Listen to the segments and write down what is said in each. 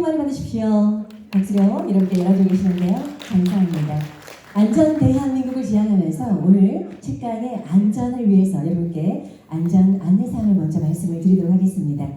많이 받으십시오. 박수로 이렇게 열어주고 계시는데요. 감사합니다. 안전 대한민국을 지향하면서 오늘 책강의 안전을 위해서 여러분께 안전 안내사항을 먼저 말씀을 드리도록 하겠습니다.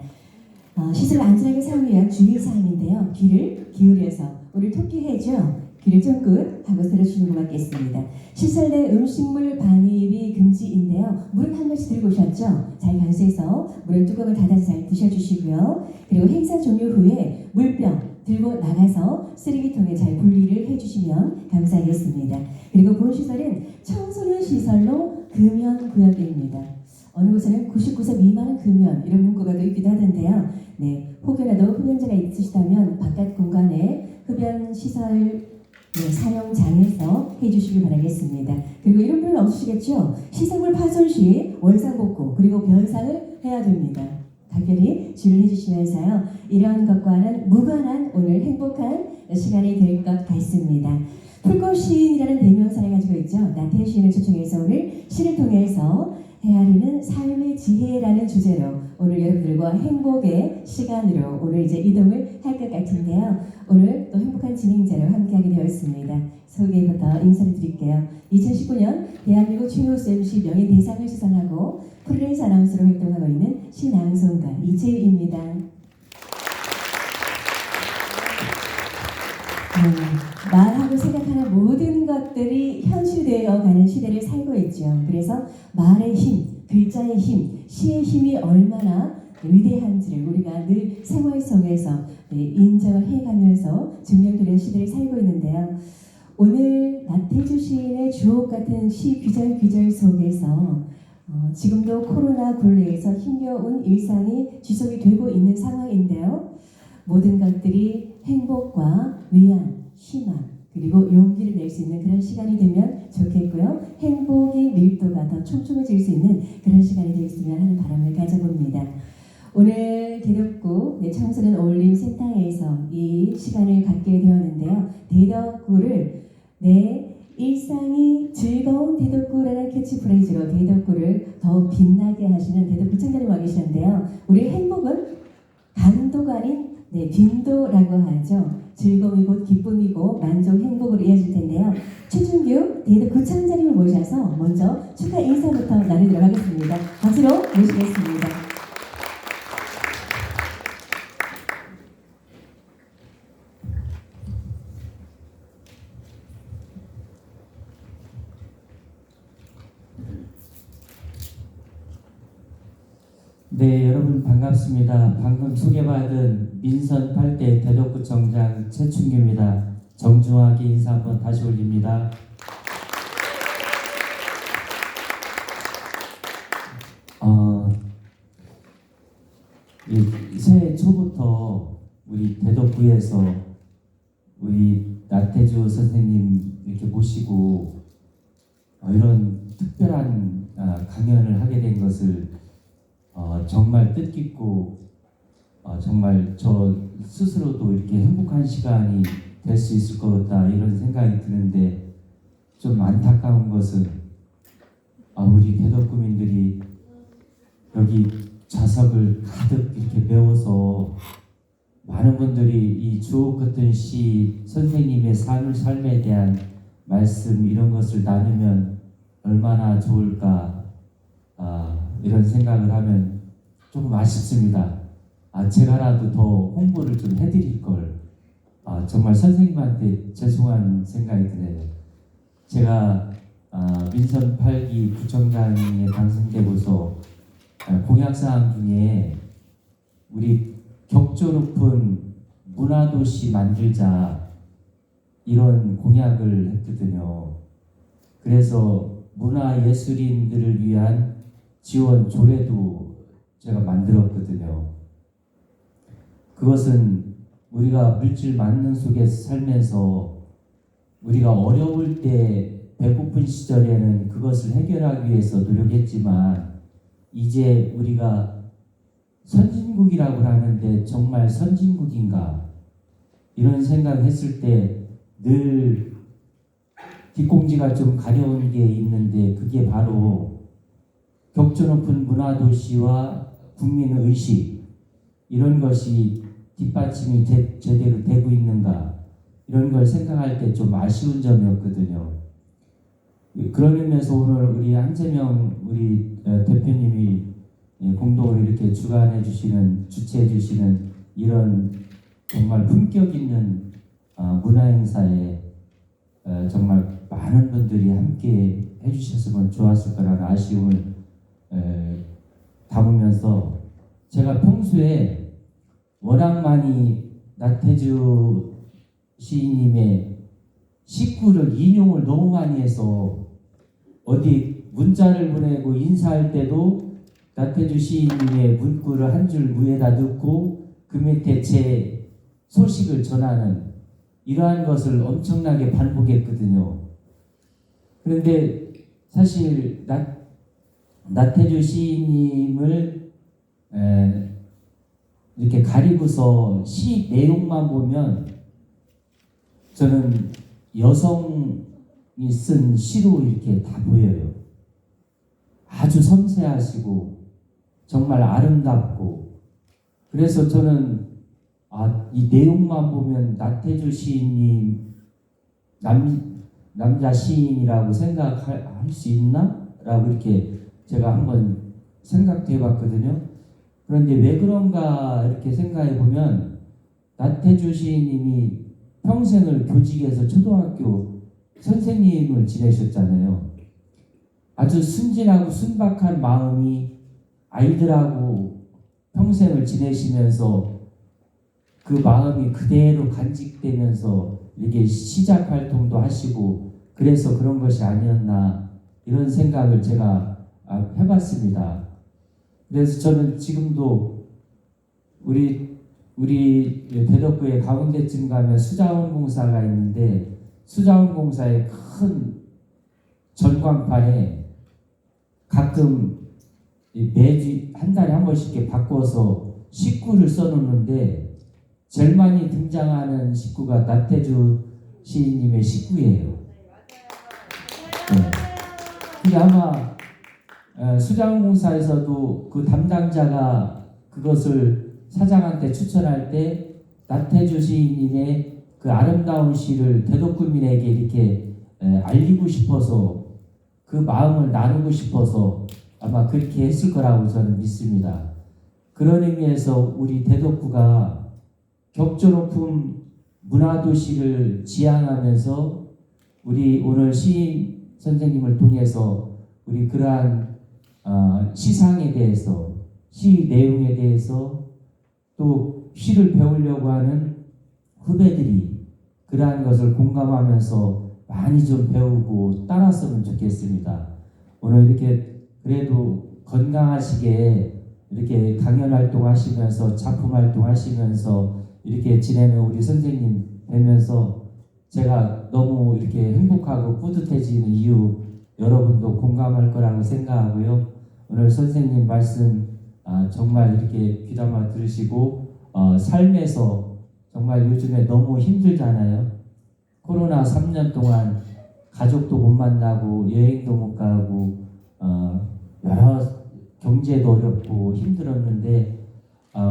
시설 안전하게 사용을 위한 주의사항인데요. 귀를 기울여서 오늘 토끼해죠. 귀를 쫑긋 하고 들어주시는 것 같겠습니다. 시설 내 음식물 반입이 금지인데요. 물은 한 번씩 들고 오셨죠? 잘 간수해서 물은 뚜껑을 닫아서 잘 드셔주시고요. 그리고 행사 종료 후에 물병 들고 나가서 쓰레기통에 잘 분리를 해주시면 감사하겠습니다. 그리고 본 시설은 청소년 시설로 금연 구역입니다. 어느 곳에는 99세 미만은 금연 이런 문구가 또 있기도 하던데요. 네, 혹여라도 흡연자가 있으시다면 바깥 공간에 흡연 시설 사용장에서 해주시기 바라겠습니다. 그리고 이런 분은 없으시겠죠? 시설물 파손 시 원상복구 그리고 변상을 해야 됩니다. 각별히 주의를 해주시면서요. 이런 것과는 무관한 오늘 행복한 시간이 될 것 같습니다. 풀꽃 시인이라는 대명사를 가지고 있죠. 나태현 시인을 초청해서 오늘 시를 통해서 헤아리는 삶의 지혜라는 주제로 오늘 여러분들과 행복의 시간으로 오늘 이제 이동을 할 것 같은데요. 오늘 또 행복한 진행자로 함께하게 되었습니다. 소개부터 인사를 드릴게요. 2019년 대한민국 최우수 MC 명예대상을 수상하고 프리랜서 아나운서로 활동하고 있는 신앙송가 이채유입니다. 말하고 생각하는 모든 것들이 현실되어 가는 시대를 살고 있죠. 그래서 말의 힘, 글자의 힘, 시의 힘이 얼마나 위대한지를 우리가 늘 생활 속에서 인정을 해가면서 증명되는 시대를 살고 있는데요. 오늘 나태주 시인의 주옥 같은 시 귀절 속에서 지금도 코로나 굴레에서 힘겨운 일상이 지속이 되고 있는 상황인데요. 모든 것들이 행복과 위안, 희망, 그리고 용기를 낼 수 있는 그런 시간이 되면 좋겠고요. 행복의 밀도가 더 촘촘해질 수 있는 그런 시간이 되었으면 하는 바람을 가져봅니다. 오늘 대덕구 청소년 어울림 센터에서 이 시간을 갖게 되었는데요. 대덕구를 내 일상이 즐거운 대덕구라는 캐치프레이즈로 대덕구를 더욱 빛나게 하시는 대덕구청장님 와 계시는데요. 우리 행복은 강도가 아닌 빈도라고 하죠. 즐거움이 곧 기쁨이고 만족, 행복으로 이어질 텐데요. 최준규 대덕구청장님을 모셔서 먼저 축하 인사부터 나누도록 하겠습니다. 박수로 모시겠습니다. 네, 여러분 반갑습니다. 방금 소개받은 민선 8대 대덕구청장 최춘규입니다. 정중하게 인사 한번 다시 올립니다. 새해 초부터 우리 대덕구에서 우리 나태주 선생님 이렇게 모시고 이런 특별한 강연을 하게 된 것을 정말 뜻깊고 정말 저 스스로도 이렇게 행복한 시간이 될 수 있을 것 같다 이런 생각이 드는데 좀 안타까운 것은 우리 대덕구민들이 여기 좌석을 가득 이렇게 메워서 많은 분들이 이 주옥 같은 시 선생님의 삶에 대한 말씀 이런 것을 나누면 얼마나 좋을까 이런 생각을 하면 조금 아쉽습니다. 제가라도 더 홍보를 좀 해드릴 걸 정말 선생님한테 죄송한 생각이 드네요. 제가 민선 8기 구청장에 당선되고서 공약사항 중에 우리 격조 높은 문화도시 만들자 이런 공약을 했거든요. 그래서 문화예술인들을 위한 지원 조례도 제가 만들었거든요. 그것은 우리가 물질 만능 속에 살면서 우리가 어려울 때 배고픈 시절에는 그것을 해결하기 위해서 노력했지만 이제 우리가 선진국이라고 하는데 정말 선진국인가 이런 생각을 했을 때 늘 뒷공지가 좀 가려운 게 있는데 그게 바로 격조 높은 문화도시와 국민의식 이런 것이 뒷받침이 제대로 되고 있는가 이런 걸 생각할 때 좀 아쉬운 점이었거든요. 그런 의미에서 오늘 우리 한재명 우리 대표님이 공동으로 이렇게 주관해 주시는 주최해 주시는 이런 정말 품격 있는 문화 행사에 정말 많은 분들이 함께 해주셨으면 좋았을 거라는 아쉬움을 담으면서 제가 평소에 워낙 많이 나태주 시인님의 시구를 인용을 너무 많이 해서 어디 문자를 보내고 인사할 때도 나태주 시인님의 문구를 한 줄 위에다 넣고 그 밑에 제 소식을 전하는 이러한 것을 엄청나게 반복했거든요. 그런데 사실 나태주 시인님을 이렇게 가리고서 시 내용만 보면 저는 여성이 쓴 시로 이렇게 다 보여요. 아주 섬세하시고 정말 아름답고 그래서 저는 이 내용만 보면 나태주 시인님 남자 시인이라고 생각할 수 있나? 라고 이렇게 제가 한번 생각해 봤거든요. 그런데 왜 그런가 이렇게 생각해 보면 나태주 시인님이 평생을 교직에서 초등학교 선생님을 지내셨잖아요. 아주 순진하고 순박한 마음이 아이들하고 평생을 지내시면서 그 마음이 그대로 간직되면서 이렇게 시작 활동도 하시고 그래서 그런 것이 아니었나 이런 생각을 제가 해봤습니다. 그래서 저는 지금도 우리 대덕구의 가운데쯤 가면 수자원공사가 있는데 수자원공사의 큰 전광판에 가끔 매주 한 달에 한 번씩 이렇게 바꿔서 식구를 써놓는데 제일 많이 등장하는 식구가 나태주 시인님의 식구예요. 네. 그게 아마 수자원공사에서도 그 담당자가 그것을 사장한테 추천할 때 나태주 시인님의 그 아름다운 시를 대덕구민에게 이렇게 알리고 싶어서 그 마음을 나누고 싶어서 아마 그렇게 했을 거라고 저는 믿습니다. 그런 의미에서 우리 대덕구가 격조 높은 문화도시를 지향하면서 우리 오늘 시인 선생님을 통해서 우리 그러한 시상에 대해서 시 내용에 대해서 또 시를 배우려고 하는 후배들이 그러한 것을 공감하면서 많이 좀 배우고 따랐으면 좋겠습니다. 오늘 이렇게 그래도 건강하시게 이렇게 강연 활동하시면서 작품 활동하시면서 이렇게 지내는 우리 선생님 뵈면서 제가 너무 이렇게 행복하고 뿌듯해지는 이유 여러분도 공감할 거라고 생각하고요. 오늘 선생님 말씀 정말 이렇게 귀담아 들으시고 삶에서 정말 요즘에 너무 힘들잖아요. 코로나 3년 동안 가족도 못 만나고 여행도 못 가고 여러 경제도 어렵고 힘들었는데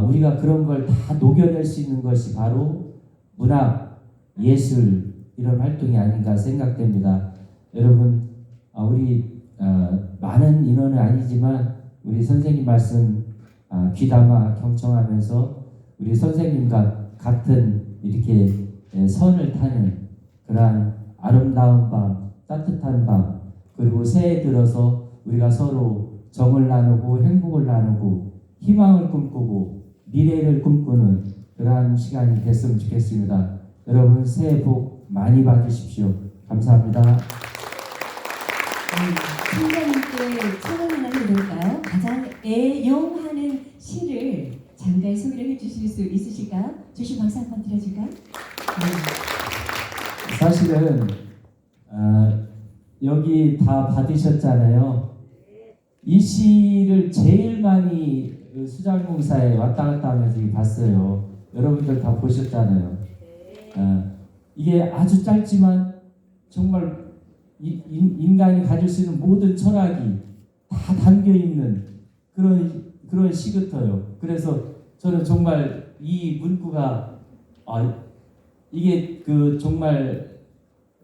우리가 그런 걸 다 녹여낼 수 있는 것이 바로 문학, 예술 이런 활동이 아닌가 생각됩니다. 여러분 우리 많은 인원은 아니지만 우리 선생님 말씀 귀담아 경청하면서 우리 선생님과 같은 이렇게 선을 타는 그러한 아름다운 밤, 따뜻한 밤 그리고 새해 들어서 우리가 서로 정을 나누고 행복을 나누고 희망을 꿈꾸고 미래를 꿈꾸는 그러한 시간이 됐으면 좋겠습니다. 여러분 새해 복 많이 받으십시오. 감사합니다. 팀장님께 청원 하나 해볼까요? 가장 애용하는 시를 잠깐 소개를 해주실 수 있으실까요? 주시 박수 한번 드려줄까요? 사실은 여기 다 받으셨잖아요. 이 시를 제일 많이 수자원공사에 왔다 갔다 하면서 봤어요. 여러분들 다 보셨잖아요. 이게 아주 짧지만 정말 인간이 가질 수 있는 모든 철학이 다 담겨 있는 그런 시 같아요. 그래서 저는 정말 이 문구가 이게 그 정말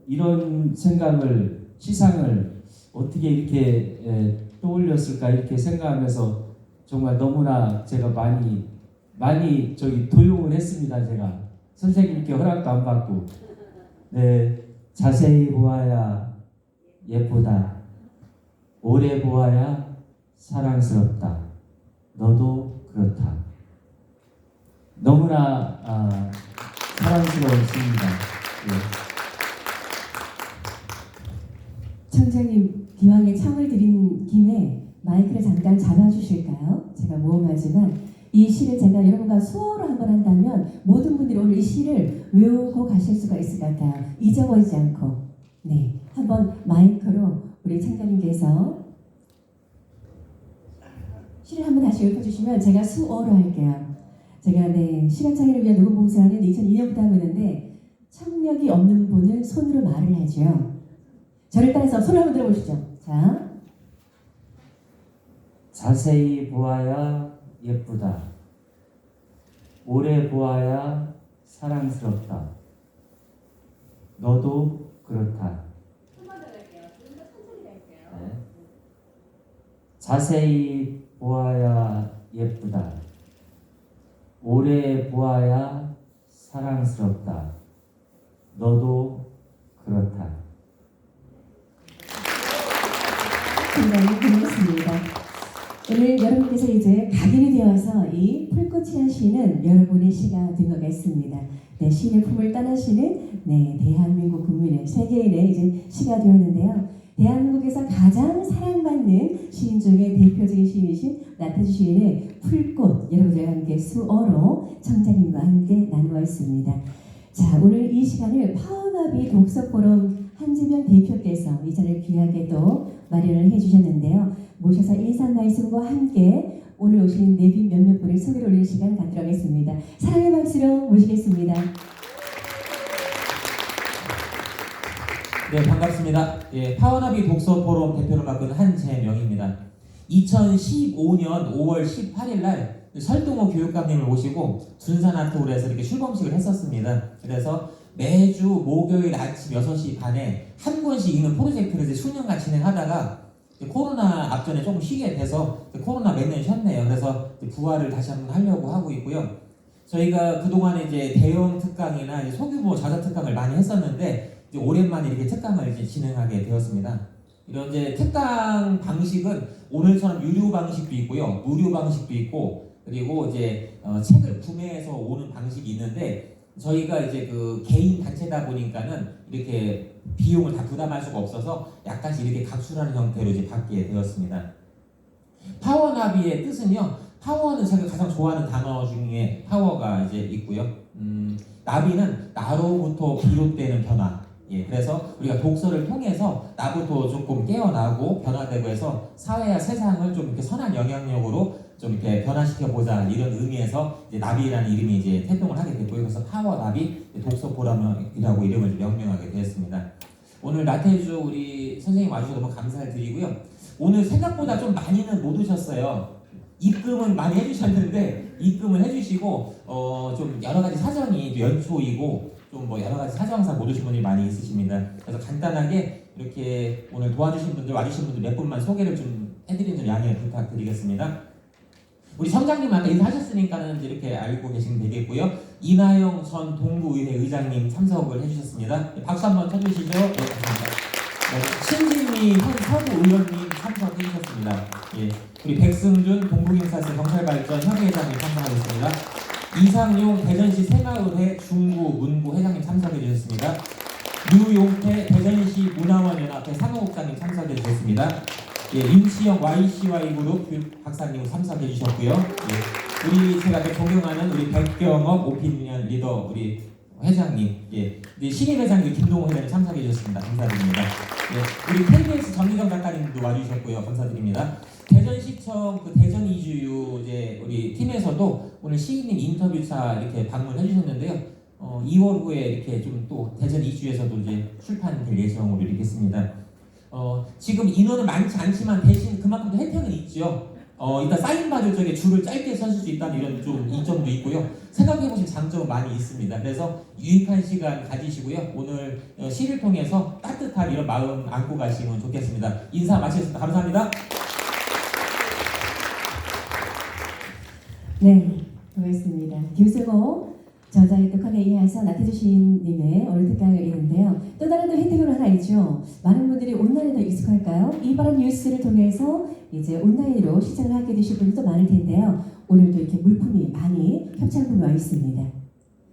이런 생각을 시상을 어떻게 이렇게 떠올렸을까 이렇게 생각하면서 정말 너무나 제가 많이 저기 도용을 했습니다. 제가 선생님께 허락도 안 받고 네 자세히 보아야 예쁘다 오래 보아야 사랑스럽다 너도 그렇다 너무나 사랑스러운 시입니다. 네. 청장님 기왕에 청을 드린 김에 마이크를 잠깐 잡아주실까요? 제가 모험하지만 이 시를 제가 여러분과 수어로 한번 한다면 모든 분들이 오늘 이 시를 외우고 가실 수가 있을 것 같아요. 잊어버리지 않고 네 한번 마이크로 우리 청장님께서 시를 한번 다시 읊어주시면 제가 수어로 할게요. 제가 네 시간차기를 위한 녹음 봉사는 2002년부터 하고 있는데 청력이 없는 분은 손으로 말을 하죠. 저를 따라서 손을 한번 들어보시죠. 자, 자세히 보아야 예쁘다. 오래 보아야 사랑스럽다. 너도 그렇다. 한번 더 갈게요. 좀 더 천천히 갈게요. 네. 자세히 보아야 예쁘다. 오래 보아야 사랑스럽다. 너도 그렇다. 굉장히 고맙습니다. 오늘 여러분께서 이제 각인이 되어서 이 풀꽃이라는 시는 여러분의 시가 된 것 같습니다. 네, 시인의 품을 따라시는 네, 대한민국 국민의 세계인의 이제 시가 되었는데요. 대한민국에서 가장 사랑받는 시인 중에 대표적인 시인이신 나태주 시인의 풀꽃 여러분들과 함께 수어로 청자님과 함께 나누어 있습니다. 자, 오늘 이 시간을 파워나비 독서포럼 한지명 대표께서 이 자리를 귀하게 또 마련을 해주셨는데요. 모셔서 인사 말씀과 함께 오늘 오신 내빈 몇몇 분을 소개를 올릴 시간 갖도록 하겠습니다. 사랑의 박수로 모시겠습니다. 네, 반갑습니다. 예, 파워나비 독서 포럼 대표를 맡은 한재명입니다. 2015년 5월 18일 날 설동호 교육감님을 모시고 둔산아트홀에서 이렇게 출범식을 했었습니다. 그래서 매주 목요일 아침 6시 반에 한 권씩 읽는 프로젝트를 이제 수년간 진행하다가 코로나 앞전에 조금 쉬게 돼서 코로나 몇 년 쉬었네요. 그래서 부활을 다시 한번 하려고 하고 있고요. 저희가 그동안에 이제 대형 특강이나 이제 소규모 자사 특강을 많이 했었는데 이제 오랜만에 이렇게 특강을 이제 진행하게 되었습니다. 이런 이제 특강 방식은 오늘처럼 유료 방식도 있고요, 무료 방식도 있고, 그리고 이제 책을 구매해서 오는 방식이 있는데 저희가 이제 그 개인 단체다 보니까는 이렇게 비용을 다 부담할 수가 없어서 약간씩 이렇게 각출하는 형태로 이제 받게 되었습니다. 파워나비의 뜻은요, 파워는 제가 가장 좋아하는 단어 중에 파워가 이제 있고요. 나비는 나로부터 비롯되는 변화. 예, 그래서 우리가 독서를 통해서 나부터 조금 깨어나고 변화되고 해서 사회와 세상을 좀 이렇게 선한 영향력으로 좀 이렇게 변화시켜보자 이런 의미에서 이제 나비라는 이름이 이제 태동을 하게 됐고요. 그래서 파워 나비 독서 포럼이라고 이름을 명명하게 되었습니다. 오늘 나태주 우리 선생님 와주셔서 너무 감사를 드리고요. 오늘 생각보다 좀 많이는 못 오셨어요. 입금은 많이 해주셨는데 입금을 해주시고 좀 여러 가지 사정이 연초이고 좀 뭐 여러 가지 사정상 못 오신 분들이 많이 있으십니다. 그래서 간단하게 이렇게 오늘 도와주신 분들 와주신 분들 몇 분만 소개를 좀 해드리는 양해 부탁드리겠습니다. 우리 성장님 아까 인사하셨으니까는 이렇게 알고 계시면 되겠고요. 이나영 전 동구의회 의장님 참석을 해주셨습니다. 박수 한번 쳐주시죠. 네, 감사합니다. 신진미 현 서구 의원님 참석해 주셨습니다. 예, 우리 백승준 동북인사세 경찰발전 협의회장님 참석하셨습니다. 이상용 대전시 새마을회 중구 문구 회장님 참석해 주셨습니다. 유용태 대전시 문화원연합회 사무국장님 참석해 주셨습니다. 예, 임시영 YCY 그룹 박사님 참석해 주셨고요. 예, 우리 제가 또 존경하는 우리 백경업 오피니언 리더 우리 회장님, 예, 우리 신임 회장님 김동호 회장님 참석해 주셨습니다. 감사드립니다. 예, 우리 KBS 정미정 작가님도 와주셨고요. 감사드립니다. 대전시청 그 대전 이주유 이제 우리 팀에서도 오늘 시인님 인터뷰차 이렇게 방문해 주셨는데요. 2월 후에 이렇게 좀 또 대전 이주에서도 이제 출판될 예정으로 이렇게 했습니다. 지금 인원은 많지 않지만 대신 그만큼도 혜택은 있죠. 일단 사인받을 적에 줄을 짧게 서실 수 있다는 이런 좀 이점도 있고요. 생각해보신 장점은 많이 있습니다. 그래서 유익한 시간 가지시고요. 오늘 시를 통해서 따뜻한 이런 마음 안고 가시면 좋겠습니다. 인사 마치겠습니다. 감사합니다. 네, 고맙습니다. 김수고 저자의 똑하게 이해해서 나태주 시인님의 오늘 특강을 읽는데요. 또 다른 또 혜택으로 하나 있죠. 많은 분들이 온라인에 익숙할까요? 이바람 뉴스를 통해서 이제 온라인으로 시청을 하게 되실 분들도 많을 텐데요. 오늘도 이렇게 물품이 많이 협찬품이 와 있습니다.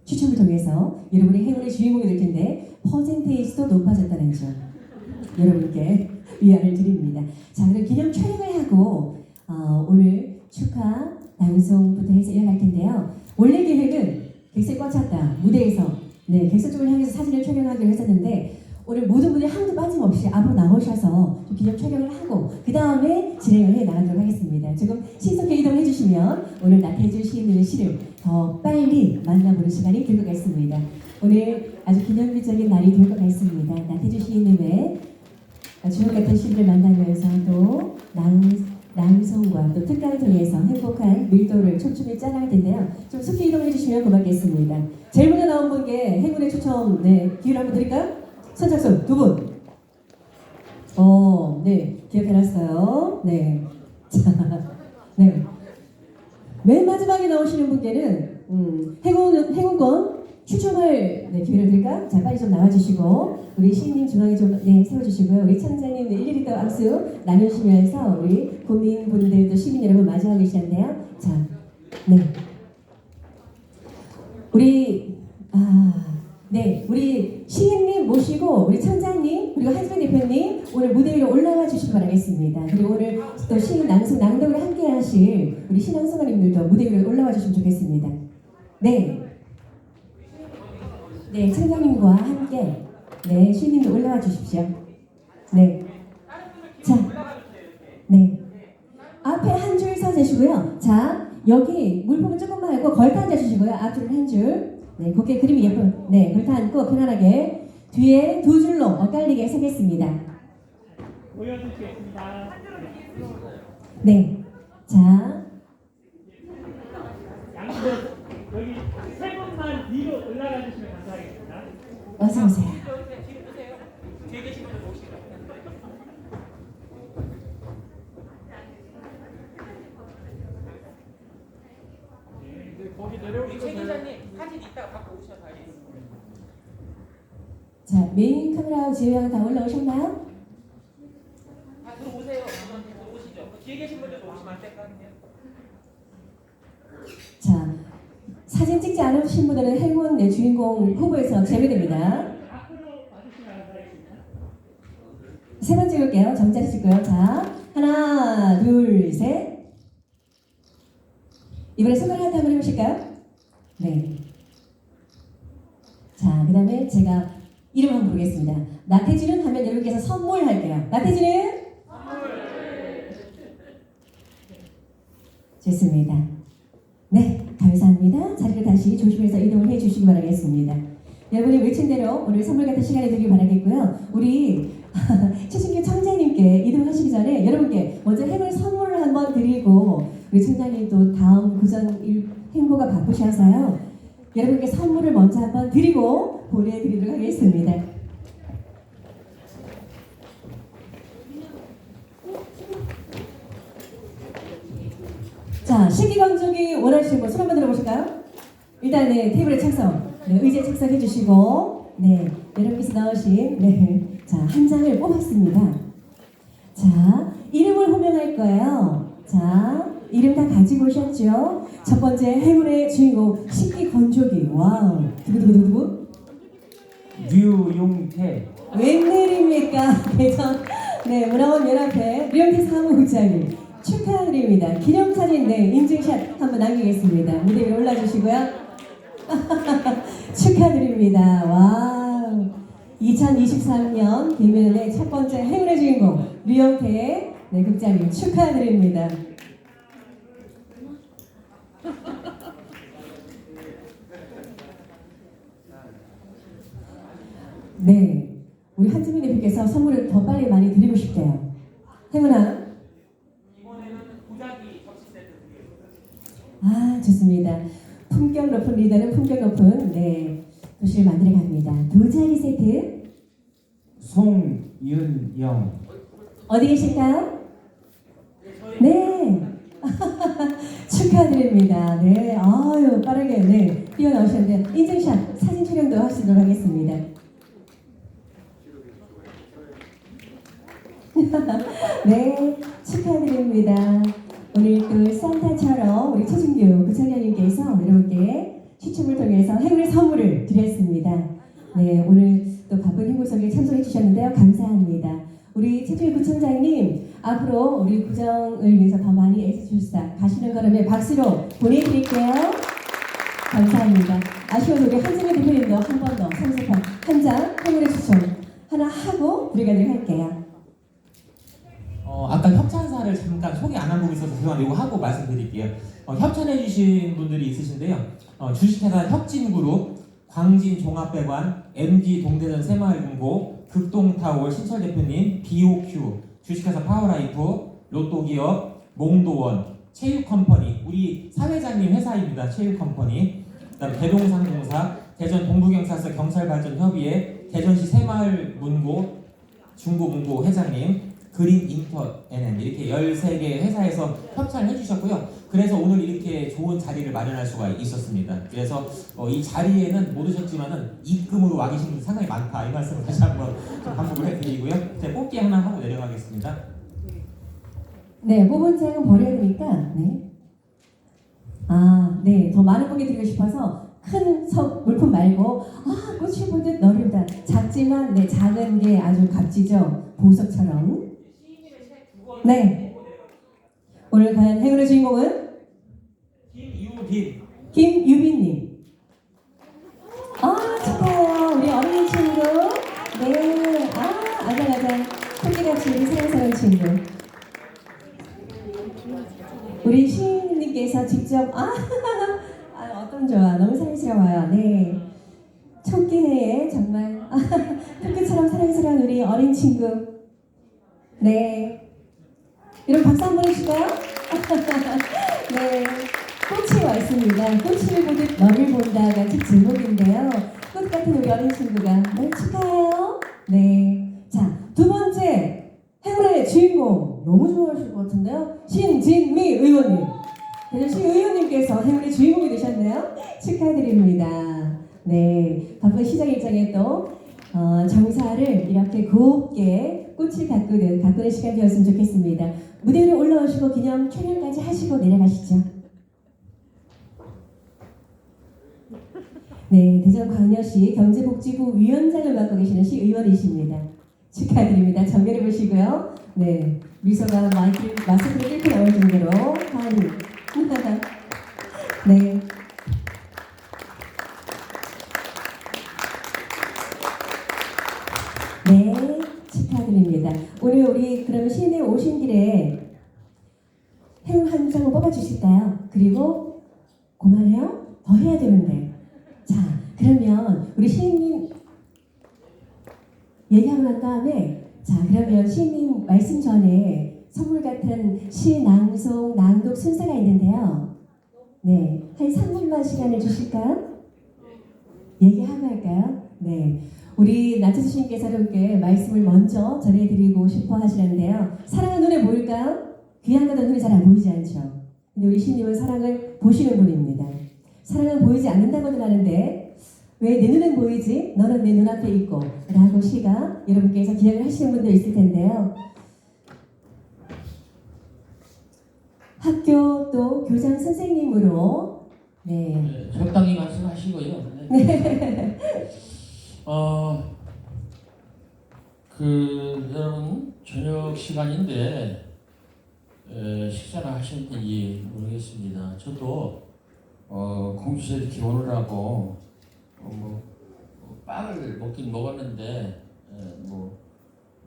추첨을 통해서 여러분이 행운의 주인공이 될 텐데 퍼센테이지도 높아졌다는 점 여러분께 위안을 드립니다. 자, 그럼 기념 촬영을 하고 오늘 축하 낭송부터 해서 이어갈 텐데요. 원래 계획은 객석이 꽉 찼다 무대에서 객석 쪽을 향해서 사진을 촬영하기로 했었는데 오늘 모든 분들이 한 분도 빠짐없이 앞으로 나오셔서 좀 기념 촬영을 하고 그 다음에 진행을 해 나가도록 하겠습니다. 조금 신속히 이동해 주시면 오늘 나태주 시인의 시를 더 빨리 만나보는 시간이 될 것 같습니다. 오늘 아주 기념비적인 날이 될 것 같습니다. 나태주 시인님의 주옥 같은 시를 만나면서 또 낭송과 또 특강을 통해서 행복한 밀도를 촘촘히 짜나갈 텐데요. 좀 속히 이동해 주시면 고맙겠습니다. 제일 먼저 나온 분께 행운의 추첨 기회를 한번 드릴까요? 선착순 두 분. 기억해놨어요. 자, 맨 마지막에 나오시는 분께는 행운권 추첨할 기회를 드릴까요? 자, 빨리 좀 나와주시고 우리 시인님 중앙에 좀 세워주시고요. 우리 창장님 일일이 또 악수 나누시면서 우리 국민분들도 시민 여러분 맞이하고 계시는데요. 자, 우리 시인님 모시고 우리 청장님 그리고 한수배 대표님 오늘 무대 위로 올라와 주시기 바라겠습니다. 그리고 오늘 또 시인 낭독을 함께 하실 우리 신앙성가님들도 무대 위로 올라와 주시면 좋겠습니다. 청장님과 함께 시인님도 올라와 주십시오. 앞에 한 줄 서 계시고요. 자, 여기 물품은 조금만 하고 걸터 앉아 주시고요. 앞줄은 한 줄. 곱게 그림이 예쁜. 걸터 앉고 편안하게 뒤에 두 줄로 엇갈리게 서겠습니다. 보여드리겠습니다. 자, 양쪽 여기 세 분만 위로 올라가 주시면 감사하겠습니다. 어서 오세요. 뒤에 계신 분들 모시고. 거기 내려오시고 최 기자님 사진 이따가 갖고 오셔서 알겠습니다. 자, 메인 카메라 지휘관 다 올라오셨나요? 다 들어오세요. 들어오시죠. 뒤에 계신 분들도 오시면 안 될까요? 자, 사진 찍지 않으신 분들은 행운 주인공 후보에서 제외됩니다. 앞으로 와주시면 감사하겠습니다. 세 번 찍을게요. 정자 찍고요. 자, 하나, 둘, 셋. 이번에 손가락 한번 해보실까요? 자, 그 다음에 제가 이름 한번 부르겠습니다. 나태주는 하면 여러분께서 선물할게요. 나태주는? 좋습니다. 감사합니다. 자리를 다시 조심해서 이동을 해주시기 바라겠습니다. 여러분이 외친 대로 오늘 선물 같은 시간이 되길 바라겠고요. 우리 최신규 청장님께 이동하시기 전에 여러분께 먼저 행운 선물을 한번 드리고 우리 청장님도 다음 구정 행보가 바쁘셔서요. 여러분께 선물을 먼저 한번 드리고 보내드리도록 하겠습니다. 자, 식기건조기 원하시는 분 손 한번 들어보실까요? 일단 테이블에 착석, 의자에 착석해 주시고 여러분께서 넣으신 자, 한 장을 뽑았습니다. 자, 이름을 호명할 거예요. 자, 이름 다 가지고 오셨죠? 첫 번째 행운의 주인공 식기건조기. 와우. 두구두구두구. 류용태. 웬일입니까? 대전 문화원 연합회 류용태 사무국장님 축하드립니다. 기념사진 인증샷 한번 남기겠습니다. 무대 위로 올라주시고요. 축하드립니다. 와우. 2023년 김현의 첫 번째 행운의 주인공 류용태 국장님 축하드립니다. 우리 한지민 대표께서 선물을 더 빨리 많이 드리고 싶대요. 행운아. 이번에는 도자기 좋습니다. 품격 높은 리더는 품격 높은 도시를 만들어 갑니다. 도자기 세트 송윤영. 어디 계실까요? 네. 축하드립니다. 네. 아유, 빠르게 뛰어나오셨는데 인증샷 사진 촬영도 하시도록 하겠습니다. 네, 축하드립니다. 오늘 또 산타처럼 우리 최준규 부총장님께서 여러분께 시춤을 통해서 행운의 선물을 드렸습니다. 네, 오늘 또 바쁜 행보석에 참석해 주셨는데요. 감사합니다. 우리 최준규 부총장님 앞으로 우리 구정을 위해서 더 많이 애써주시다 가시는 걸음에 박수로 보내드릴게요. 감사합니다. 아쉬워서 우리 한정희 대표님도 한 번 더 참석한 한장 행운의 추첨 하나 하고 우리가 할게요. 아까 협찬사를 잠깐 소개 안 한 부분이 있어서 그만 이거 하고 말씀드릴게요. 협찬해주신 분들이 있으신데요. 주식회사 혁진그룹, 광진종합배관, MG 동대전 새마을금고, 극동타월 신철 대표님, BOQ, 주식회사 파워라이프, 로또기업, 몽도원, 체육컴퍼니, 우리 사회자님 회사입니다. 체육컴퍼니, 그다음 대동상공사, 대전 동부경찰서 경찰발전협의회, 대전시 새마을문고, 중고문고 회장님, 그린 인터 NN 이렇게 13개 회사에서 협찬을 해주셨고요. 그래서 오늘 이렇게 좋은 자리를 마련할 수가 있었습니다. 그래서 이 자리에는 못 오셨지만은 입금으로 와 계신 분들 상당히 많다. 이 말씀을 다시 한번 좀 반복을 해드리고요. 제가 뽑기 하나 하고 내려가겠습니다. 네, 뽑은 장은 버려야 되니까 더 많은 뽑기 드리고 싶어서 큰 물품 말고 꽃을 보듯 너르다 작지만 작은 게 아주 값지죠. 보석처럼. 네. 오늘 과연 행운의 주인공은 김유빈님. 축하해요. 우리 어린이 친구. 네. 아장아장 토끼같이 우리 사랑스러운 친구. 우리 시인님께서 직접 어떤 좋아. 너무 사랑스러워요. 네. 토끼네에 정말 토끼처럼 사랑스러운 우리 어린 친구. 네. 여러분 박수 한번 해주실까요? 네. 꽃이 와 있습니다. 꽃을 보듯 너를 본다가 책 제목인데요. 꽃 같은 우리 어린 친구가 축하해요. 네. 자, 두 번째 행운의 주인공 너무 좋아하실 것 같은데요. 신진미 의원님. 대전시 의원님께서 행운의 주인공이 되셨네요. 축하드립니다. 네. 바쁜 시장 일정에 또 정사를 이렇게 곱게 꽃을 가꾸는 시간 되었으면 좋겠습니다. 무대 위로 올라오시고 기념 촬영까지 하시고 내려가시죠. 네, 대전광역시 경제복지부 위원장을 맡고 계시는 시의원이십니다. 축하드립니다. 정면해 보시고요. 네, 미소가 마스크를 뚫고 나올 정도로 환희. 네. 네, 축하드립니다. 오늘 우리 그럼 시내 오신 길에 행운 한 장을 뽑아주실까요? 그리고 그만해요? 더 해야 되는데. 자, 그러면 우리 시인님 얘기하고 난 다음에 그러면 시인님 말씀 전에 선물 같은 시 낭송, 낭독 순서가 있는데요. 네, 한 3분만 시간을 주실까요? 얘기하고 할까요? 네. 우리 나태수 시인께서 여러분께 말씀을 먼저 전해드리고 싶어 하시는데요. 사랑은 눈에 보일까요? 귀한 것은 눈에 잘 안 보이지 않죠. 근데 우리 시인님은 사랑을 보시는 분입니다. 사랑은 보이지 않는다고는 하는데 왜 내 눈엔 보이지? 너는 내 눈앞에 있고 라고 시가 여러분께서 기억을 하시는 분도 있을 텐데요. 학교 또 교장 선생님으로 적당히 말씀하시고요. 네. 여러분 저녁 시간인데 식사나 하셨는지 모르겠습니다. 저도 공주에서 이렇게 오느라고 빵을 먹긴 먹었는데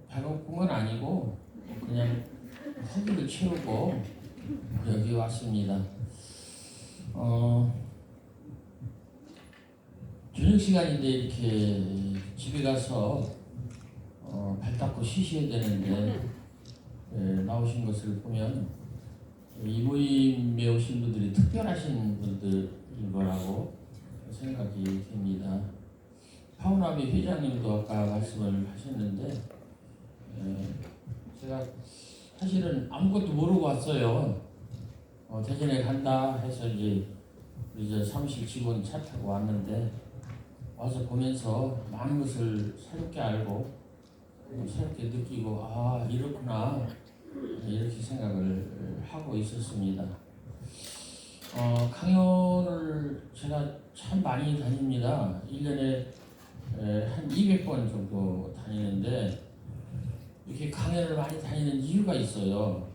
배고픈 건 아니고 그냥 허기를 채우고 여기 왔습니다. 저녁 시간인데 이렇게 집에 가서 발 닦고 쉬셔야 되는데 나오신 것을 보면 이 모임에 오신 분들이 특별하신 분들인 거라고 생각이 됩니다. 파운아비 회장님도 아까 말씀을 하셨는데 제가 사실은 아무것도 모르고 왔어요. 대전에 간다 해서 이제 사무실 직원 차 타고 왔는데 와서 보면서 많은 것을 새롭게 알고 새롭게 느끼고 아 이렇구나 이렇게 생각을 하고 있었습니다. 강연을 제가 참 많이 다닙니다. 1년에 한 200번 정도 다니는데 이렇게 강연을 많이 다니는 이유가 있어요.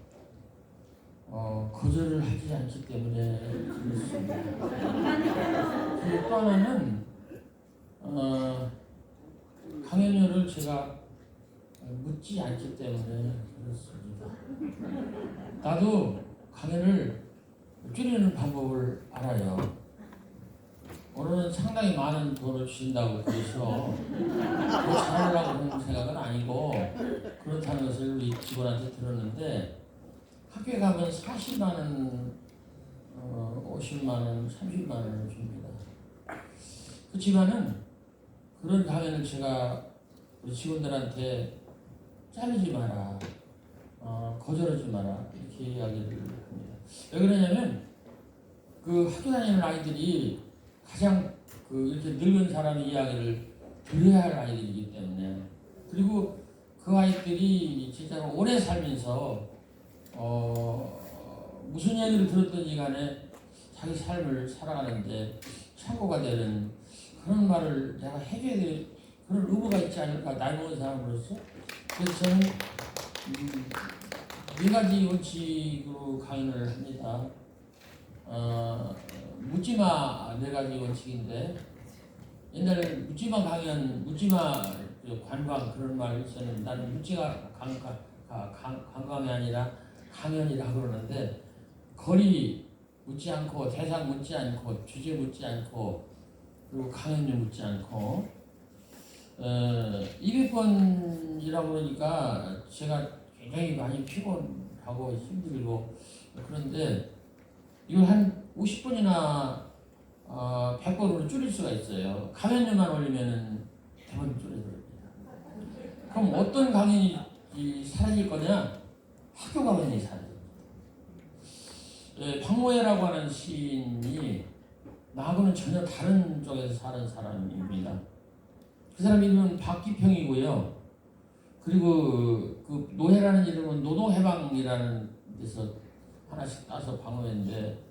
거절을 하지 않기 때문에 그렇습니다. 그리고 또 하나는 강연료를 제가 묻지 않기 때문에 그렇습니다. 나도 강연을 줄이는 방법을 알아요. 오늘은 상당히 많은 돈을 주신다고 그래서 뭐 잘하려고 하는 생각은 아니고 그렇다는 것을 우리 직원한테 들었는데 학교에 가면 40만 원, 50만 원, 30만 원을 줍니다. 그렇지만은 그런 강연을 제가 우리 직원들한테 자르지 마라, 거절하지 마라 이렇게 이야기를 합니다. 왜 그러냐면 그 학교 다니는 아이들이 가장 이렇게 늙은 사람의 이야기를 들어야 할 아이들이기 때문에 그리고 그 아이들이 진짜 오래 살면서 무슨 얘기를 들었든지 간에 자기 삶을 살아가는데 참고가 되는 그런 말을 내가 해줘야 될 그런 의무가 있지 않을까 나이 먹은 사람으로서. 그래서 저는 4가지 원칙으로 강연을 합니다. 묻지마 4가지 원칙인데 옛날에 묻지마 강연, 묻지마 관광 그런 말이 있었는데 나는 묻지가 관광이 아니라 강연이라 그러는데 거리 묻지 않고 대상 묻지 않고 주제 묻지 않고 그리고 강연료 묻지 않고 200번이라고 그러니까 제가 굉장히 많이 피곤하고 힘들고 그런데 이걸 한 50번이나 100번으로 줄일 수가 있어요. 강연료만 올리면은 대번 줄여버립니다. 그럼 어떤 강연이 사라질 거냐? 학교 강연이 사라집니다. 박모애라고 하는 시인이 나하고는 전혀 다른 쪽에서 사는 사람입니다. 그 사람 이름은 박기평이고요. 그리고 그 노해라는 이름은 노동해방이라는 데서 하나씩 따서 박모애인데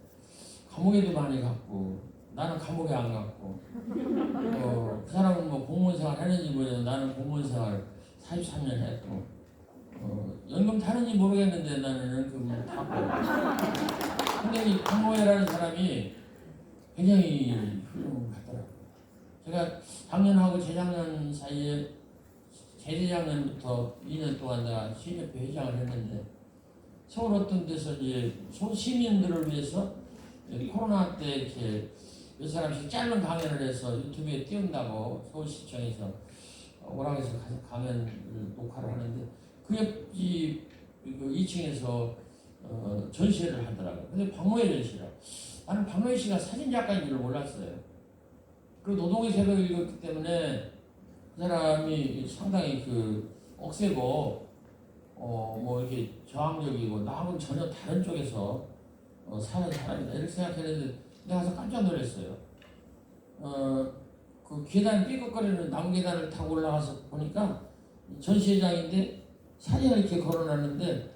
감옥에도 많이 갔고 나는 감옥에 안 갔고 그 사람은 뭐 공무원 생활 했는지 모르겠는데 나는 공무원 생활 43년 했고 연금 타는지 모르겠는데 나는 연금을 타고 근데 이 박모애라는 사람이 굉장히 훌륭하더라고요. 제가 작년하고 재작년 사이에 재작년부터 2년 동안 내가 시민협회 회장을 했는데 서울 어떤 데서 이제 소시민들을 위해서 코로나 때 이렇게 몇 사람씩 짧은 강연을 해서 유튜브에 띄운다고 서울시청에서 오라고 해서 가서 강연을 녹화를 하는데 그 옆집 2층에서 전시회를 하더라고요. 근데 박모애 전시라. 나는 박모애 씨가 사진작가인 줄 몰랐어요. 그리고 노동의 새벽을 읽었기 때문에 그 사람이 상당히 억세고 뭐 이렇게 저항적이고 나하고는 전혀 다른 쪽에서 사는 사람이다 이렇게 생각했는데 내가 가서 깜짝 놀랐어요. 그 계단 삐걱거리는 나무 계단을 타고 올라가서 보니까 전시회장인데 사진을 이렇게 걸어놨는데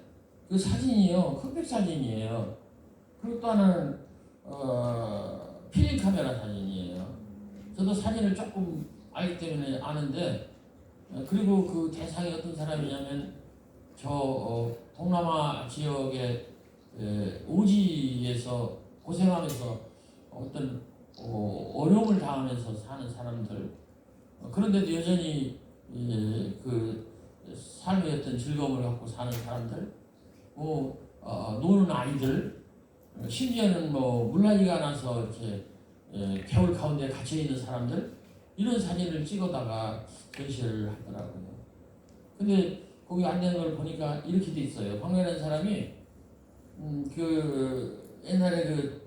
그 사진이요 흑백 사진이에요. 그리고 또 하나는 필름 카메라 사진이에요. 저도 사진을 조금 알기 때문에 아는데 그리고 그 대상이 어떤 사람이냐면 저 동남아 지역의 오지에서 고생하면서 어떤 어려움을 당하면서 사는 사람들 그런데도 여전히 그 삶의 어떤 즐거움을 갖고 사는 사람들 노는 아이들 심지어는 뭐 물난리가 나서 이렇게 겨울 가운데 갇혀 있는 사람들 이런 사진을 찍어다가 전시를 하더라고요. 근데 거기 앉는 걸 보니까 이렇게 돼 있어요. 박모애라는 사람이 그 옛날에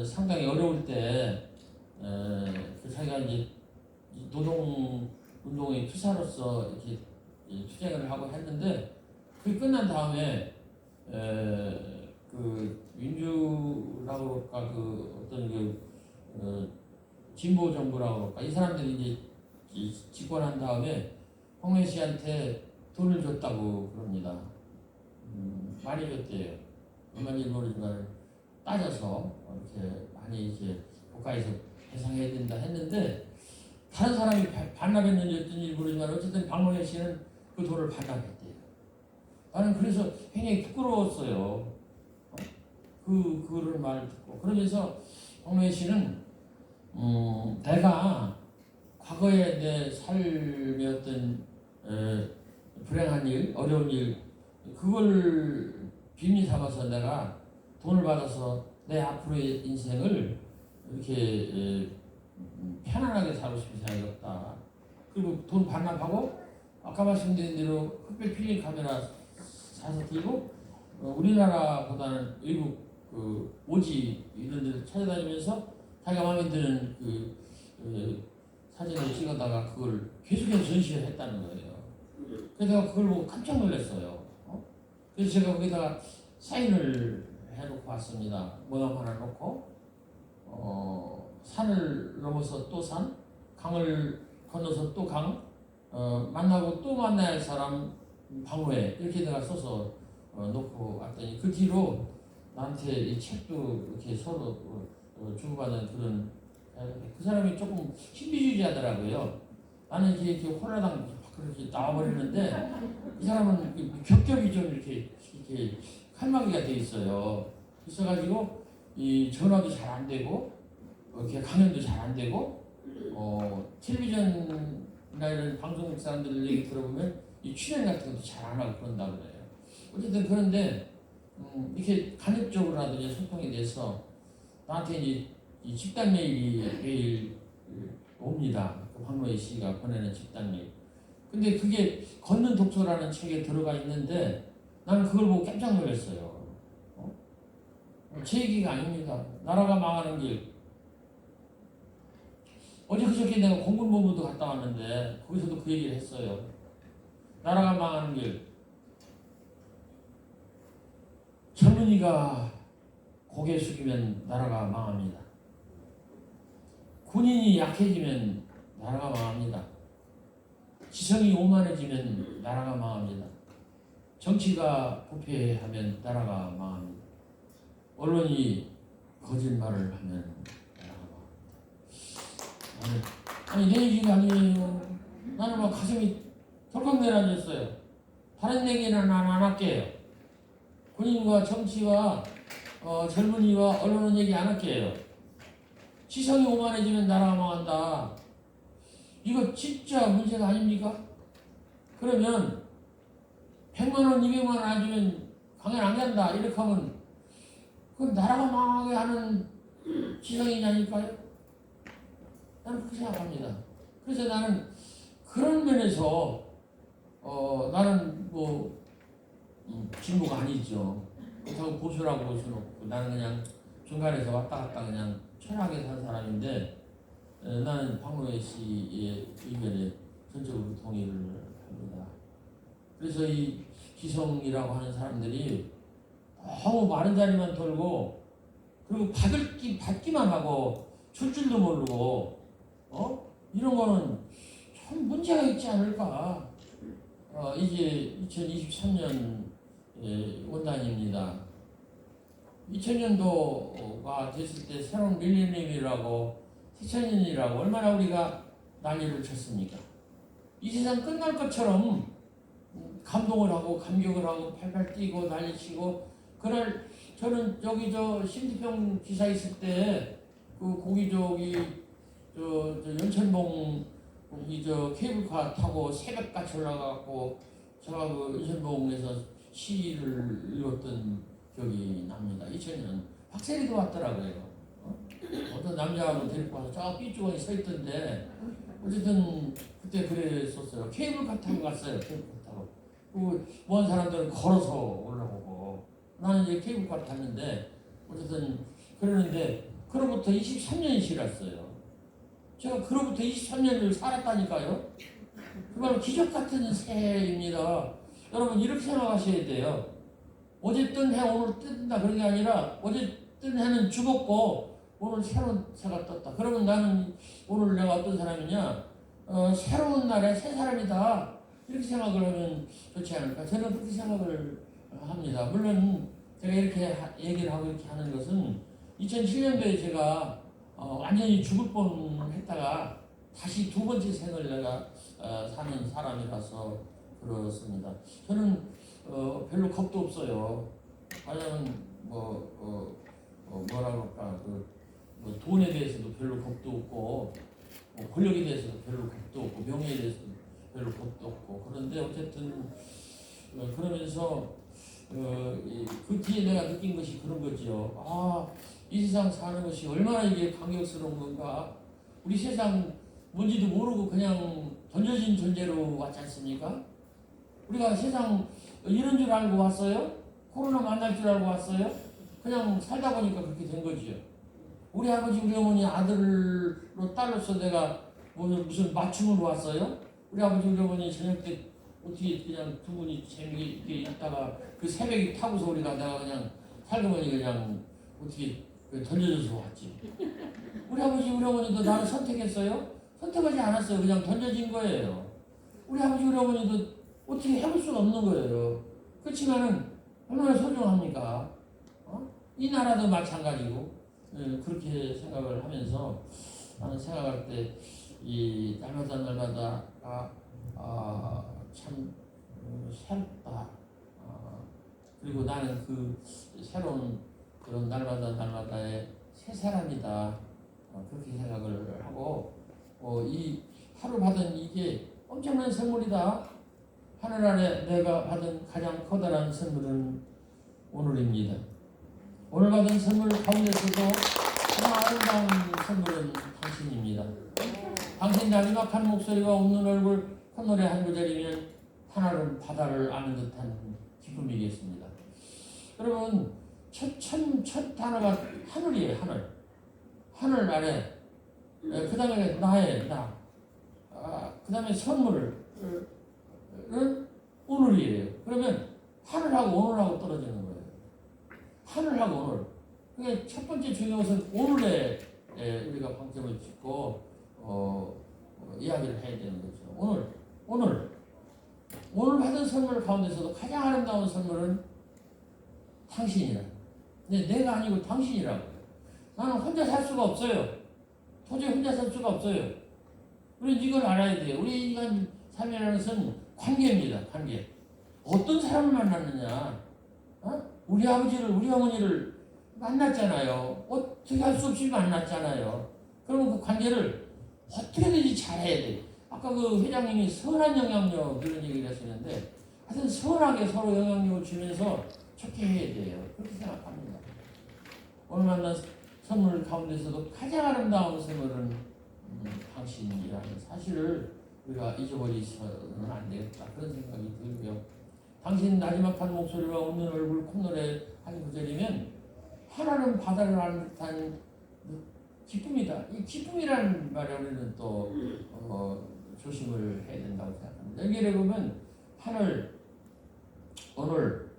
상당히 어려울 때 그 자기가 이제 이 노동 운동의 투사로서 이렇게 투쟁을 하고 했는데 그게 끝난 다음에 그 민주라고 그럴까 그 어떤 진보 정부라고 그럴까 이 사람들이 이제 집권한 다음에 홍래 씨한테 돈을 줬다고 그럽니다. 많이 줬대요. 얼마인지 모르지만 따져서 이렇게 많이 이제 국가에서 배상해야 된다 했는데 다른 사람이 반납했는지 어쩐지 모르지만 어쨌든 박노해 씨는 그 돈을 반납했대요. 나는 그래서 굉장히 부끄러웠어요. 그런 말을 듣고 그러면서 박노해 씨는 내가 과거에 내 삶의 어떤 불행한 일, 어려운 일 그걸 비밀 삼아서 내가 돈을 받아서 내 앞으로의 인생을 이렇게 편안하게 살고 싶은 생각이 없다. 그리고 돈 반납하고 아까 말씀드린 대로 흑백 필름 카메라 사서 들고 우리나라보다는 외국 오지 이런 데를 찾아다니면서 자기가 마음에 드는 사진을 찍어다가 그걸 계속해서 전시를 했다는 거예요. 그래서 내가 그걸 보고 깜짝 놀랐어요. 그래서 제가 거기다가 사인을 해놓고 왔습니다. 모양 하나 놓고 산을 넘어서 또 산, 강을 건너서 또 강, 만나고 또 만나야 할 사람 방호에 이렇게 내가 써서 놓고 왔더니 그 뒤로 나한테 이 책도 이렇게 서로 주고받은 그런 그 사람이 조금 신비주의자더라고요. 나는 이렇게 홀라당 그렇게 나와버리는데 이 사람은 겹겹이 좀 이렇게 칼막이가 돼 있어요. 있어가지고 이 전화도 잘 안 되고 이렇게 강연도 잘 안 되고 텔레비전이나 이런 방송 사람들 얘기 들어보면 이 출연 같은 것도 잘 안 하고 그런다고 그래요. 어쨌든 그런데 이렇게 간접적으로라도 소통이 돼서 나한테 이제 이 집단 메일이 매일 옵니다. 박노해 씨가 보내는 집단 메일. 근데 그게 걷는 독서라는 책에 들어가 있는데 나는 그걸 보고 깜짝 놀랐어요. 제 얘기가 아닙니다. 나라가 망하는 길. 어제 그저께 내가 공군본부도 갔다 왔는데 거기서도 그 얘기를 했어요. 나라가 망하는 길. 젊은이가 고개 숙이면 나라가 망합니다. 군인이 약해지면 나라가 망합니다. 지성이 오만해지면 나라가 망합니다. 정치가 부패하면 나라가 망합니다. 언론이 거짓말을 하면 나라가 망합니다. 아니 내 얘기가 아니에요. 나는 막 가슴이 덜컥 내려앉았어요. 다른 얘기는 안 할게요. 군인과 정치와 젊은이와 언론은 얘기 안 할게요. 지성이 오만해지면 나라가 망한다. 이거 진짜 문제가 아닙니까? 그러면 100만원, 200만원 안 주면 강연 안 간다. 이렇게 하면 그건 나라가 망하게 하는 지성이냐니까요? 나는 그렇게 생각합니다. 그래서 나는 그런 면에서 나는 진보가 아니죠. 그렇다고 보수라고 볼 수는 없고 나는 그냥 중간에서 왔다 갔다 그냥 편하게 산 사람인데 나는 박노해 씨의 의견에 전적으로 동의를 합니다. 그래서 이 기성이라고 하는 사람들이 너무 많은 자리만 돌고 그리고 받기만 하고 줄 줄도 모르고 이런 거는 참 문제가 있지 않을까. 이제 2023년 원단입니다. 2000년도가 됐을 때 새로운 밀레니엄이라고 새천년이라고 얼마나 우리가 난리를 쳤습니까? 이 세상 끝날 것처럼 감동을 하고 감격을 하고 팔팔 뛰고 난리치고 그날 저는 여기 신디평 기사 있을 때 그 거기 연천봉 케이블카 타고 새벽같이 올라가고 제가 그 연천봉에서 시를 읽었던 기억이 납니다. 2000년 박세리도 왔더라고요. 어떤 남자하고 데리고 와서 저 삐쭈거니 서 있던데 어쨌든 그때 그랬었어요. 케이블카 타고 갔어요. 케이블카 타고. 그리고 먼 사람들은 걸어서 올라오고 나는 이제 케이블카를 탔는데 어쨌든 그러는데 그로부터 23년이 지났어요. 제가 그로부터 23년을 살았다니까요. 정말 기적 같은 새해입니다. 여러분 이렇게 생각하셔야 돼요. 어제 뜬 해 오늘 뜬다 그런 게 아니라 어제 뜬 해는 죽었고 오늘 새로운 새가 떴다. 그러면 나는 오늘 내가 어떤 사람이냐? 새로운 날에 새 사람이다. 이렇게 생각을 하면 좋지 않을까? 저는 그렇게 생각을 합니다. 물론 제가 이렇게 얘기를 하고 이렇게 하는 것은 2007년도에 제가 완전히 죽을 뻔했다가 다시 두 번째 생을 내가 사는 사람이라서 그렇습니다. 저는 별로 겁도 없어요. 왜냐면 뭐라 그럴까 뭐 돈에 대해서도 별로 겁도 없고 권력에 대해서도 별로 겁도 없고 명예에 대해서도 별로 겁도 없고 그런데 어쨌든 그러면서 그 뒤에 내가 느낀 것이 그런 거지요. 이 세상 사는 것이 얼마나 이게 감격스러운 건가. 우리 세상 뭔지도 모르고 그냥 던져진 존재로 왔지 않습니까? 우리가 세상 이런 줄 알고 왔어요? 코로나 만날 줄 알고 왔어요? 그냥 살다 보니까 그렇게 된 거지요. 우리 아버지 우리 어머니 아들로 딸로서 내가 무슨 맞춤으로 왔어요? 우리 아버지 우리 어머니 저녁 때 어떻게 그냥 두 분이 재미있게 있다가 그 새벽에 타고서 우리가 내가 그냥 살그머니 그냥 어떻게 던져져서 왔지. 우리 아버지 우리 어머니도 나를 선택했어요? 선택하지 않았어요. 그냥 던져진 거예요. 우리 아버지 우리 어머니도 어떻게 해볼 수가 없는 거예요. 그렇지만은 얼마나 소중합니까? 이 나라도 마찬가지고 그렇게 생각을 하면서 나는 생각할 때 이 날마다가 참 새롭다. 그리고 나는 그 새로운 그런 날마다의 새 사람이다. 그렇게 생각을 하고 이 하루 받은 이게 엄청난 선물이다. 하늘 아래 내가 받은 가장 커다란 선물은 오늘입니다. 오늘 받은 선물 가운데서도 가장 아름다운 선물은 당신입니다. 당신 나지막한 목소리와 웃는 얼굴 콧노래 한 구절이면 하늘은 바다를 아는 듯한 기쁨이겠습니다. 여러분 첫 단어가 하늘이에요. 하늘 아래 그 다음에 나의 나 그 다음에 선물은 오늘이에요. 그러면 하늘하고 오늘하고 떨어지는 거예요. 하늘하고 오늘. 그게 첫 번째 중요한 것은 오늘에 우리가 방점을 짓고 이야기를 해야 되는 거죠. 오늘 받은 선물 가운데서도 가장 아름다운 선물은 당신이라. 근데 내가 아니고 당신이라고. 나는 혼자 살 수가 없어요. 도저히 혼자 살 수가 없어요. 우리 이걸 알아야 돼요. 우리 인간 삶이라는 것은 관계입니다. 관계. 어떤 사람을 만났느냐? 우리 아버지를 우리 어머니를 만났잖아요. 어떻게 할 수 없이 만났잖아요. 그러면 그 관계를 어떻게든지 잘해야 돼. 아까 그 회장님이 선한 영향력 이런 얘기를 하시는데 하여튼 선하게 서로 영향력을 주면서 좋게 해야 돼요. 그렇게 생각합니다. 오늘 만난 선물 가운데서도 가장 아름다운 선물은 당신이라는 사실을 우리가 잊어버리서는 안 되겠다. 그런 생각이 들고요. 당신 나지막한 목소리와 웃는 얼굴 콧노래 한 구절이면 하나는 바다를 아는 듯한 기쁨이다. 이 기쁨이라는 말에 우리는 또 조심을 해야 된다고 생각합니다. 여기에 보면 하늘, 오늘,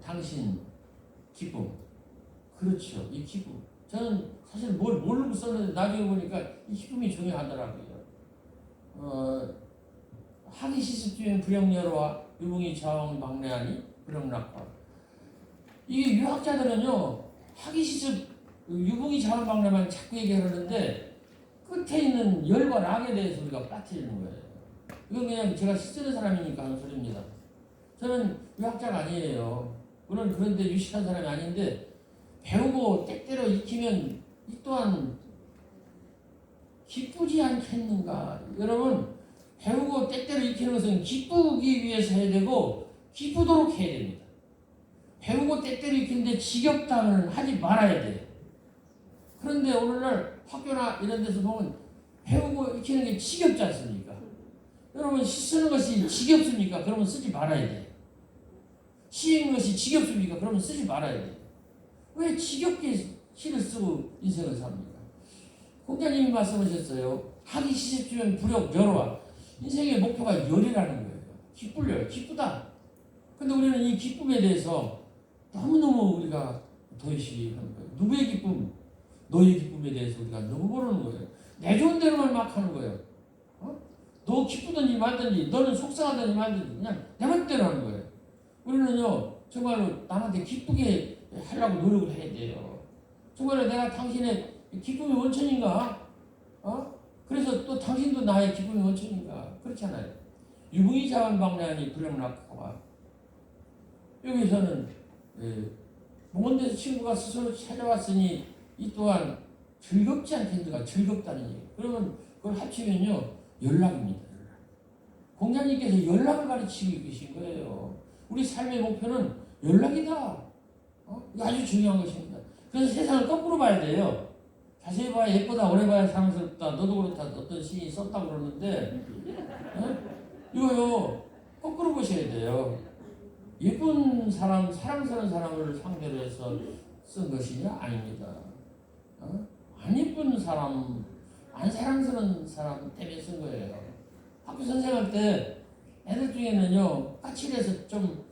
당신, 기쁨. 그렇죠. 이 기쁨. 저는 사실 뭘 모르고 썼는데 나중에 보니까 이 기쁨이 중요하더라고요. 하기 시습주인 불영여로와 유붕이 좌왕 막내하니 불영락과. 이 유학자들은요 하기 시습 유붕이 좌왕 막내만 자꾸 얘기하는데 끝에 있는 열과 락에 대해서 우리가 빠뜨리는 거예요. 이건 그냥 제가 쓰는 사람이니까 하는 소리입니다. 저는 유학자가 아니에요. 물론 그런데 유식한 사람이 아닌데 배우고 때때로 익히면 이 또한 기쁘지 않겠는가. 여러분 배우고 때때로 익히는 것은 기쁘기 위해서 해야 되고 기쁘도록 해야 됩니다. 배우고 때때로 익히는데 지겹다면 하지 말아야 돼요. 그런데 오늘날 학교나 이런 데서 보면 배우고 익히는 게 지겹지 않습니까? 여러분 쓰는 것이 지겹습니까? 그러면 쓰지 말아야 돼요. 시 읽는 것이 지겹습니까? 그러면 쓰지 말아야 돼요. 왜 지겹게 시를 쓰고 인생을 삽니까? 공자님이 말씀하셨어요. 하기 시집주면 불역 열화. 인생의 목표가 열이라는 거예요. 기쁠려요. 기쁘다. 근데 우리는 이 기쁨에 대해서 너무너무 우리가 도외시하는 거예요. 누구의 기쁨? 너의 기쁨에 대해서 우리가 너무 모르는 거예요. 내 좋은 대로만 막 하는 거예요. 너 기쁘든지 말든지 너는 속상하든지 말든지 그냥 내 멋대로 하는 거예요. 우리는요 정말로 남한테 기쁘게 하려고 노력을 해야 돼요. 정말로 내가 당신의 기쁨의 원천인가? 그래서 또 당신도 나의 기쁨의 원천인가? 그렇잖아요. 유붕이 자원방래하니 불행락하와. 여기서는 먼 데서 친구가 스스로 찾아왔으니 이 또한 즐겁지 않겠는가? 즐겁다는 얘기. 그러면 그걸 합치면요 연락입니다. 연락. 공자님께서 연락을 가르치고 계신 거예요. 우리 삶의 목표는 연락이다. 이거 아주 중요한 것입니다. 그래서 세상을 거꾸로 봐야 돼요. 자세히 봐야 예쁘다, 오래 봐야 사랑스럽다, 너도 그렇다, 어떤 시인이 썼다고 그러는데 이거요 거꾸로 보셔야 돼요. 예쁜 사람, 사랑스러운 사람을 상대로 해서 쓴 것이냐? 아닙니다. 안 예쁜 사람, 안 사랑스러운 사람 때문에 쓴 거예요. 학교 선생할 때 애들 중에는요 까칠해서 좀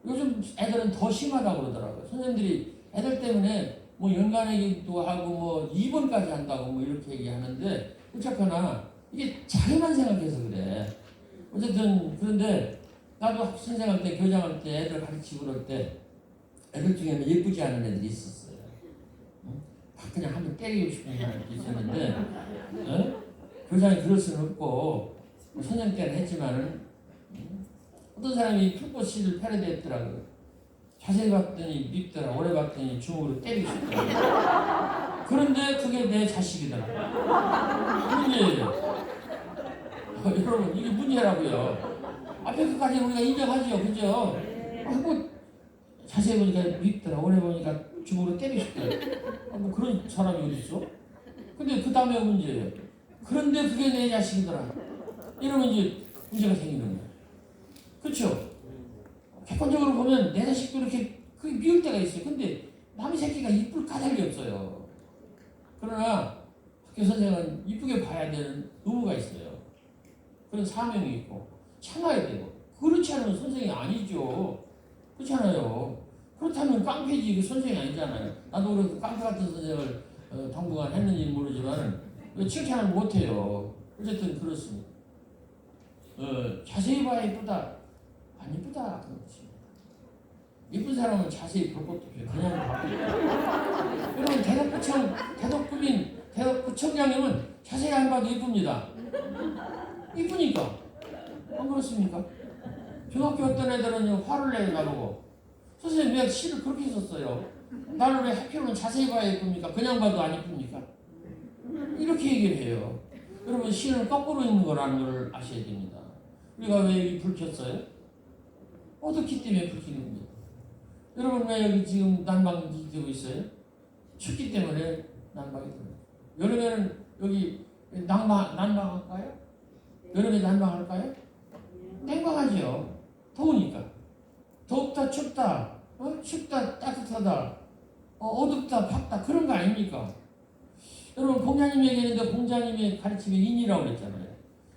요즘 애들은 더 심하다고 그러더라고요. 선생님들이 애들 때문에 뭐 연간회기도 하고 뭐 2번까지 한다고 뭐 이렇게 얘기하는데 어쨌거나 이게 자기만 생각해서 그래. 어쨌든 그런데 나도 학교 선생할 때 교장할 때 애들 가르치고 그럴 때 애들 중에는 예쁘지 않은 애들이 있었어요. 그냥 한번 때리고 싶은 사람이 있었는데 교장이 그럴 수는 없고 뭐 선생 때는 했지만은 어떤 사람이 풀꽃 시를 패러디했더라고요. 자세히 봤더니 밉더라. 오래 봤더니 주먹으로 때리고 싶더라. 그런데 그게 내 자식이더라. 문제예요. 여러분 이게 문제라고요. 앞에 끝까지 우리가 인정하죠. 그죠? 뭐 자세히 보니까 밉더라. 오래 보니까 주먹으로 때리고 싶더라. 뭐 그런 사람이 어디 있어? 근데 그 다음에 문제예요. 그런데 그게 내 자식이더라. 이러면 이제 문제가 생기는 거예요. 그렇죠? 객관적으로 보면 내 자식도 이렇게 그게 미울 때가 있어요. 근데 남의 새끼가 이쁠 까닭이 없어요. 그러나 학교 선생은 이쁘게 봐야 되는 의무가 있어요. 그런 사명이 있고 참아야 되고 그렇지 않으면 선생이 아니죠. 그렇잖아요. 그렇다면 깡패지 그 선생이 아니잖아요. 나도 그렇게 깡패 같은 선생을 당분간 했는지 모르지만 칭찬을 못해요. 어쨌든 그렇습니다. 자세히 봐야 이쁘다. 안 이쁘다. 그런 것입니다. 이쁜 사람은 자세히 볼 것도 없어요. 그냥 봐도. 여러분 대덕구청장님은 자세히 안 봐도 이쁩니다. 이쁘니까. 안 그렇습니까? 중학교 어떤 애들은 화를 내요 나보고. 선생님 왜 시를 그렇게 썼어요? 나를 왜 하필이면 자세히 봐야 이쁩니까? 그냥 봐도 안 이쁩니까? 이렇게 얘기를 해요. 여러분 시는 거꾸로 있는 거라는 걸 아셔야 됩니다. 우리가 왜 불 켰어요? 어둡기 때문에 불 켜는 겁니다. 여러분 왜 여기 지금 난방이 되고 있어요? 춥기 때문에 난방이 됩니다. 여름에는 여기 난방할까요? 여름에 난방할까요? 냉방하죠. 더우니까. 덥다 춥다 춥다 따뜻하다 어둡다 밝다 그런 거 아닙니까? 여러분 공자님 얘기했는데 공자님의 가르침이 인이라고 그랬잖아요.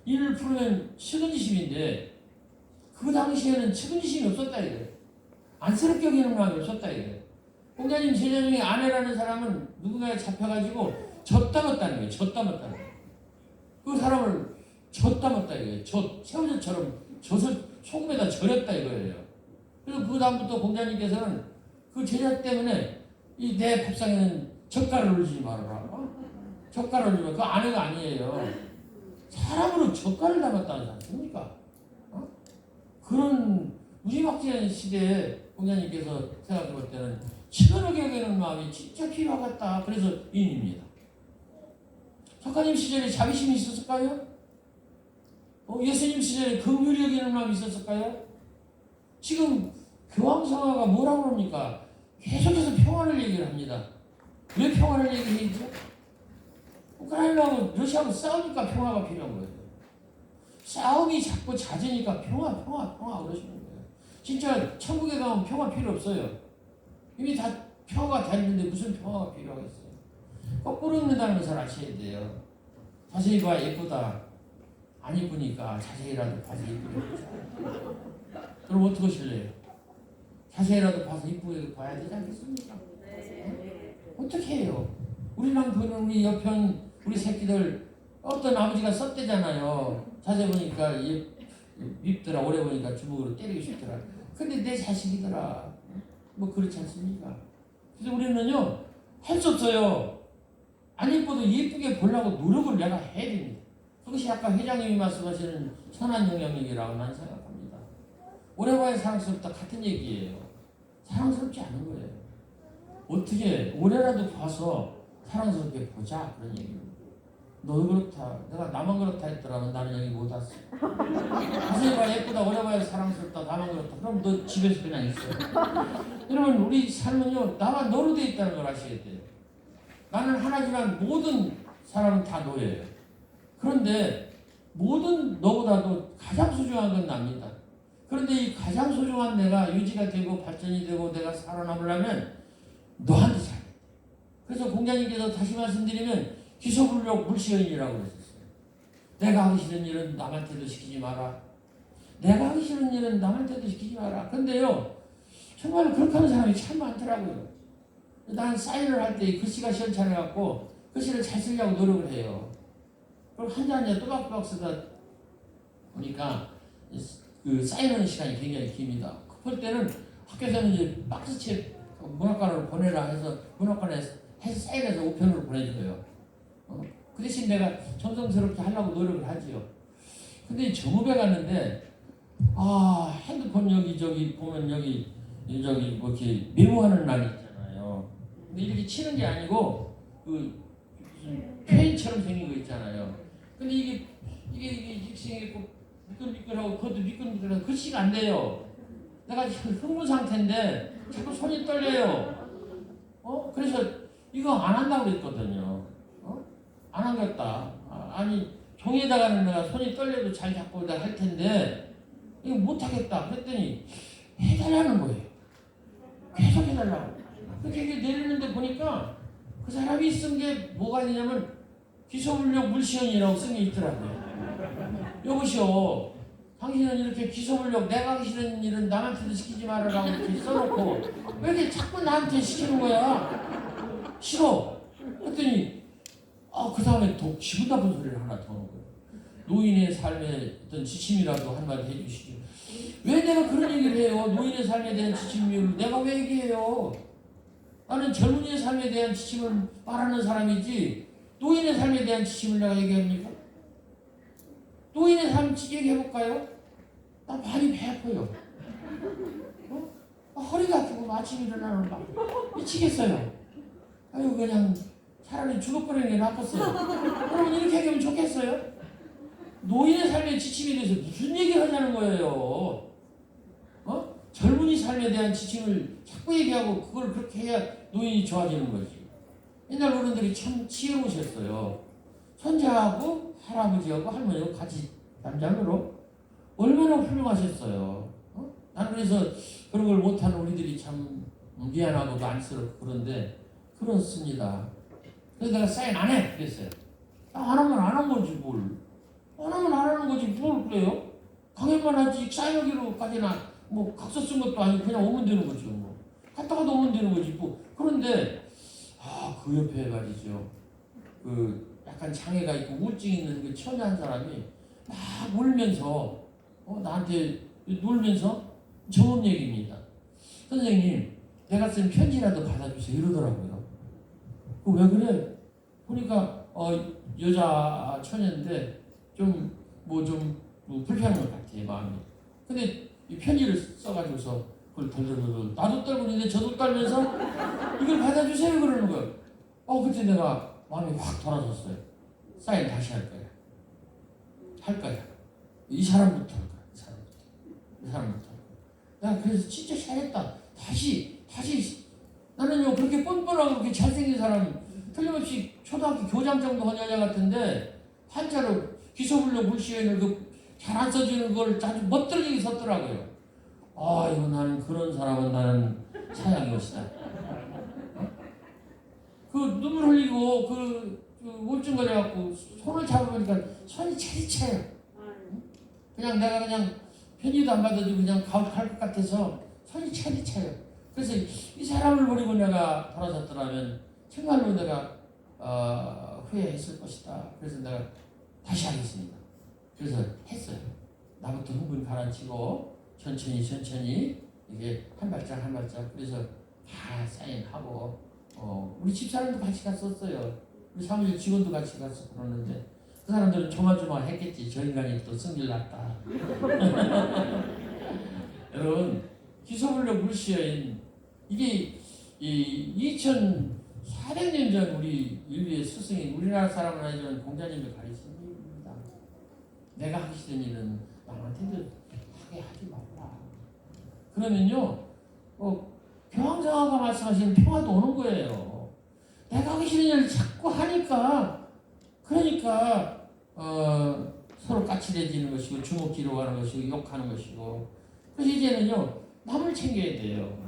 인을 풀으면 측은지심인데 그 당시에는 측은지심이 없었다 이거예요. 안쓰럽게 여기는 마음이 없었다 이거예요. 공자님 제자 중에 아내라는 사람은 누군가에 잡혀가지고 젖다 먹다는 거예요. 젖다 먹다는 거예요. 그 사람을 젖다 먹다 이거예요. 새우젓처럼 젖을 소금에다 절였다 이거예요. 그래서 그 다음부터 공자님께서는 그 제자 때문에 이 내 밥상에는 젓갈을 올리지 말아라. 젓갈을 올리지 말아라. 그 아내가 아니에요. 사람으로 젓갈을 담았다는 사람 뭡니까? 그런 무지막지한 시대에 공자님께서 생각해 볼 때는 시원하게 여기는 마음이 진짜 필요하겠다. 그래서 인입니다. 작가님 시절에 자비심이 있었을까요? 예수님 시절에 긍휼히 여기는 마음이 있었을까요? 지금 교황성화가 뭐라고 그럽니까? 계속해서 평화를 얘기를 합니다. 왜 평화를 얘기해야죠? 우크라이나하고 러시아하고 싸우니까 평화가 필요한 거예요. 싸움이 자꾸 잦으니까 평화 그러시는 거예요. 진짜 천국에 가면 표가 필요 없어요. 이미 다 표가 다 있는데 무슨 표가 필요하겠어요. 거꾸로 읽는다는 것을 아셔야 돼요. 자세히 봐 예쁘다. 안 이쁘니까 자세히라도 봐서 이쁘게 보자. 그럼 어떻게 하실래요? 자세히라도 봐서 이쁘게 봐야 되지 않겠습니까? 어떻게 해요? 우리랑 보는 우리 옆편 우리 새끼들 어떤 아버지가 썼대잖아요. 자세히 보니까 밉더라. 오래 보니까 주먹으로 때리고 싶더라. 근데 내 자식이더라. 뭐 그렇지 않습니까? 그래서 우리는요 할 수 없어요. 안 예뻐도 예쁘게 보려고 노력을 내가 해야 됩니다. 그것이 아까 회장님이 말씀하시는 선한 영향력이라고 나는 생각합니다. 오래 봐야 사랑스럽다 같은 얘기예요. 사랑스럽지 않은 거예요. 어떻게 오래라도 봐서 사랑스럽게 보자 그런 얘기입니다. 너 그렇다. 내가 나만 그렇다 했더라면 나는 여기 못 왔어. 자세히 봐 예쁘다. 오래 봐야 사랑스럽다. 나만 그렇다. 그럼 너 집에서 그냥 있어. 여러분 우리 삶은요 나와 너로 되어 있다는 걸 아셔야 돼요. 나는 하나지만 모든 사람은 다 너예요. 그런데 모든 너보다도 가장 소중한 건 납니다. 그런데 이 가장 소중한 내가 유지가 되고 발전이 되고 내가 살아남으려면 너한테 살아야 돼. 그래서 공자님께서 다시 말씀드리면 기소불력 물시연이라고 그러셨어요. 내가 하기 싫은 일은 남한테도 시키지 마라. 내가 하기 싫은 일은 남한테도 시키지 마라. 근데요 정말 그렇게 하는 사람이 참 많더라고요. 나는 사인을 할 때 글씨가 시원찮아갖고 글씨를 잘 쓰려고 노력을 해요. 그럼 한 잔에 또박또박 쓰다 보니까 그 사인하는 시간이 굉장히 깁니다. 급할 때는 학교에서는 이제 박스책 문학관으로 보내라 해서 문학관에서 해서 사인해서 우편으로 보내줘요. 그 대신 내가 정성스럽게 하려고 노력을 하지요. 근데 정읍에 갔는데 핸드폰 여기 보면 여기 뭐 이렇게 메모하는 란이 있잖아요. 근데 이렇게 치는 게 아니고 그 무슨 페인처럼 생긴 거 있잖아요. 근데 이게 이렇게 생겼고 미끌미끌하고 그것도 미끌미끌하고 글씨가 안 돼요. 내가 지금 흥분 상태인데 자꾸 손이 떨려요. 그래서 이거 안 한다고 그랬거든요. 안 하겠다. 아니 종이에다가는 내가 손이 떨려도 잘 잡고 내가 할 텐데 이거 못 하겠다. 그랬더니 해달라는 거예요. 계속 해달라고. 그렇게 이게 내리는데 보니까 그 사람이 쓴 게 뭐가 있냐면 기소불력 물시연이라고 쓴 게 있더라고요. 여보시오. 당신은 이렇게 기소불력 내가 하기 싫은 일은 남한테도 시키지 말아라고 이렇게 써놓고 왜 이렇게 자꾸 나한테 시키는 거야? 싫어. 그랬더니 그 다음에 더 기분 나쁜 소리를 하나 더 하는 거예요. 노인의 삶의 어떤 지침이라도 한마디 해주시죠. 왜 내가 그런 얘기를 해요? 노인의 삶에 대한 지침을 내가 왜 얘기해요? 나는 젊은이의 삶에 대한 지침을 말하는 사람이지 노인의 삶에 대한 지침을 내가 얘기합니까? 노인의 삶 얘기해볼까요? 나 많이 배 아파요. 허리가 아프고 아침에 일어나면 막 미치겠어요. 아유 그냥 차라리 죽어버리는 게 낫겠어요. 여러분 이렇게 얘기하면 좋겠어요? 노인의 삶의 지침에 대해서 무슨 얘기를 하자는 거예요? 젊은이 삶에 대한 지침을 자꾸 얘기하고 그걸 그렇게 해야 노인이 좋아지는 거지. 옛날 어른들이 참 지혜로우셨어요. 손자하고 할아버지하고 할머니하고 같이 남장으로 얼마나 훌륭하셨어요. 나는 그래서 그런 걸 못하는 우리들이 참 미안하고도 안쓰럽고 그런데 그렇습니다. 그래서 내가 사인 안 해 그랬어요. 안 하면 안 한 거지 뭘. 안 하면 안 하는 거지 뭘 그래요? 강연만 하지 사인하기로까지나 뭐 각서 쓴 것도 아니고 그냥 오면 되는 거죠. 뭐. 갔다가도 오면 되는 거지 뭐. 그런데 그 옆에 말이죠. 그 약간 장애가 있고 우울증 있는 그 처녀 한 사람이 막 울면서 나한테 놀면서 정업 얘기입니다. 선생님 내가 쓴 편지라도 받아주세요 이러더라고요. 왜 그래? 보니까 여자 처녀인데 좀 불편한 것 같아 마음이. 근데 이 편지를 써가지고서 그걸 덜덜덜 나도 떨고 있는데 저도 떨면서 이걸 받아주세요 그러는 거예요. 그때 내가 마음이 확 돌아섰어요. 사인 다시 할 거야. 할 거야. 이 사람부터 할 거야. 이 사람부터. 내가 그래서 진짜 잘했다. 다시 나는요 그렇게 뻔뻔하고 그렇게 잘생긴 사람 틀림없이 초등학교 교장 정도 한 여자 같은데 한자로 기소불력 물시연을 잘 안 써주는 걸 아주 멋들게 썼더라고요. 아 이거 나는 그런 사람은 나는 차양이 것이다. 그 눈물 흘리고 그 울증거려갖고 손을 잡으니까 손이 차리차요. 그냥 내가 그냥 편지도 안 받아도 그냥 갈 것 같아서 손이 차리차요. 그래서 이 사람을 버리고 내가 돌아섰더라면 정말로 내가 후회했을 것이다. 그래서 내가 다시 하겠습니다. 그래서 했어요. 나부터 흥분 가라앉히고 천천히 이게 한 발짝 한 발짝 그래서 다 사인하고 우리 집사람도 같이 갔었어요. 우리 사무실 직원도 같이 가서 그러는데 그 사람들은 조마조마했겠지. 저 인간이 또 승질 났다. 여러분 기소불력 물시여인 이게 2400년 전 우리 인류의 스승인 우리나라 사람은 아니지만 공자님을 가르친 일입니다. 내가 하기 싫은 일은 남한테도 하게 하지 말라. 그러면요 교황장하가 말씀하시는 평화도 오는 거예요. 내가 하기 싫은 일을 자꾸 하니까 그러니까 서로 까칠해지는 것이고 주먹질로 가는 것이고 욕하는 것이고 그래서 이제는요 남을 챙겨야 돼요.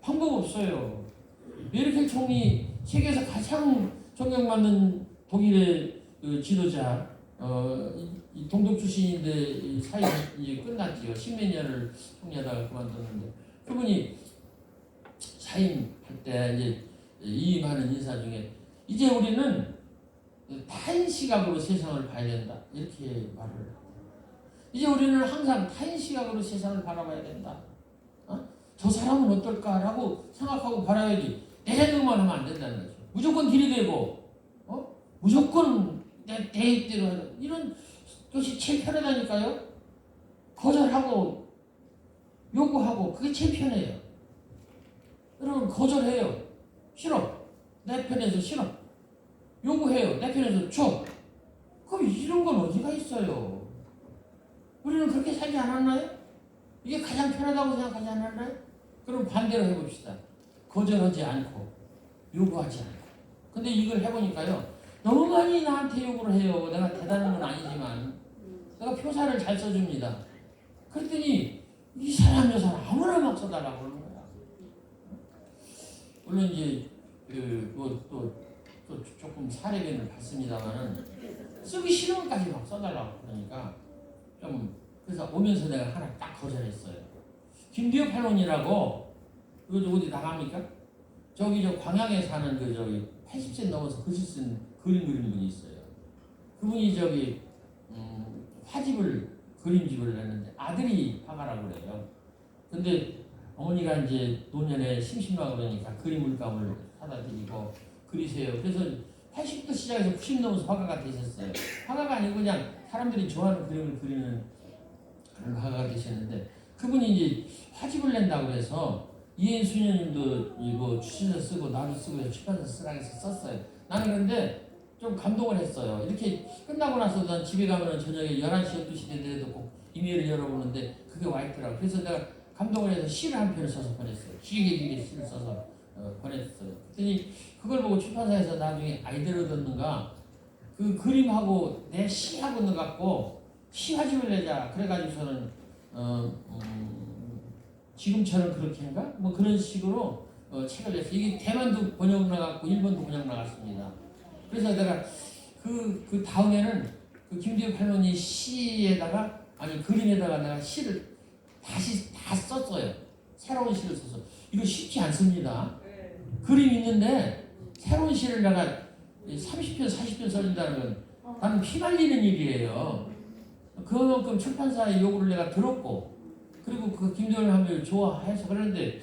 방법 없어요. 메르켈 총리 세계에서 가장 존경받는 독일의 그 지도자 이 동독 출신인데 사회가 이제 끝났지요. 10몇 년을 총리하다가 그만뒀는데 그분이 사임할 때 이제 이임하는 인사 중에 이제 우리는 타인 시각으로 세상을 봐야 된다 이렇게 말을 해요. 이제 우리는 항상 타인 시각으로 세상을 바라봐야 된다. 저 사람은 어떨까라고 생각하고 바라야지 내 생각만 하면 안 된다는 거죠. 무조건 들이대고 무조건 내 입대로 하는 이런 것이 제일 편하다니까요. 거절하고 요구하고 그게 제일 편해요. 여러분 거절해요. 싫어. 내 편에서 싫어. 요구해요. 내 편에서 줘. 그럼 이런 건 어디가 있어요? 우리는 그렇게 살지 않았나요? 이게 가장 편하다고 생각하지 않았나요? 그럼 반대로 해봅시다. 거절하지 않고 요구하지 않고. 근데 이걸 해보니까요. 너무 많이 나한테 요구를 해요. 내가 대단한 건 아니지만 내가 표사를 잘 써줍니다. 그랬더니 이 사람 저 사람 아무나 막 써달라고 그러는 거야. 물론 이제 또 조금 사례변을 받습니다만은 쓰기 싫은 것까지 막 써달라고 그러니까 좀 그래서 오면서 내가 하나 딱 거절했어요. 김대엽 할머니라고 이거 어디 나갑니까? 저기 저 광양에 사는 그 저기 80세 넘어서 글씨 쓴 그림 그리는 분이 있어요. 그분이 저기 그림집을 냈는데 아들이 화가라고 그래요. 근데 어머니가 이제 노년에 심심하고 그러니까 그림 물감을 사다 드리고 그리세요. 그래서 80부터 시작해서 90 넘어서 화가가 되셨어요. 화가가 아니고 그냥 사람들이 좋아하는 그림을 그리는 그런 화가가 되셨는데 그분이 이제 화집을 낸다고 해서 이해수녀님도 이거 추신서 쓰고 나도 쓰고 해서 출판사 쓰라고 해서 썼어요. 나는 그런데 좀 감동을 했어요. 이렇게 끝나고 나서 난 집에 가면 저녁에 11시, 12시 되더라도 꼭 이메일을 열어보는데 그게 와 있더라고요. 그래서 내가 감동을 해서 시를 한 편을 써서 보냈어요. 길게 시를 써서 보냈어요. 그랬더니 그걸 보고 출판사에서 나중에 아이디어를 얻는가 그 그림하고 내 시하고 넣어갖고 시화집을 내자. 그래가지고서는 지금처럼 그렇게 한가? 뭐 그런 식으로 책을 냈어요. 이게 대만도 번역 나갔고 일본도 번역 나갔습니다. 그래서 내가 그 다음에는 그 김대엽 할머니 시에다가 아니 그림에다가 내가 시를 다시 다 썼어요. 새로운 시를 써서 이거 쉽지 않습니다. 그림 있는데 새로운 시를 내가 30편 40편 써준다는 건 나는 피말리는 일이에요. 그만큼 출판사의 요구를 내가 들었고 그리고 그 김대엽 할머니를 좋아해서 그러는데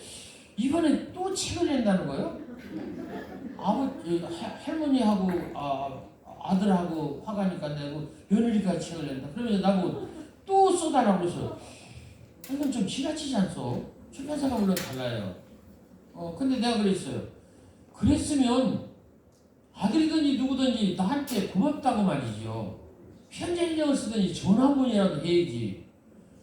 이번에 또 책을 낸다는 거예요. 할머니하고 아들하고 화가니까 내고 며느리가 책을 낸다. 그러면서 나보고 또 써달라고 그래서 이건 좀 지나치지 않소? 출판사가 물론 달라요. 근데 내가 그랬어요. 그랬으면 아들이든지 누구든지 나한테 고맙다고 말이죠. 편지를 쓰든지 전화 한 번이라도 해야지.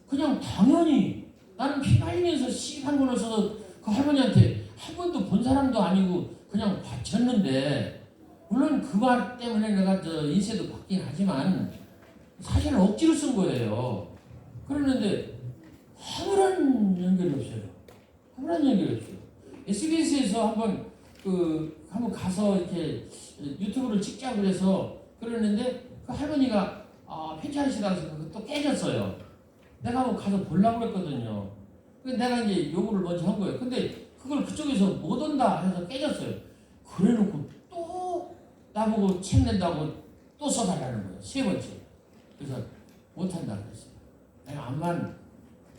그냥 당연히 나는 피말리면서 시 한 권을 써서 그 할머니한테 한 번도 본 사람도 아니고 그냥 바쳤는데 물론 그 말 때문에 내가 인쇄도 받긴 하지만 사실은 억지로 쓴 거예요. 그러는데 아무런 연결이 없어요. 아무런 연결이 없어요. SBS에서 한번 가서 이렇게 유튜브를 찍자고 그래서 그러는데 그 할머니가 괜찮으시다고 해서 또 깨졌어요. 내가 한번 가서 보려고 그랬거든요. 근데 내가 이제 요구를 먼저 한 거예요. 근데 그걸 그쪽에서 못 온다 해서 깨졌어요. 그래놓고 또 나보고 책 낸다고 또 써달라는 거예요. 세 번째. 그래서 못한다 그랬어요. 내가 암만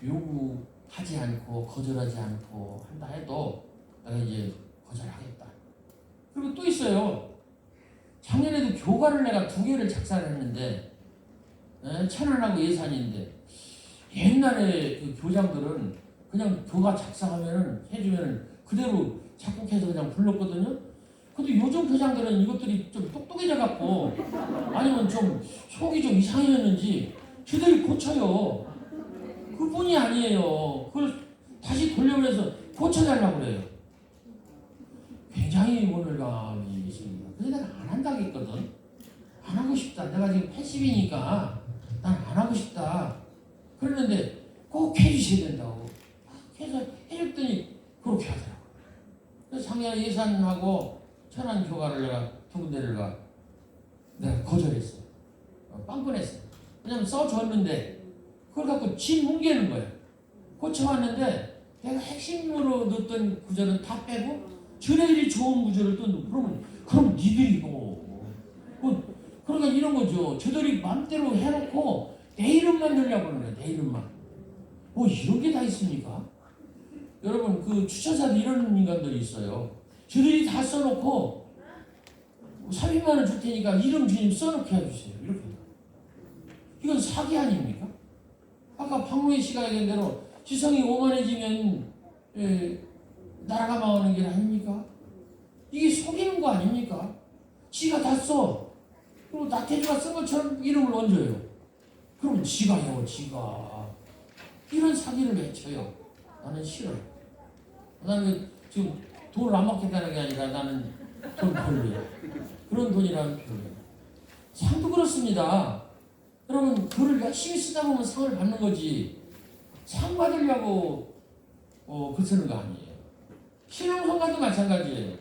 요구하지 않고 거절하지 않고 한다 해도 내가 이제 거절하겠다. 그리고 또 있어요. 작년에도 교과를 내가 2개를 작사를 했는데 천안하고 예산인데 옛날에 그 교장들은 그냥 교과 작사하면은 해주면 그대로 작곡해서 그냥 불렀거든요. 근데 요즘 교장들은 이것들이 좀 똑똑해져 갖고 아니면 좀 속이 좀 이상해졌는지 저들이 고쳐요. 그뿐이 아니에요. 그걸 다시 돌려보내서 고쳐달라고 그래요. 굉장히 오늘감이 있습니다. 그래서 내가 안 한다고 했거든. 안 하고 싶다. 내가 지금 80이니까 난 안 하고 싶다. 그러는데 꼭 해주셔야 된다고. 해서 해줬더니 그렇게 하더라고요. 그래서 상야 예산하고 천안 교과를 내가 2군데를 내가 거절했어요. 빵꾸냈어요. 왜냐면 써줬는데 그걸 갖고 지 뭉개는 거예요. 고쳐왔는데 내가 핵심으로 넣었던 구절은 다 빼고 저네들이 좋은 구절을 또 넣고 그럼 니들이 그러니까 이런 거죠. 저들이 맘대로 해놓고 내 이름만 넣으려고 하는 거예요. 내 이름만. 이런 게 다 있습니까? 여러분 그 추천사도 이런 인간들이 있어요. 저들이 다 써놓고 300만 원 줄 테니까 이름 주님 써놓게 해주세요. 이렇게. 이건 사기 아닙니까? 아까 박노희 씨가 얘기한 대로 지성이 오만해지면 나라가 망하는 게 아닙니까? 이게 속이는 거 아닙니까? 지가 다 써. 그리고 나태주가 쓴 것처럼 이름을 얹어요. 그럼 지가 해요, 지가. 이런 사기를 왜 쳐요? 나는 싫어요. 나는 지금 돈을 안 받겠다는 게 아니라 나는 돈 별로야. 그런 돈이라면 별로야. 상도 그렇습니다. 여러분, 글을 열심히 쓰다 보면 상을 받는 거지. 상 받으려고 글 쓰는 거 아니에요. 신앙송가도 마찬가지예요.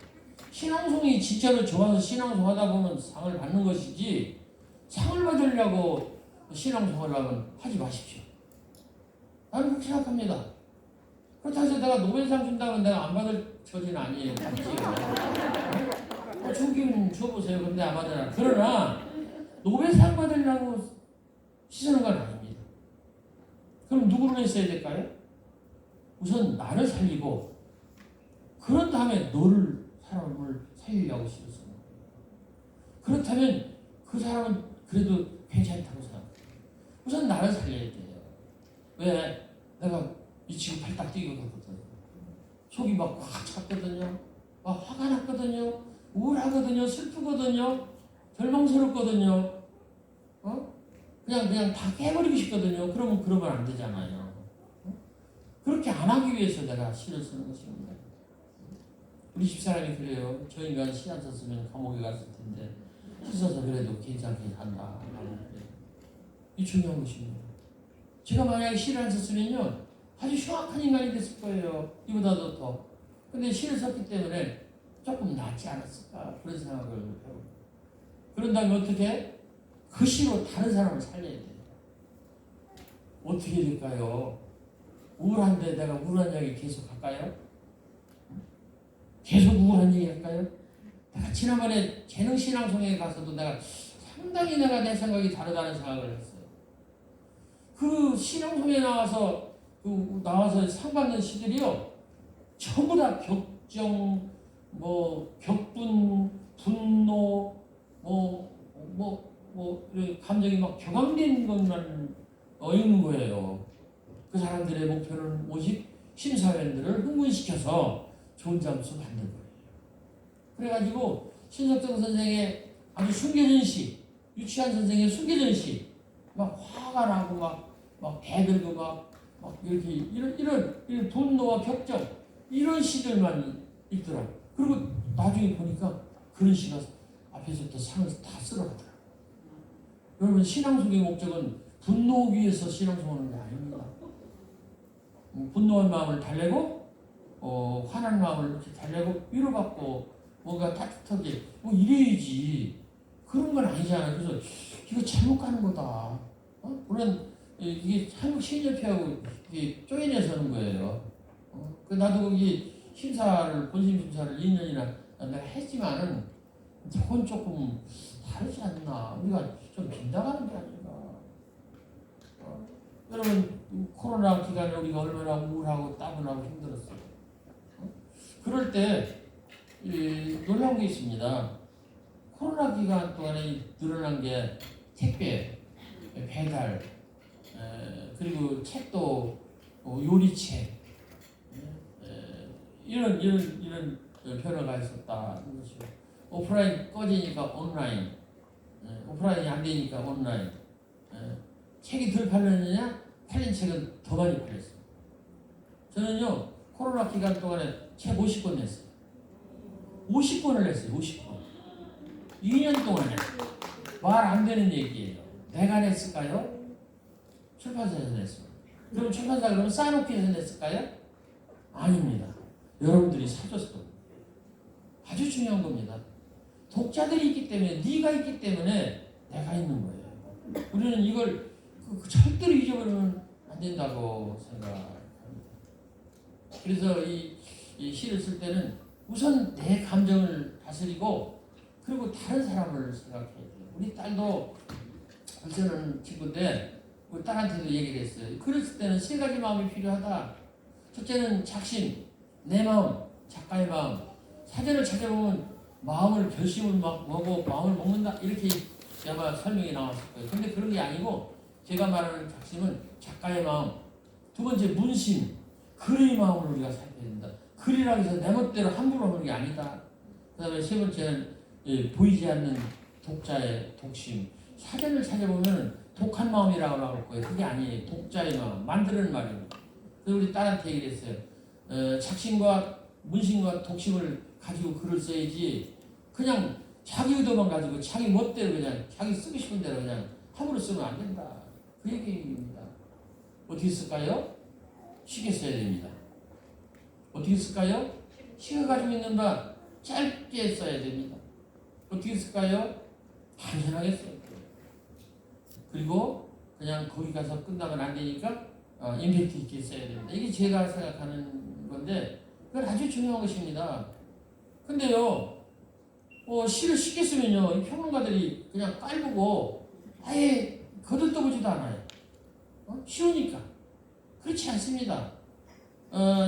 신앙송이 진짜로 좋아서 신앙송 하다 보면 상을 받는 것이지 상을 받으려고 신앙송을 하면 하지 마십시오. 나는 그렇게 생각합니다. 그렇다고 해서 내가 노벨상 준다면 내가 안 받을 처지는 아니에요. 받지요. 주긴 줘보세요. 근데 안 받으나. 그러나 노벨상 받으려고 시쓰는 건 아닙니다. 그럼 누구를 했어야 될까요? 우선 나를 살리고 그런 다음에 사람을 살리려고 시쓰는 거예요. 그렇다면 그 사람은 그래도 괜찮다고 생각해요. 우선 나를 살려야 돼요. 왜? 내가 미치고 발딱 뛰고 갔거든. 속이 막 꽉 찼거든요. 막 화가 났거든요. 우울하거든요. 슬프거든요. 절망스럽거든요. 그냥 다 깨버리고 싶거든요. 그러면 안 되잖아요. 그렇게 안 하기 위해서 내가 시를 쓰는 것입니다. 우리 집사람이 그래요. 저 인간 시 안 썼으면 감옥에 갔을 텐데 시 써서 그래도 괜찮게 산다. 이 중요한 것입니다. 제가 만약에 시를 안 썼으면요 아주 흉악한 인간이 됐을 거예요. 이보다도 더. 근데 시를 썼기 때문에 조금 낫지 않았을까 그런 생각을 해요. 그런 다음에 어떻게? 그 시로 다른 사람을 살려야 돼요. 어떻게 될까요? 우울한데 내가 우울한 이야기 계속 할까요? 계속 우울한 얘기 할까요? 내가 지난번에 재능신앙송에 가서도 내가 상당히 내 생각이 다르다는 생각을 했어요. 그 신앙송에 나와서 상 받는 시들이요 전부 다 격정, 격분, 분노, 감정이 막 격앙된 것만 있는 거예요. 그 사람들의 목표는 오직 심사위원들을 흥분시켜서 좋은 점수 받는 거예요. 그래가지고 신석정 선생의 아주 숨겨진 시, 유치한 선생의 숨겨진 시, 막 화가 나고 막 대들고 막 이렇게 이런 분노와 격정 이런 시들만 있더라고. 그리고 나중에 보니까 그런 시가 앞에서부터 상을 다 쓸어가더라고. 여러분 신앙송의 목적은 분노하기 위해서 신앙송하는 게 아닙니다. 분노한 마음을 달래고 화난 마음을 이렇게 달래고 위로받고 뭔가 따뜻하게 뭐 이래야지. 그런 건 아니잖아요. 그래서 이거 잘못 가는 거다. 물론 이게 한국 시인협회하고 이게 쪼개내서 하는 거예요. 나도 거기 본심 심사를 2년이나 내가 했지만은 저건 조금 다르지 않나. 우리가 좀 빗나가는 게 아닌가. 여러분 코로나 기간에 우리가 얼마나 우울하고 따분하고 힘들었어요. 그럴 때 놀라운 게 있습니다. 코로나 기간 동안에 늘어난 게 택배, 배달, 그리고 책도 요리책 이런 변화가 있었다는 것이죠. 오프라인 꺼지니까 온라인, 오프라인이 안 되니까 온라인. 책이 덜 팔렸느냐? 팔린 책은 더 많이 팔렸어요. 저는요 코로나 기간 동안에 책 50권 냈어요. 50권을 냈어요. 50권. 2년 동안에 말 안 되는 얘기예요. 내가 냈을까요? 출판사에서 냈습니다. 그럼 출판사 그러면 싸놓기에서 냈을까요? 아닙니다. 여러분들이 사줬어. 아주 중요한 겁니다. 독자들이 있기 때문에 네가 있기 때문에 내가 있는 거예요. 우리는 이걸 절대로 잊어버리면 안 된다고 생각합니다. 그래서 이 시를 쓸 때는 우선 내 감정을 다스리고 그리고 다른 사람을 생각해야 돼요. 우리 딸도 벌써는 친구인데 우리 딸한테도 얘기를 했어요. 그랬을 때는 세 가지 마음이 필요하다. 첫째는 작심, 내 마음, 작가의 마음. 사전을 찾아보면 마음을 결심을 먹고 마음을 먹는다 이렇게 아마 설명이 나왔을 거예요. 근데 그런 게 아니고 제가 말하는 작심은 작가의 마음. 두 번째 문심, 글의 마음을 우리가 살펴야 된다. 글이라고 해서 내 멋대로 함부로 하는 게 아니다. 그 다음에 세 번째는 보이지 않는 독자의 독심. 사전을 찾아보면 독한 마음이라고 나올 거예요. 그게 아니에요. 독자의 마음, 만드는 말입니다. 그래서 우리 딸한테 얘기를 했어요. 작심과 문심과 독심을 가지고 글을 써야지 그냥 자기 의도만 가지고 자기 멋대로 그냥 자기 쓰고 싶은 대로 그냥 함부로 쓰면 안 된다. 그 얘기입니다. 어떻게 쓸까요? 쉽게 써야 됩니다. 어떻게 쓸까요? 시가 가지고 있는 바 짧게 써야 됩니다. 어떻게 쓸까요? 단순하게 써야 돼요. 그리고 그냥 거기 가서 끝나면 안 되니까 임팩트 있게 써야 됩니다. 이게 제가 생각하는 건데 그건 아주 중요한 것입니다. 근데요 시를 쉽게 쓰면요 이 평론가들이 그냥 깔보고 아예 거들떠보지도 않아요. 쉬우니까. 그렇지 않습니다.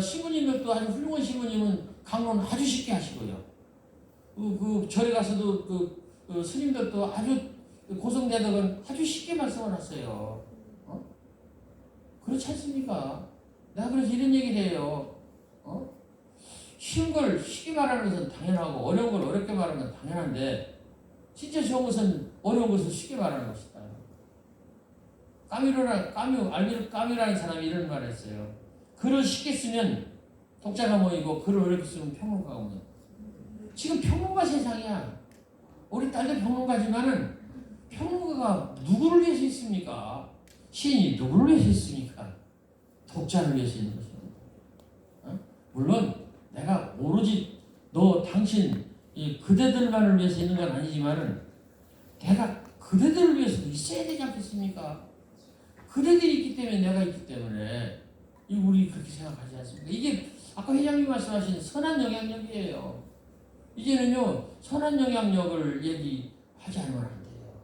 신부님들도 아주 훌륭한 신부님은 강론 아주 쉽게 하시고요. 그 절에 가서도 그 스님들도 아주 고성대덕은 아주 쉽게 말씀을 하세요. 그렇지 않습니까? 내가 그래서 이런 얘기를 해요. 쉬운 걸 쉽게 말하는 것은 당연하고 어려운 걸 어렵게 말하는 건 당연한데 진짜 좋은 것은 어려운 것을 쉽게 말하는 것이다. 까뮤라는 사람이 이런 말을 했어요. 글을 쉽게 쓰면 독자가 모이고 글을 어렵게 쓰면 평론가가 모여. 지금 평론가 세상이야. 우리 딸도 평론가지만은 평론가가 누구를 위해서 있습니까? 시인이 누구를 위해서 있습니까? 독자를 위해서 있는 것입니다. 물론 내가 오로지 당신 그대들만을 위해서 있는 건 아니지만은 내가 그대들을 위해서도 있어야 되지 않겠습니까? 그대들이 있기 때문에 내가 있기 때문에 우리 그렇게 생각하지 않습니까? 이게 아까 회장님 말씀하신 선한 영향력이에요. 이제는요 선한 영향력을 얘기하지 않으면 안 돼요.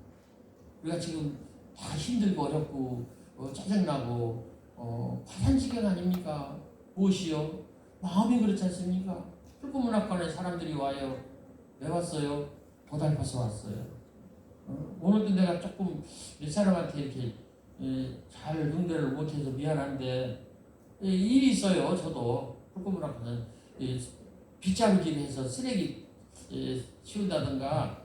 우리가 지금 다 힘들고 어렵고 짜증나고 화산지경 아닙니까? 무엇이요? 마음이 그렇지 않습니까? 풀꽃문학관에 사람들이 와요. 왜 왔어요? 고달파서 왔어요. 오늘도 내가 조금 몇 사람한테 이렇게 잘 응대를 못해서 미안한데 일이 있어요. 저도 풀꽃문학관은 빗자루질을 해서 쓰레기 치운다든가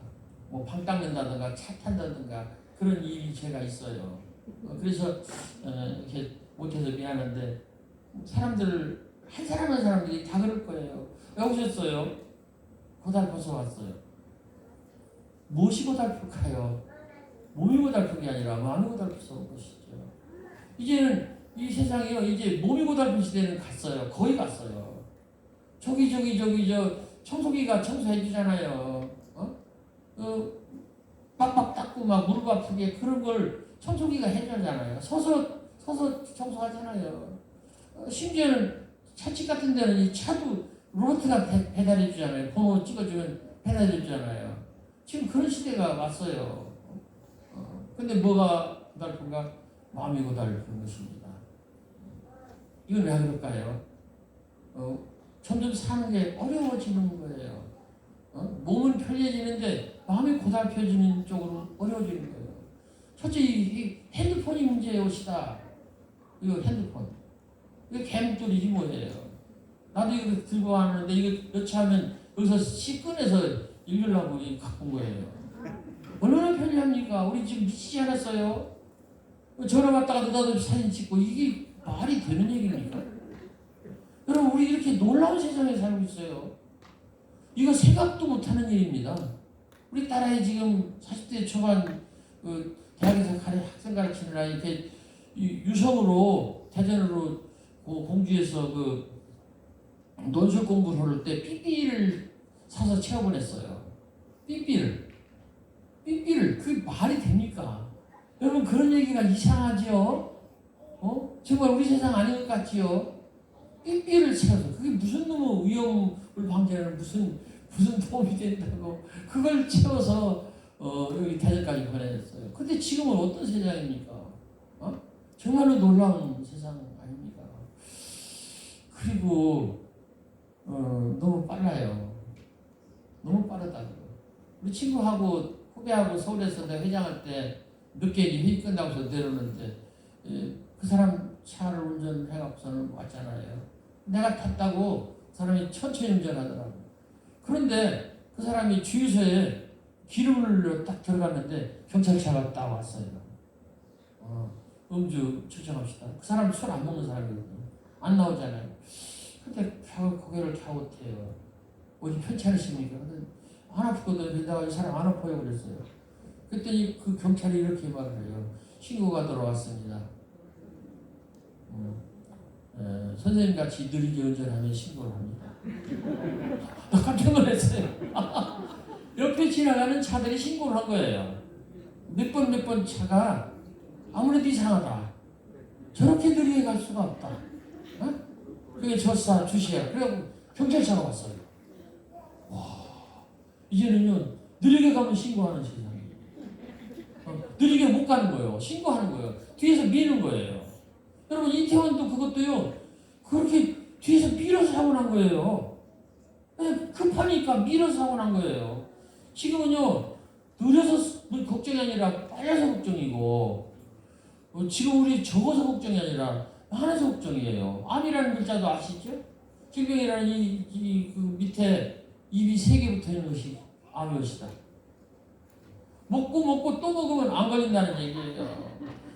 뭐 방 닦는다든가 차 탄다든가 그런 일이 제가 있어요. 그래서 이렇게 못해서 미안한데 사람들 한 사람 한 사람들이 다 그럴 거예요. 왜 오셨어요? 고달퍼서 왔어요. 무엇이 고달플까요? 몸이 고달픈 게 아니라 마음이 고달퍼서 온 것이죠. 이제는 이 세상이요 이제 몸이 고달픈 시대는 갔어요. 거의 갔어요. 저기 저 청소기가 청소해 주잖아요. 빡빡 닦고 막 무릎 아프게 그런 걸 청소기가 해주잖아요. 서서 청소하잖아요. 심지어는 차집 같은 데는 이 차도 로봇가 배달해 주잖아요. 번호 찍어주면 배달해 주잖아요. 지금 그런 시대가 왔어요. 근데 뭐가 고달픈가? 마음이 고달픈 것입니다. 이건 왜 그럴까요? 점점 사는 게 어려워지는 거예요. 몸은 편리해지는데 마음이 고달펴지는 쪽으로 어려워지는 거예요. 첫째 이 핸드폰이 문제요시다. 이거 핸드폰. 이거 개목돌이지 뭐예요. 나도 이거 들고 왔는데 이거 여차하면 여기서 시 꺼내서 읽으려고 갖고 온 거예요. 얼마나 편리합니까? 우리 지금 미치지 않았어요? 전화 받다가 느닷없이 사진 찍고 이게 말이 되는 얘기입니까? 여러분 우리 이렇게 놀라운 세상에 살고 있어요. 이거 생각도 못하는 일입니다. 우리 딸아이 지금 40대 초반 대학에서 학생 가르치느라 이렇게 유성으로 대전으로 공주에서 논술 공부를 할 때 삐삐를 사서 채워보냈어요. 삐삐를 그게 말이 됩니까? 여러분 그런 얘기가 이상하지요? 정말 우리 세상 아닌 것 같지요? 삐삐를 채워서 그게 무슨 놈의 위험을 방지하는 무슨 도움이 된다고 그걸 채워서 여기 대전까지 보내줬어요. 근데 지금은 어떤 세상입니까? 정말로 놀라운 세상 아닙니까? 그리고 너무 빨라요. 너무 빠르다고. 우리 친구하고 후배하고 서울에서 내가 회장할 때 늦게 회의 끝나고서 내려오는데 그 사람 차를 운전해갖고서는 왔잖아요. 내가 탔다고 사람이 천천히 운전하더라고. 그런데 그 사람이 주유소에 기름을 딱 들어갔는데 경찰차가 딱 왔어요. 음주 측정합시다. 그 사람 술 안 먹는 사람이거든요. 안 나오잖아요. 근데 고개를 갸웃해요. 어디 편치 않으십니까? 근데 안 아프거든. 내가 이 사람 안 아파요 그랬어요. 그랬더니 그 경찰이 이렇게 말을 해요. 신고가 들어왔습니다. 선생님 같이 느리게 운전하면 신고를 합니다. 나 깜짝 놀랐어요. 옆에 지나가는 차들이 신고를 한 거예요. 몇 번 차가 아무래도 이상하다. 저렇게 느리게 갈 수가 없다. 그게 주시야. 그래서 경찰차가 왔어요. 와, 이제는요 느리게 가면 신고하는 세상이에요. 느리게 못 가는 거예요. 신고하는 거예요. 뒤에서 미는 거예요. 여러분 이태원도 그것도요 그렇게 뒤에서 밀어서 사고 난 거예요. 급하니까 밀어서 사고 난 거예요. 지금은요 느려서 걱정이 아니라 빨라서 걱정이고 지금 우리 적어서 걱정이 아니라 많아서 걱정이에요. 암이라는 글자도 아시죠? 질병이라는 그 밑에 입이 3개 붙어 있는 것이 암이었다. 먹고 또 먹으면 안 걸린다는 얘기예요.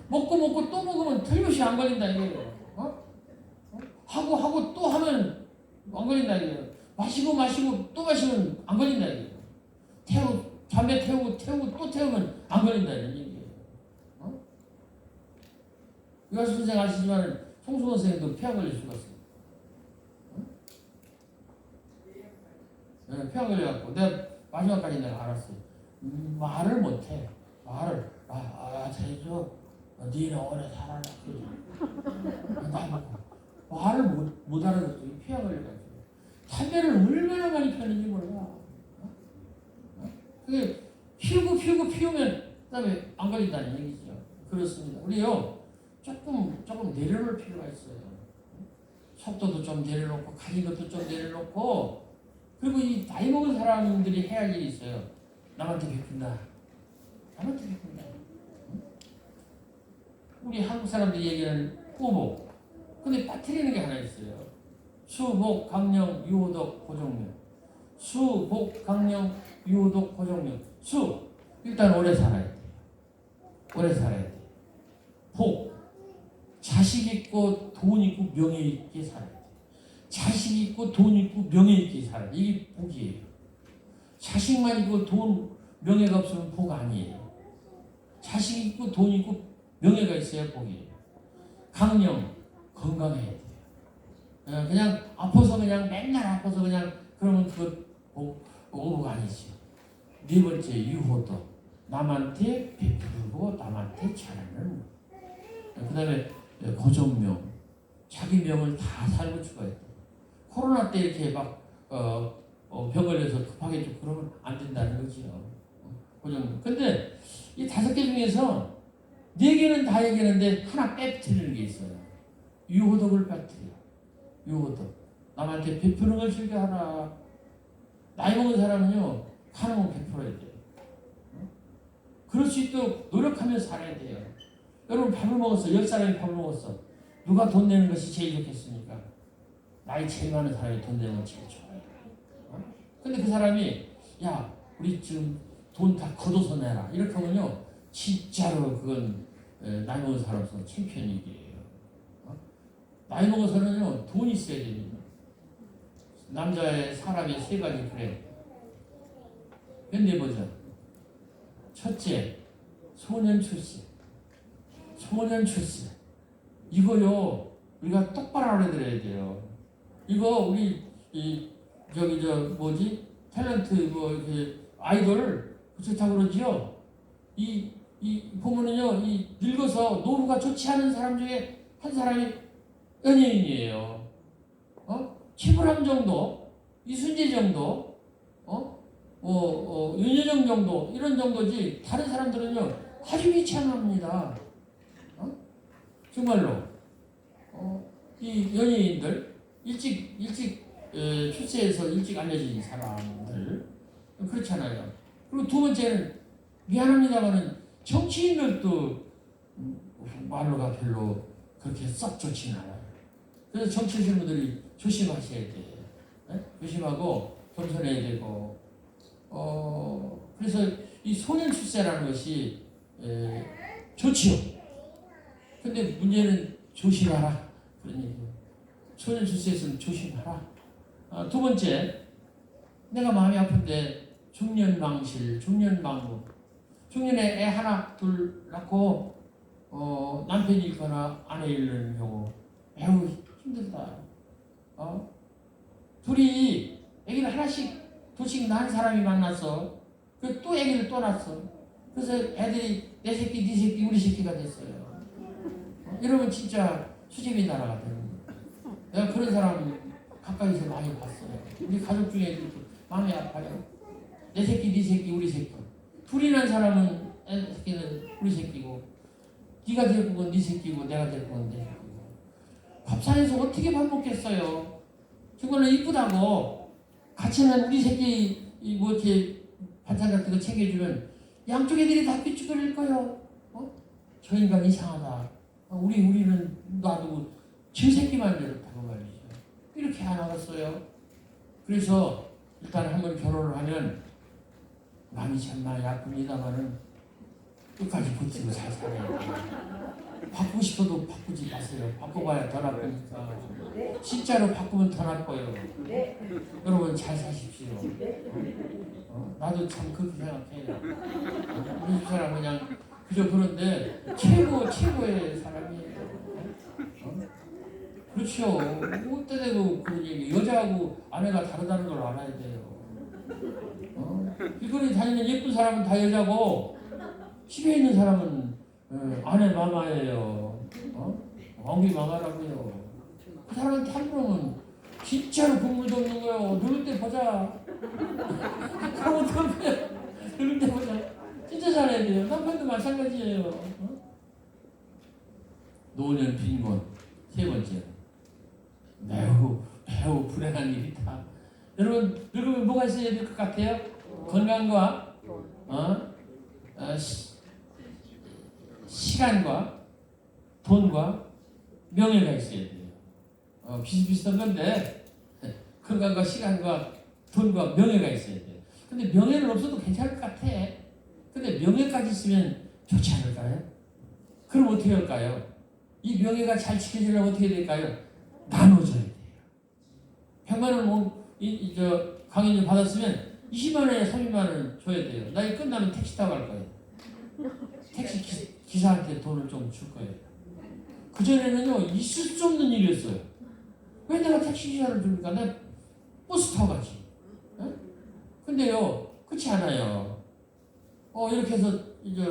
먹고 또 먹으면 틀림없이 안 걸린다는 얘기예요. 하고 또 하면 안 걸린다는 얘기예요. 마시고 또 마시면 안 걸린다는 얘기예요. 담배 태우고 또 태우면 안 걸린다는 얘기예요. 유아수 선생 아시지만 송승헌 선생도 폐암 걸릴 수가 있어요. 폐암 걸려갖고 내가 마지막까지 내가 알았어요. 말을 못해. 잘해줘. 니는 오래 살아라. 말을 못 알아듣고 폐암 걸려가지고 담배를 얼마나 많이 피우는지 몰라. 그게 피우면 그다음에 안 걸린다는 얘기죠. 그렇습니다. 우리요 조금 내려놓을 필요가 있어요. 속도도 좀 내려놓고 가진 것도 좀 내려놓고 그리고 이 나이 먹은 사람들이 해야 할 일이 있어요. 남한테 베푼다. 우리 한국 사람들이 얘기하는 후복. 근데 빠뜨리는 게 하나 있어요. 수복, 강령, 유호덕, 고정명. 수복, 강령, 유호덕, 고정명. 일단 오래 살아야 돼요. 오래 살아야 돼요. 복. 자식 있고 돈 있고 명예 있게 살아야 돼요. 자식 있고 돈 있고 명예 있게 살아야 돼요. 이게 복이에요. 자식만 있고 돈, 명예가 없으면 복 아니에요. 자식 있고 돈 있고 명예가 있어야 복이에요. 강령 건강해야 돼요. 그냥 아파서 그냥 맨날 아파서 그냥 그러면 그거 공부가 아니죠. 네 번째 유호도 남한테 베풀고 남한테 잘하는. 그 다음에 고정명 자기 명을 다 살고 죽어야 돼. 코로나 때 이렇게 막 병 걸려서 급하게 좀 그러면 안 된다는 거지요. 고정명. 근데 이 5개 중에서 4개는 다 얘기하는데 하나 빼뜨리는 게 있어요. 유호덕을 빼뜨려. 유호덕. 남한테 베푸는 걸 즐겨하라. 나이 먹은 사람은요, 하는 건 베풀어야 돼요. 그럴 수 있도록 노력하면서 살아야 돼요. 여러분 밥을 먹었어. 10사람이 밥을 먹었어. 누가 돈 내는 것이 제일 좋겠습니까? 나이 제일 많은 사람이 돈 내는 건 제일 좋아요. 근데 그 사람이 야 우리 지금 돈 다 걷어서 내라. 이렇게 하면요. 진짜로 그건 나이 먹은 사람으로서 창피한 일이에요. 나이 먹어서는요 돈이 있어야 됩니다. 남자의 사람이 3가지 그래. 근데 보자. 첫째, 소년 출세. 소년 출세. 이거요 우리가 똑바로 알아들어야 돼요. 이거 우리 탤런트 이렇게 아이돌 좋다고 그러지요. 이 보면은요 이 늙어서 노후가 좋지 않은 사람 중에 한 사람이 연예인이에요. 최불암 정도, 이순재 정도, 윤여정 정도 이런 정도지 다른 사람들은요 아주 비참합니다. 정말로 이 연예인들 일찍 출세해서 일찍 알려진 사람들 그렇잖아요. 그리고 두 번째는 미안합니다만은 정치인들도 말로가 별로 그렇게 썩 좋지는 않아요. 그래서 정치하시는 분들이 조심하셔야 돼요. 네? 조심하고 겸손해야 되고 그래서 이 소년 출세라는 것이 좋지요. 근데 문제는 조심하라 그런 얘기예요. 소년 출세에서는 조심하라. 두 번째, 내가 마음이 아픈데 중년망실, 중년망후, 중년에 애 하나 둘 낳고 남편이 있거나 아내 잃는 경우 매우 힘들다. 둘이 애기를 하나씩 둘씩 낳은 사람이 만났어. 그 또 애기를 또 낳았어. 그래서 애들이 내 새끼, 네 새끼, 우리 새끼가 됐어요. 이러면 진짜 수제비 나라가 되는 거예요. 내가 그런 사람 가까이서 많이 봤어요. 우리 가족 중에 마음이 아파요. 내 새끼, 네 새끼, 우리 새끼. 둘이 난 사람은 애 새끼는 우리 새끼고, 네가 데리고 건 네 새끼고, 내가 데리고 건 내 새끼고. 밥상에서 어떻게 밥 먹겠어요? 정말로 이쁘다고 같이는 우리 새끼 뭐 이렇게 반찬 같은 거 챙겨주면 양쪽 애들이 다 삐죽거릴 거예요. 저 인간 이상하다. 우리는 놔두고 제 새끼만 이렇다고 말이죠. 이렇게 안 하겠어요. 그래서 일단 한번 결혼을 하면 마음이 참 많이 아픕니다만은 끝까지 버티고 잘 살아야 돼요. 바꾸고 싶어도 바꾸지 마세요. 바꿔봐야 더 나쁘니까. 진짜로 바꾸면 더 나빠요. 여러분 잘 사십시오. 나도 참 그렇게 생각해요. 우리 사람 그냥 그저 그런데 최고의 사람이에요. 그렇죠. 때되고 그런 얘기. 여자하고 아내가 다르다는 걸 알아야 돼요. 길거리 다니는 예쁜 사람은 다 여자고 집에 있는 사람은 아내 마마예요. 왕비 마마라고요. 그 사람한테 함부로는 진짜로 국물도 없는 거예요. 늙을 때 보자. 그럼 어떡할 거야. 늙을 때 보자. 진짜 잘해야 돼요. 남편도 마찬가지예요. 노년 빈곤. 세 번째. 매우 불행한 일이다. 여러분 늙으면 뭐가 있어야 될 것 같아요? 건강과 시간과 돈과 명예가 있어야 돼요. 비슷비슷한 건데 건강과 시간과 돈과 명예가 있어야 돼요. 근데 명예는 없어도 괜찮을 것 같아. 근데 명예까지 있으면 좋지 않을까요? 그럼 어떻게 할까요? 이 명예가 잘 지켜지려면 어떻게 될까요? 나눠줘야 돼요. 100만 원 강연료 받았으면 20만 원에 30만 원 줘야 돼요. 나 이거 끝나면 택시 타고 갈 거예요. 택시 기사한테 돈을 좀 줄 거예요. 그전에는요, 있을 수 없는 일이었어요. 왜 내가 택시기사를 줍니까? 내가 버스 타고 가지. 어? 근데요, 그렇지 않아요. 이렇게 해서 이제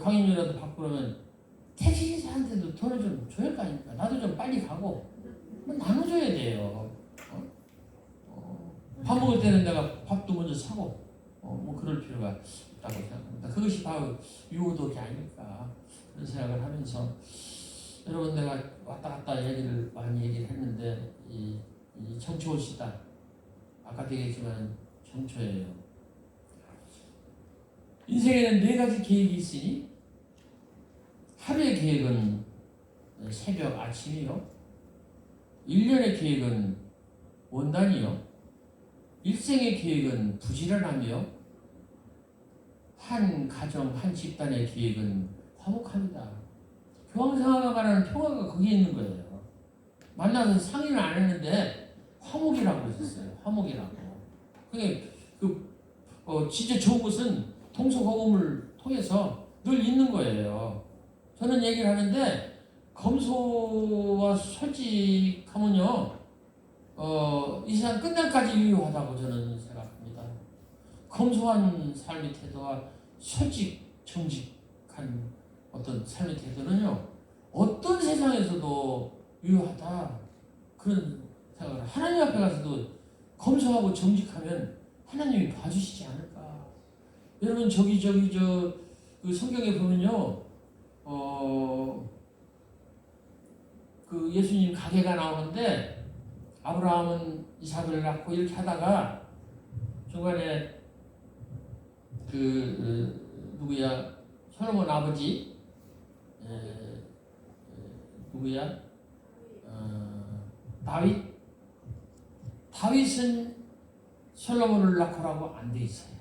강의료라도 받고 그러면 택시기사한테도 돈을 좀 줘야 할 거 아닙니까? 나도 좀 빨리 가고 나눠줘야 돼요. 밥 먹을 때는 내가 밥도 먼저 사고 뭐 그럴 필요가 있다고 생각합니다. 그것이 바로 유호독이 아닐까 그런 생각을 하면서 여러분 내가 왔다 갔다 많이 얘기를 했는데 이 청초월 시다 아까도 얘기했지만 청초예요. 인생에는 4가지 계획이 있으니 하루의 계획은 새벽 아침이요. 1년의 계획은 원단이요. 일생의 계획은 부지런하며 한 가정, 한 집단의 계획은 화목합니다. 교황상화가 말하는 평화가 거기에 있는 거예요. 만나서 상의는 안 했는데 화목이라고 했었어요. 화목이라고. 그게 진짜 좋은 것은 동서고금을 통해서 늘 있는 거예요. 저는 얘기를 하는데 검소와 솔직하면요. 이 세상 끝날까지 유효하다고 저는 생각합니다. 검소한 삶의 태도와 정직한 어떤 삶의 태도는요, 어떤 세상에서도 유효하다. 그런 생각을 하나님 앞에 가서도 검소하고 정직하면 하나님이 봐주시지 않을까. 여러분, 그 성경에 보면요, 그 예수님 가게가 나오는데, 아브라함은 이삭을 낳고 이렇게 하다가 중간에 솔로몬 아버지 다윗은 솔로몬을 낳고라고 안 돼 있어요.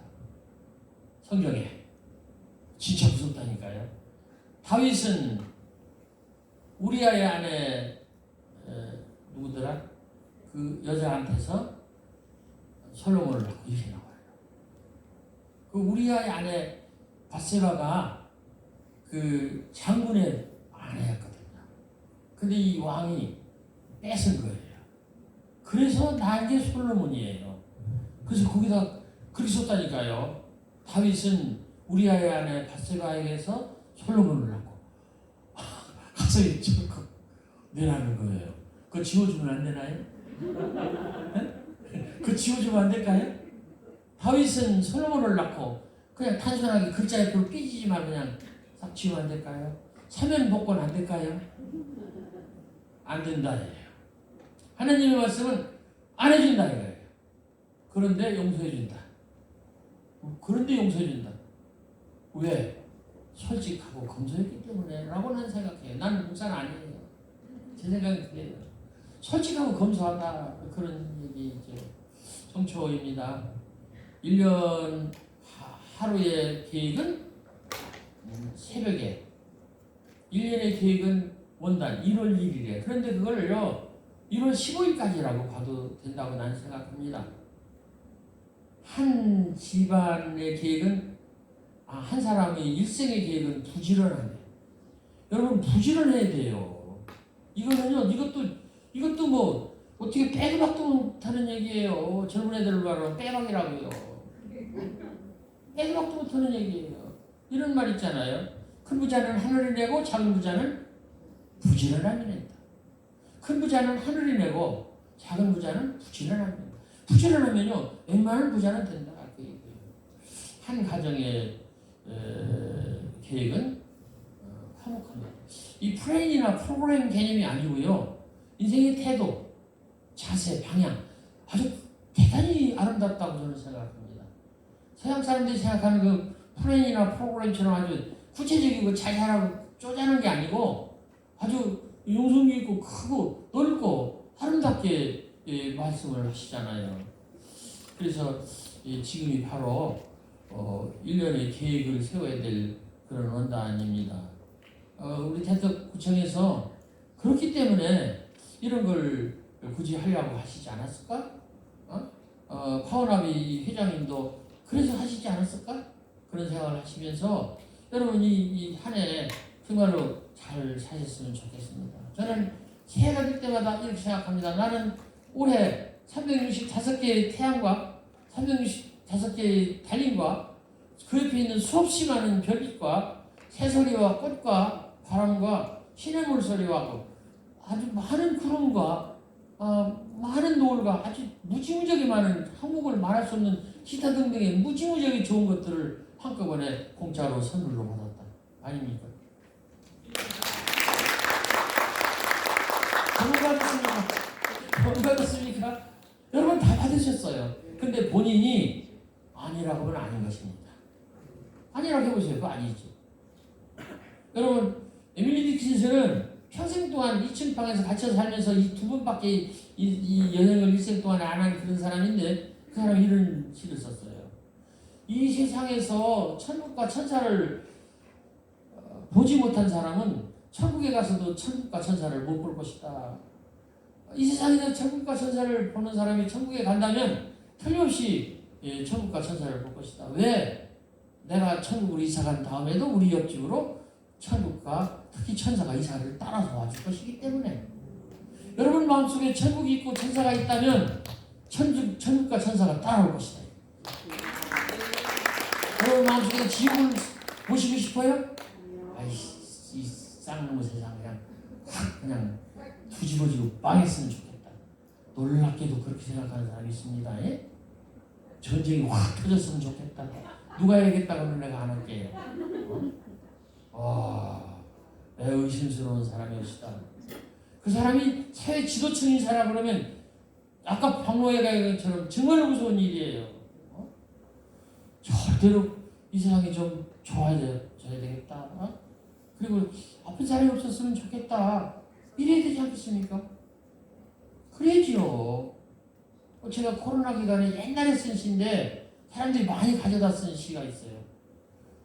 성경에 진짜 무섭다니까요. 다윗은 우리아의 아내 누구더라? 그 여자한테서 솔로몬을 낳고 이렇게 나와요. 그 우리아의 아내 바세바가 그 장군의 아내였거든요. 근데 이 왕이 뺏은 거예요. 그래서 난 게 솔로몬이에요. 그래서 거기다 그렇게 썼다니까요. 다윗은 우리아의 아내 바세바에게서 솔로몬을 낳고 가슴이 쩍 내라는 거예요. 그거 지워주면 안 되나요? 그거 지워주면 안 될까요? 다윗은 솔로몬을 낳고 그냥 단순하게 글자에 불 삐지지 말고 그냥 싹 지우면 안 될까요? 사면 복권 안 될까요? 안 된다 이래요. 하나님의 말씀은 안 해준다 이거예요. 그런데 용서해준다. 그런데 용서해준다. 왜? 솔직하고 검소했기 때문에 라고 난 생각해요. 나는 목사는 아니에요. 제 생각은 그래요. 솔직하고 검소하다 그런 얘기죠. 청초입니다. 1년 하루의 계획은 새벽에 1년의 계획은 원단 1월 1일에 그런데 그걸요 1월 15일까지라고 봐도 된다고 나는 생각합니다. 한 집안의 계획은 한 사람의 일생의 계획은 부지런하네. 여러분 부지런해야 돼요. 이거는요 이것도 뭐 어떻게 빼박도 못하는 얘기예요. 젊은 애들 말하면 빼박이라고요. 빼박도 못하는 얘기예요. 이런 말 있잖아요. 큰 부자는 하늘이 내고 작은 부자는 부지런함이 낸다. 큰 부자는 하늘이 내고 작은 부자는 부지런함이 낸다. 부지런하면요 웬만한 부자는 된다. 그 얘기예요. 한 가정의 계획은 화목합니다. 이 플랜이나 프로그램 개념이 아니고요. 인생의 태도, 자세, 방향 아주 대단히 아름답다고 저는 생각합니다. 서양 사람들이 생각하는 그 플랜이나 프로그램처럼 아주 구체적이고 자잘하고 쪼잔한 게 아니고 아주 용성이 있고 크고 넓고 아름답게 말씀을 하시잖아요. 그래서 지금이 바로 1년의 계획을 세워야 될 그런 원단입니다. 우리 대덕구청에서 그렇기 때문에 이런 걸 굳이 하려고 하시지 않았을까? 파워나비 회장님도 그래서 하시지 않았을까? 그런 생각을 하시면서 여러분 이 한 해 정말로 잘 사셨으면 좋겠습니다. 저는 새해가 될 때마다 이렇게 생각합니다. 나는 올해 365개의 태양과 365개의 달님과 그 옆에 있는 수없이 많은 별빛과 새소리와 꽃과 바람과 시냇물 소리와 아주 많은 구름과 많은 노을과 아주 무지무지하게 많은 한국을 말할 수 없는 기타 등등의 무지무지하게 좋은 것들을 한꺼번에 공짜로 선물로 받았다. 아닙니까? 받았습니까? 여러분 다 받으셨어요. 근데 본인이 아니라고 하면 아닌 것입니다. 아니라고 해보세요. 그거 아니죠. 여러분 에밀리 디킨슨은 평생 동안 2층 방에서 갇혀 살면서 이 두 번밖에 이 여행을 일생 동안에 안 한 그런 사람인데 그 사람이 이런 시를 썼어요. 이 세상에서 천국과 천사를 보지 못한 사람은 천국에 가서도 천국과 천사를 못 볼 것이다. 이 세상에서 천국과 천사를 보는 사람이 천국에 간다면 틀림없이 천국과 천사를 볼 것이다. 왜? 내가 천국으로 이사간 다음에도 우리 옆집으로 천국과 특히 천사가 이사를 따라서 와줄 것이기 때문에 여러분 마음속에 천국이 있고 천사가 있다면 천국과 천사가 따라올 것이다. 여러분 마음속에 지옥을 모시고 싶어요? 아이씨, 이 쌍놈의 세상 그냥 뒤집어지고 빵했으면 좋겠다. 놀랍게도 그렇게 생각하는 사람이 있습니다. 예? 전쟁이 확 터졌으면 좋겠다. 누가 해야겠다고 하면 내가 안 할게요. 매우 의심스러운 사람이었다. 그 사람이 사회 지도층인 사람 그러면 아까 박노해가 것처럼 정말 무서운 일이에요. 절대로 이 세상이 좀 좋아져야 되겠다. 그리고 아픈 사람이 없었으면 좋겠다. 이래야 되지 않겠습니까? 그래야지요. 제가 코로나 기간에 옛날에 쓴 시인데 사람들이 많이 가져다 쓴 시가 있어요.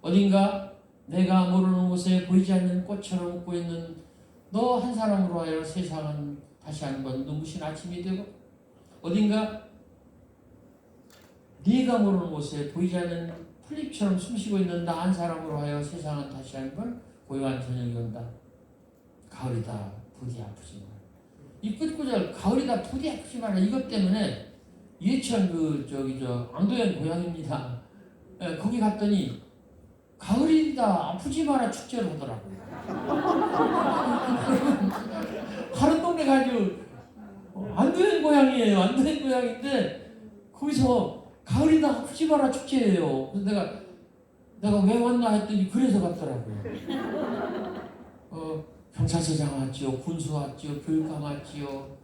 어딘가 내가 모르는 곳에 보이지 않는 꽃처럼 웃고 있는 너 한 사람으로 하여 세상은 다시 한번 눈부신 아침이 되고 어딘가 네가 모르는 곳에 보이지 않는 풀잎처럼 숨쉬고 있는 나 한 사람으로 하여 세상은 다시 한번 고요한 저녁이 온다. 가을이다 부디 아프지 마라. 이 끝구절 가을이다 부디 아프지 마라. 이것 때문에 예천 앙도현 고향입니다. 거기 갔더니 가을이다 아프지 마라 축제를 하더라고요. 다른 동네 가지고 안도현 고향이에요. 안도현 고향인데 거기서 가을이다 아프지 마라 축제예요. 그래서 내가 왜 왔나 했더니 그래서 갔더라고요. 경찰서장 왔지요, 군수 왔지요, 교육감 왔지요.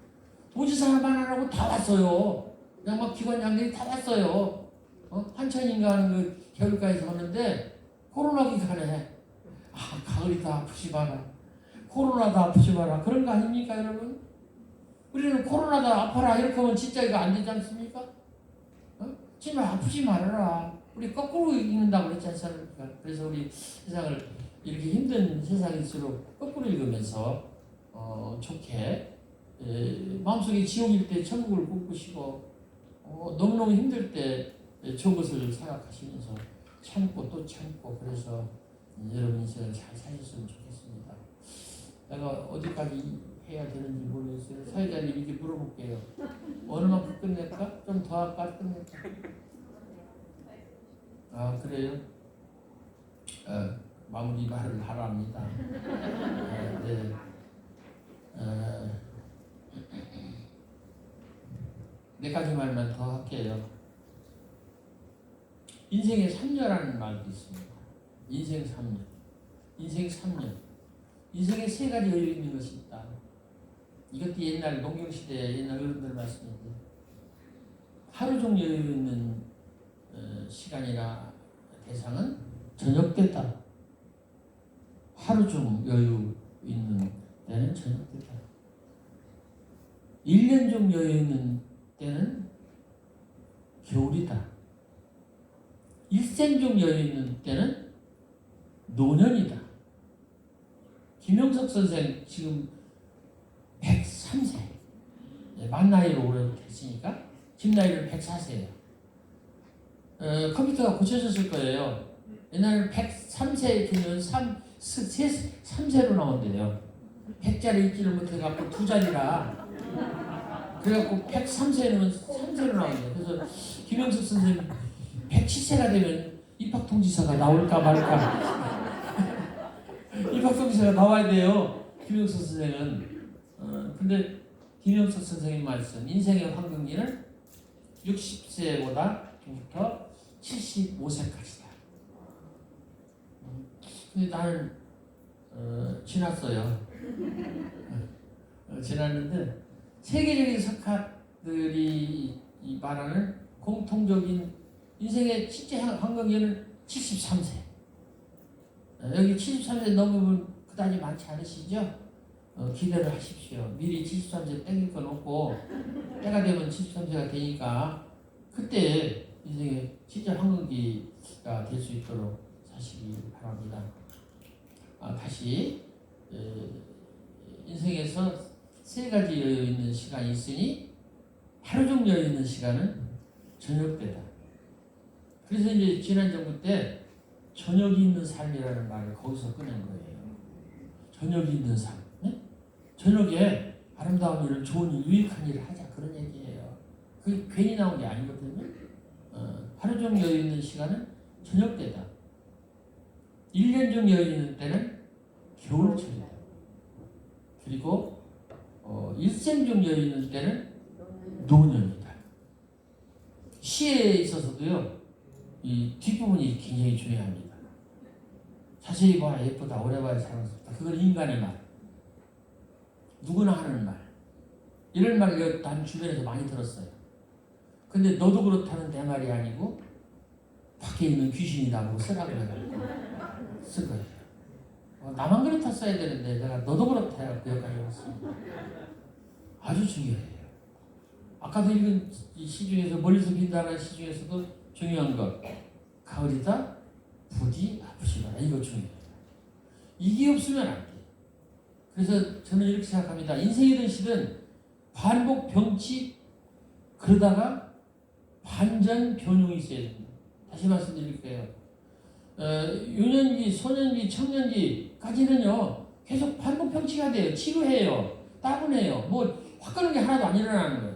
도지사만 안 하고 다 왔어요. 그냥 막 기관 장들이 다 왔어요. 한천인가 하는 그 겨울가에서 하는데 코로나 기간에 가을이다 아프지 마라. 코로나다 아프지 마라. 그런 거 아닙니까 여러분? 우리는 코로나다 아파라 이렇게 하면 진짜 이거 안 되지 않습니까? 정말 아프지 말아라. 우리 거꾸로 읽는다고 그랬지 않습니까? 그래서 우리 세상을 이렇게 힘든 세상일수록 거꾸로 읽으면서 좋게 마음속에 지옥일 때 천국을 꿈꾸시고 너무너무 힘들 때 좋은 것을 생각하시면서 참고 또 참고 그래서 여러분 인생을 잘 사셨으면 좋겠습니다. 내가 어디까지 해야 되는지 모르겠어요. 사회자님 이렇게 물어볼게요. 얼마큼 끝낼까? 좀 더 할까? 끝낼까? 그래요? 마무리 말을 하랍니다. 네. 네 가지 말만 더 할게요. 인생의 3년이라는 말도 있습니다. 인생 3년. 인생 3년. 인생에 3가지 여유 있는 것이 있다. 이것도 옛날 농경시대 옛날 어른들 말씀인데 하루 종일 여유 있는 시간이나 대상은 저녁 때다. 하루 중 여유 있는 때는 저녁 때다. 1년 중 여유 있는 때는 겨울이다. 일생 중 여유 있는 때는 노년이다. 김영석 선생 지금 103세. 만 나이로 오래 됐으니까 지금 나이를 104세예요. 컴퓨터가 고쳐졌을 거예요. 옛날에는 103세 되면 3세로 나온대요. 100자리 읽지를 못해갖고 2자리라. 그래갖고 103세는 3세로 나온대요. 그래서 김영석 선생님 107세가 되면 입학통지서가 나올까 말까. 입학통지서가 나와야 돼요. 김영석 선생은. 근데 김영석 선생님 말씀, 인생의 황금기는 60세보다 부터 75세까지다. 근데 나는 지났어요. 지났는데 세계적인 석학들이 말하는 공통적인 인생의 진짜 황금기는 73세. 여기 73세 넘으면 그다지 많지 않으시죠? 기대를 하십시오. 미리 73세 땡길 건 없고 때가 되면 73세가 되니까 그때 인생의 진짜 황금기가 될 수 있도록 사시기 바랍니다. 다시 인생에서 3가지 여유있는 시간이 있으니 하루 종일 여유있는 시간은 저녁 때다. 그래서 이제 지난 정부 때 저녁이 있는 삶이라는 말을 거기서 꺼낸 거예요. 저녁이 있는 삶. 네? 저녁에 아름다운 일을, 좋은 일, 유익한 일을 하자, 그런 얘기예요. 그게 괜히 나온 게 아니거든요. 하루 종일 여유 있는 시간은 저녁 때다. 1년 중 여유 있는 때는 겨울철이다. 그리고 일생 중 여유 있는 때는 노년이다. 시에 있어서도요, 이 뒷부분이 굉장히 중요합니다. 자세히 봐야 예쁘다, 오래 봐야 사랑스럽다. 그건 인간의 말. 누구나 하는 말. 이런 말을 난 주변에서 많이 들었어요. 근데 너도 그렇다는 내 말이 아니고 밖에 있는 귀신이라고 쓰라고 해가지고 쓴 거예요. 나만 그렇다 써야 되는데 내가 너도 그렇다 해서 여기까지 왔습니다. 아주 중요해요. 아까도 읽은 이 시 중에서 멀리서 빈다는 시 중에서도 중요한 것. 가을이다 부디 아프시거나, 이거 중요해요. 이게 없으면 안 돼. 그래서 저는 이렇게 생각합니다. 인생이든 시든 반복 병치, 그러다가 반전 변용이 있어야 됩니다. 다시 말씀드릴게요. 유년기, 소년기, 청년기까지는요 계속 반복 병치가 돼요. 치료해요. 따분해요. 뭐 화끄는 게 하나도 안 일어나는 거예요.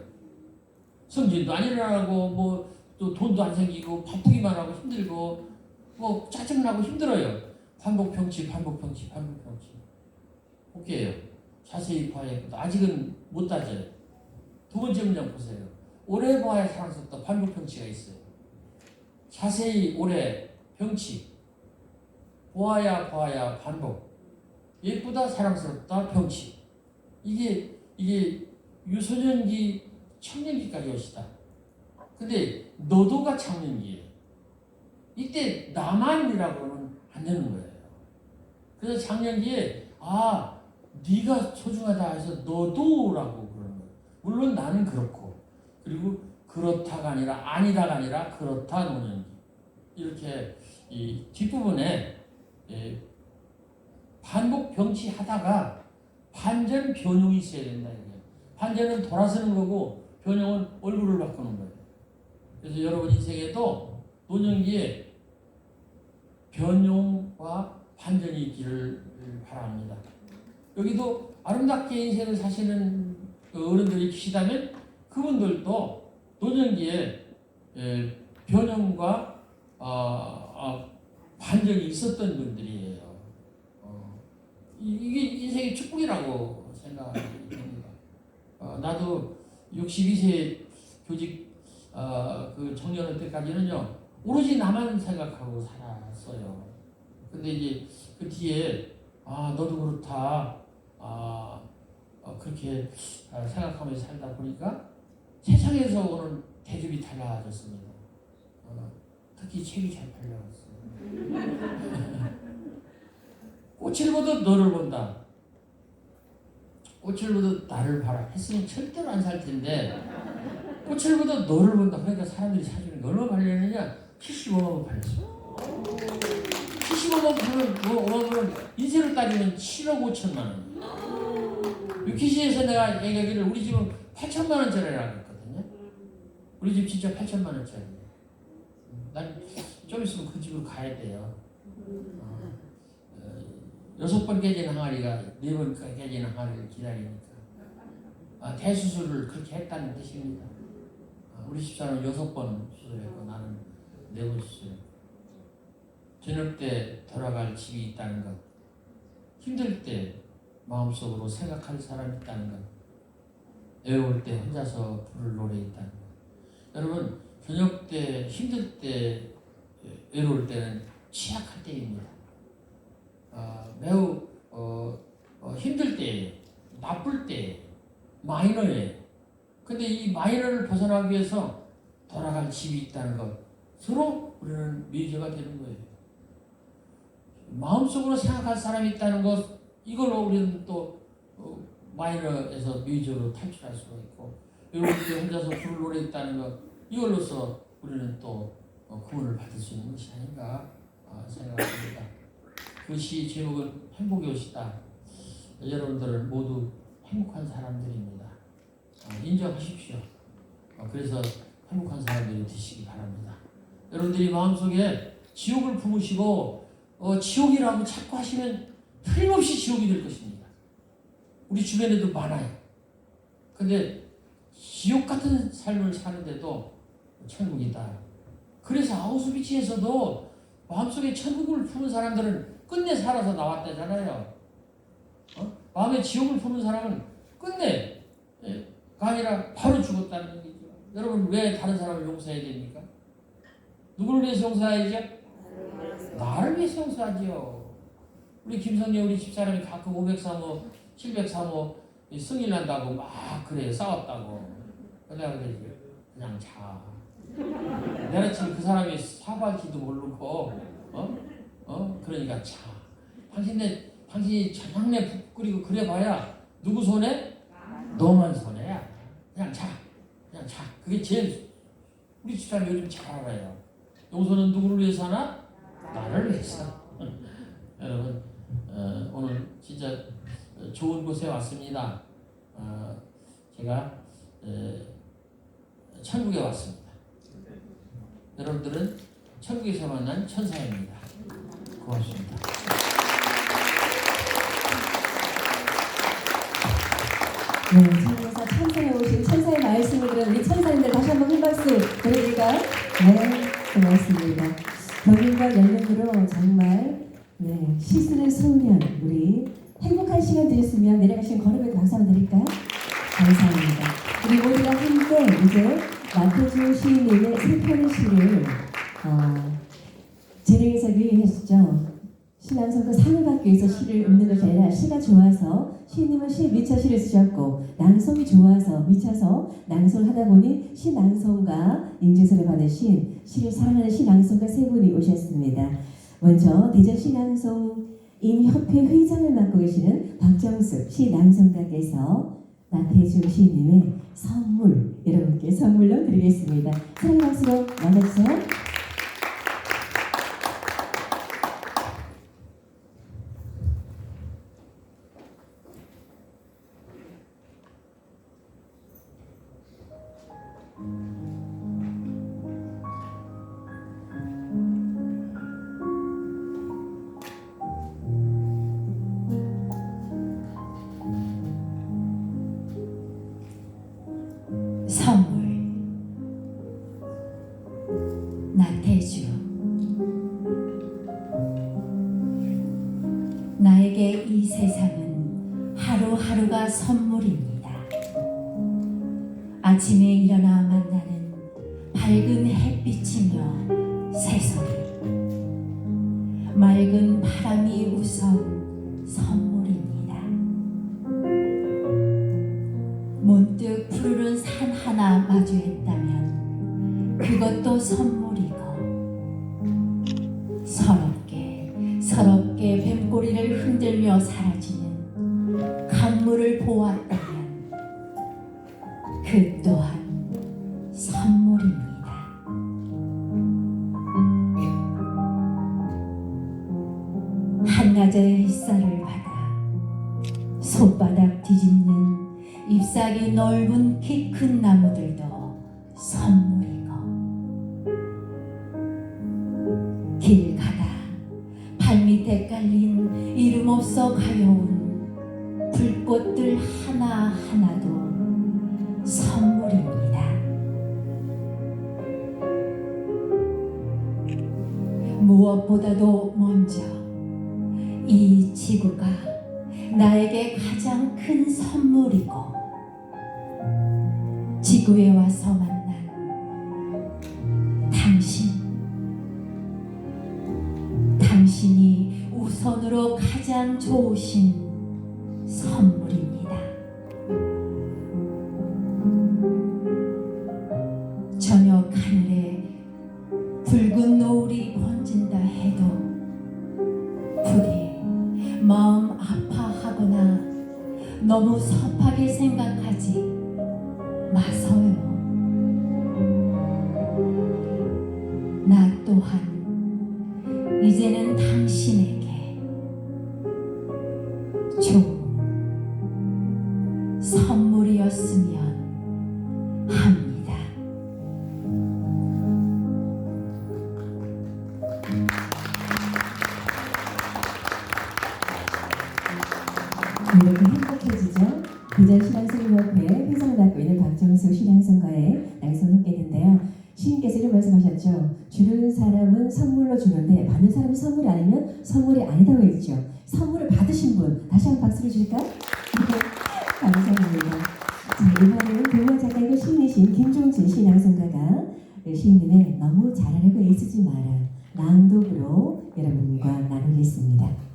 성질도 안 일어나고 뭐 또 돈도 안 생기고 바쁘기만 하고 힘들고 뭐 짜증나고 힘들어요. 반복 병치. 볼게요. 자세히 봐야겠다. 아직은 못 따져요. 두 번째 문장 보세요. 오래 보아야 사랑스럽다. 반복 병치가 있어요. 자세히 오래 병치. 보아야 반복. 예쁘다, 사랑스럽다, 병치. 이게 유소년기, 청년기까지 오시다. 근데 너도가 청년기예요. 이때 나만이라고 하면 안 되는 거예요. 그래서 작년기에 네가 소중하다 해서 너도라고 그러는 거예요. 물론 나는 그렇고, 그리고 그렇다가 아니다가 아니라 그렇다 노년기. 이렇게 이 뒷부분에 반복 병치하다가 반전 변용이 있어야 된다. 반전은 돌아서는 거고 변용은 얼굴을 바꾸는 거예요. 그래서 여러분 인생에도 노년기에 변용과 반전이 있기를 바랍니다. 여기도 아름답게 인생을 사시는 어른들이 계시다면 그분들도 노년기에 변형과 반전이 있었던 분들이에요. 이게 인생의 축복이라고 생각이 됩니다. 나도 62세 교직 그 정년할 때까지는요 오로지 나만 생각하고 살았어요. 근데 이제 그 뒤에 너도 그렇다 그렇게 생각하면서 살다 보니까 세상에서 오는 대접이 달라졌습니다. 특히 책이 잘 팔려갔어요. 꽃을 보듯 너를 본다. 꽃을 보듯 나를 봐라 했으면 절대로 안 살 텐데 꽃을 보듯 너를 본다. 그러니까 사람들이 사주는 게 얼마 팔렸느냐? 75만 원 팔렸어. 75만 원은 인쇄로 따지면 7억 5천만 원. 유키시에서 내가 얘기하기를 우리 집은 8천만 원짜리라고 했거든요. 우리 집 진짜 8천만 원짜리. 난 좀 있으면 그 집으로 가야 돼요. 6번 깨진 항아리가 4번 깨진 항아리를 기다리니까 대수술을 그렇게 했다는 뜻입니다. 우리 집사람은 6번 수술했고 나는 4번 수술했고 저녁 때 돌아갈 집이 있다는 것, 힘들 때 마음속으로 생각할 사람이 있다는 것, 외로울 때 혼자서 부를 노래 있다는 것. 여러분 저녁 때 힘들 때 외로울 때는 취약할 때입니다. 매우 힘들 때, 나쁠 때, 마이너에. 근데 이 마이너를 벗어나기 위해서 돌아갈 집이 있다는 것, 서로 우리는 메이저가 되는 거예요. 마음속으로 생각할 사람이 있다는 것, 이걸로 우리는 또 마이너에서 메이저로 탈출할 수가 있고, 외로울 때 혼자서 부를 노래 있다는 것, 이걸로서 우리는 또 구원을 받을 수 있는 것이 아닌가 생각합니다. 그 시 제목은 행복의 옷이다. 여러분들은 모두 행복한 사람들입니다. 인정하십시오. 그래서 행복한 사람들이 되시기 바랍니다. 여러분들이 마음속에 지옥을 품으시고 지옥이라고 자꾸 하시면 틀림없이 지옥이 될 것입니다. 우리 주변에도 많아요. 근데 지옥 같은 삶을 사는데도 천국이다. 그래서 아우슈비츠에서도 마음속에 천국을 품은 사람들은 끝내 살아서 나왔다잖아요. 마음에 지옥을 품은 사람은 끝내가 아니라 바로 죽었다는 얘기죠. 여러분 왜 다른 사람을 용서해야 됩니까? 누구를 위해서 용서해야죠? 나를 위해서 용서하지요. 우리 김성녀 우리 집사람이 가끔 503호 703호 승인 난다고 막 그래 싸웠다고. 내가 그러지 그냥 자. 내가 지금 그 사람이 사과할지도 모르고 그러니까 자. 당신이 저녁내 국 끓이고 그래봐야 누구 손해? 너만 손해야. 그냥 자. 그게 제일 우리 집사람 요즘 잘 알아요. 용서는 누구를 위해서 하나? 나를 위해서. 여러분 오늘 진짜 좋은 곳에 왔습니다. 제가 천국에 왔습니다. 여러분들은 천국에서 만난 천사입니다. 고맙습니다. 네, 천국에서 천사에 오신 천사의 말씀을 들은 우리 천사님들 다시 한번 큰 박수 보내드릴까요? 네, 고맙습니다. 덕인과 연륜으로 정말 시스는 소년 우리 행복한 시간 되셨으면 내려가신 걸음에도 박수 한번 드릴까요? 감사합니다. 우리 모두가 함께 이제 나태주 시인님의 슬퍼하는 시를 진행해서 하시죠. 신앙성도 상을 받기 위해서 시를 읽는 것이 아니라 시가 좋아서 시인님은 시에 미쳐 시를 쓰셨고 낭송이 좋아서 미쳐서 낭송을 하다 보니 시낭송가 인증서를 받으신 시를 사랑하는 시낭송가 세 분이 오셨습니다. 먼저 대전 시낭송인협회 회장을 맡고 계시는 박정숙 시낭송가께서 나태주 시인님의 선물 여러분께 선물로 드리겠습니다. 사랑의 박수로 만나주세요. 선물 나태주 나에게 이 세상은 하루하루가 선물입니다. 아침에 일어나 만나는 밝은 햇빛이며 새소리 맑은 바람이 우선 선물입니다. 문득 푸르른 산 하나 마주했다면 그것도 선물이고 서럽게 뱀꼬리를 흔들며 사라지는 강물을 보았다면 그 또한 선물입니다. 한낮의 햇살을 받아 손바닥 뒤집는 잎사귀 넓은 키 큰 나무들도 선물이고 길 가다 발밑 대깔린 이름 없어 가여운 불꽃들 하나하나도 선물입니다. 무엇보다도 먼저 이 지구가 나에게 가장 큰 선물이고, 지구에 와서 만난 당신이 우선으로 가장 좋으신 선물입니다. 저녁 하늘에 붉은 노을이 번진다 해도 부디 마음 아파하거나 너무 섭하게 생각하지 마세요. 나 또한 이제는 당신에게 좋은 선물이었으면 합니다. 이렇게 행복해지죠? 대전신앙생명협회 회장을 맡고 있는 박정수 신앙성가의 낭송 함께했는데요. 시인께서 이런 말씀하셨죠. 주는 사람은 선물로 주는데 받는 사람이 선물이 아니면 선물이 아니다고 했죠. 선물을 받으신 분 다시 한번 박수를 줄까요? 감사합니다. 자, 이번에는 동화 작가이고 시인이신 김종진 신앙성가가 시인님의 너무 잘하려고 애쓰지 마라 낭독으로 여러분과 나누겠습니다.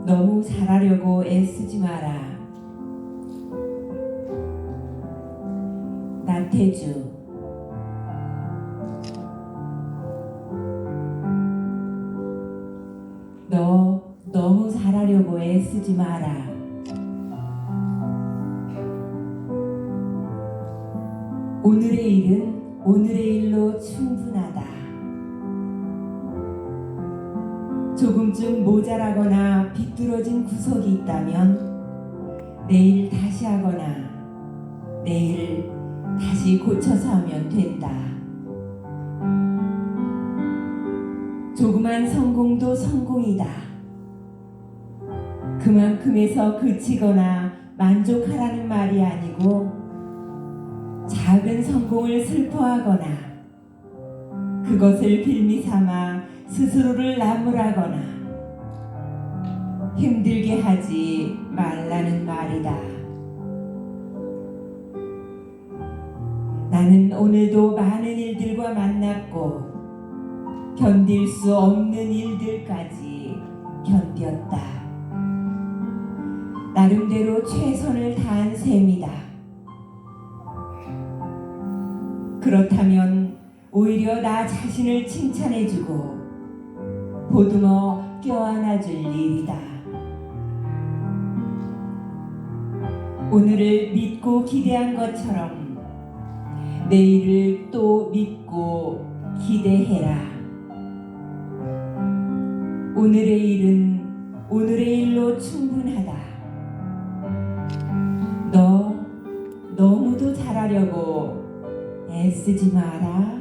너무 잘하려고 애쓰지 마라. 나태주. 너 너무 잘하려고 애쓰지 마라. 오늘의 일은 오늘의 일로 충분하다. 조금쯤 모자라거나 비뚤어진 구석이 있다면 내일 다시 하거나 내일 다시 고쳐서 하면 된다. 조그만 성공도 성공이다. 그만큼에서 그치거나 만족하라는 말이 아니고 작은 성공을 슬퍼하거나 그것을 빌미 삼아 스스로를 나무라거나 힘들게 하지 말라는 말이다. 나는 오늘도 많은 일들과 만났고 견딜 수 없는 일들까지 견뎠다. 나름대로 최선을 다한 셈이다. 그렇다면 오히려 나 자신을 칭찬해주고 보듬어 껴안아줄 일이다. 오늘을 믿고 기대한 것처럼 내일을 또 믿고 기대해라. 오늘의 일은 오늘의 일로 충분하다. 너 너무도 잘하려고 애쓰지 마라.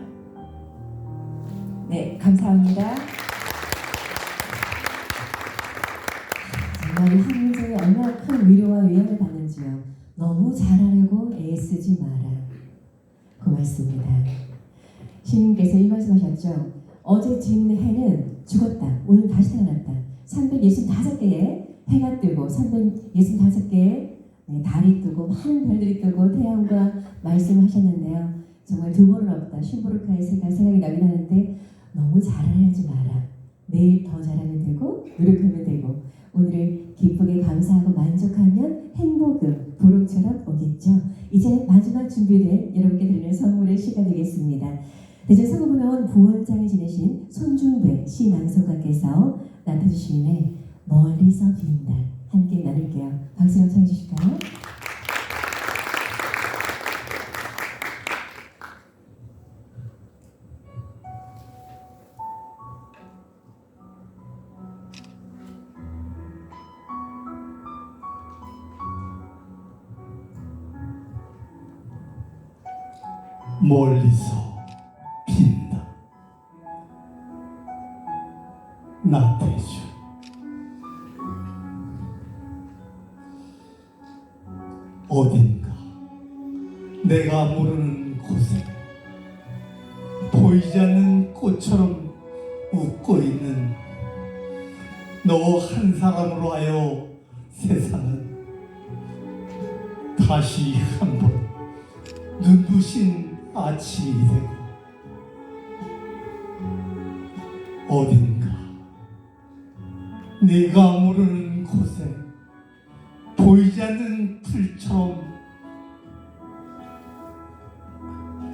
네, 감사합니다. 정말 한 문장에 얼마나 큰 위로와 위안을 받는지요. 너무 잘하려고 애쓰지 마라. 고맙습니다. 시인께서 이 말씀하셨죠. 어제 진 해는 죽었다. 오늘 다시 태어났다. 365개의 해가 뜨고 365개의 달이 뜨고 많은 별들이 뜨고 태양과 말씀하셨는데요. 정말 두 번은 없다. 쉼보르카의 새가 생각이 나긴 하는데 너무 잘하지 마라. 내일 더 잘하면 되고 노력하면 되고 오늘을 기쁘게 감사하고 만족하면 행복은 부록처럼 오겠죠. 이제 마지막 준비된 여러분께 드리는 선물의 시간 되겠습니다. 대전 서구문화원 부원장을 지내신 손중배 시낭송가께서 나타주시는 멀리서 빈 달 함께 나눌게요. 박수 한번 쳐주실까요? 멀리서 빈다. 나태주. 어딘가 내가 모르는 곳에 보이지 않는 꽃처럼 웃고 있는 너 한 사람으로 하여 세상은 다시 한번 눈부신 아침이 되고 어딘가 네가 모르는 곳에 보이지 않는 풀처럼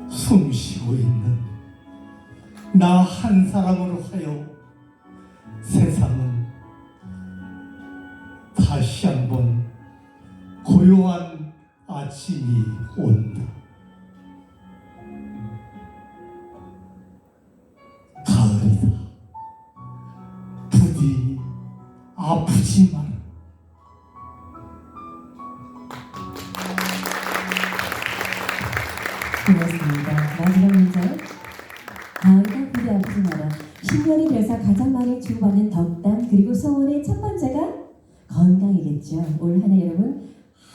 숨쉬고 있는 나 한 사람으로 하여 세상은 다시 한번 고요한 아침이 온다. 가을이다. 부디 아프지 마라. 고맙습니다. 마지막 문장. 가을이다 부디 아프지 마라. 신년이 돼서 가장 많이 주고받는 덕담 그리고 소원의 첫 번째가 건강이겠죠. 올 한 해 여러분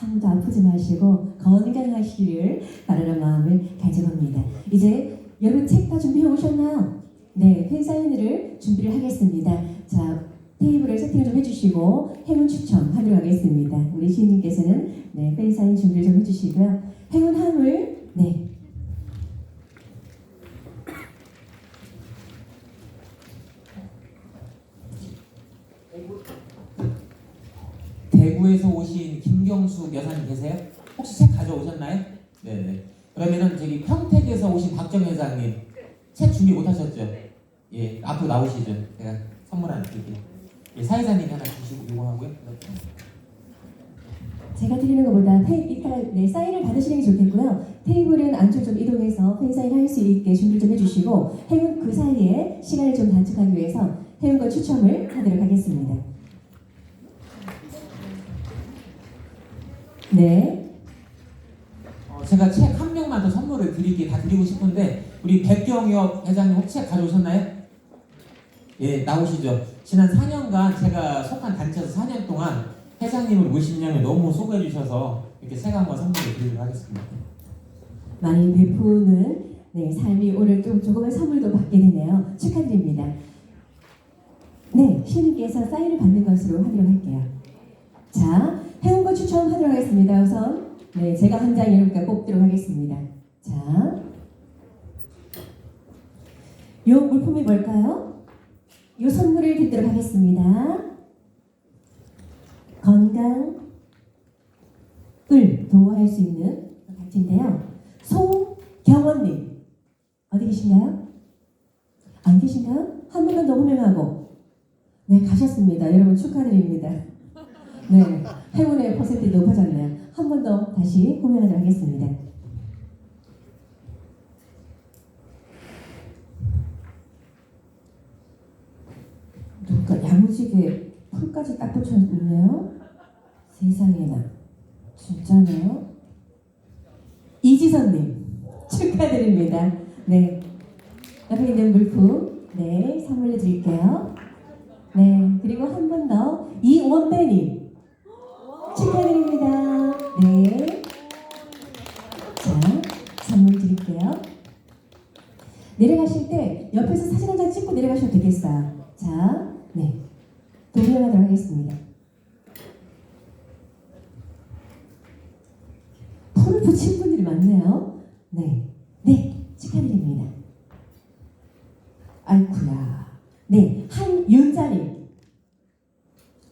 아무도 아프지 마시고 건강하시기를 바라는 마음을 가져봅니다. 이제 여러분 책 다 준비해 오셨나요? 네, 팬사인회를 준비를 하겠습니다. 자, 테이블을 세팅을 좀 해주시고 행운 추첨하도록 하겠습니다. 우리 시인님께서는 네, 팬사인 준비를 좀 해주시고요. 행운 함을 네. 대구에서 오신 김경숙 여사님 계세요? 혹시 책 가져오셨나요? 네네. 그러면은 저기 평택에서 오신 박정 회장님 책 준비 못하셨죠? 예, 앞으로 나오시죠. 제가 선물 하나 드릴게요. 예, 사회자님이 하나 주시고 이거 하고요. 제가 드리는 것보다 이따가 네, 사인을 받으시는 게 좋겠고요. 테이블은 안쪽 좀 이동해서 팬사인 할 수 있게 준비를 좀 해주시고 행운 그 사이에 시간을 좀 단축하기 위해서 행운과 추첨을 하도록 하겠습니다. 네. 제가 책 한 명만 더 선물을 다 드리고 싶은데 우리 백경엽 회장님 혹시 책 가져오셨나요? 예, 나오시죠. 지난 4년간 제가 속한 단체에서 4년 동안 회장님을 모시려면 너무 수고해 주셔서 이렇게 책 한 권 선물을 드리도록 하겠습니다. 많이 베푸는 네, 삶이 오늘 좀 조금의 선물도 받게 되네요. 축하드립니다. 네, 시인님께서 사인을 받는 것으로 하도록 할게요. 자, 행운과 추첨하도록 하겠습니다. 우선 네, 제가 한 장 여러분께 뽑도록 하겠습니다. 자, 요 물품이 뭘까요? 요 선물을 드리도록 하겠습니다. 건강을 도모할 수 있는 단체인데요. 송경원님 어디 계신가요? 안 계신가요? 한 분만 더 호명하고 네, 가셨습니다. 여러분 축하드립니다. 네, 행운의 퍼센트 높아졌네요. 한 번 더 다시 호명하도록 하겠습니다. 누가 야무지게 풀까지 딱 붙여놓네요. 세상에나 진짜네요. 이지선님 축하드립니다. 네, 옆에 있는 물품 네 선물로 드릴게요. 네, 그리고 한 번 더 이원배님 축하드립니다. 네, 자 선물 드릴게요. 내려가실 때 옆에서 사진 한 장 찍고 내려가셔도 되겠어요. 자, 네, 동행하도록 하겠습니다. 풀을 붙인 분들이 많네요. 네, 네, 축하드립니다. 아이쿠야. 네, 한윤자님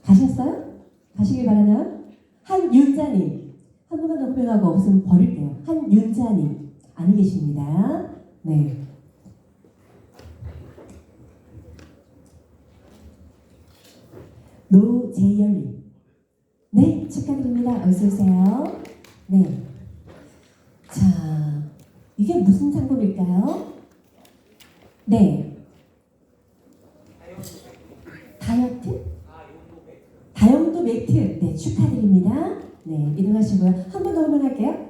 가셨어요? 가시길 바라나요? 한윤자님 한 번만 더 호명하고 없으면 버릴게요. 한윤자님 아니 계십니다. 네. 노재열님 네, 축하드립니다. 어서 오세요. 네. 자, 이게 무슨 상품일까요? 네. 다이어트? 다용도 매트. 네, 축하드립니다. 네, 이동하시고요. 한 번 더 호명할게요.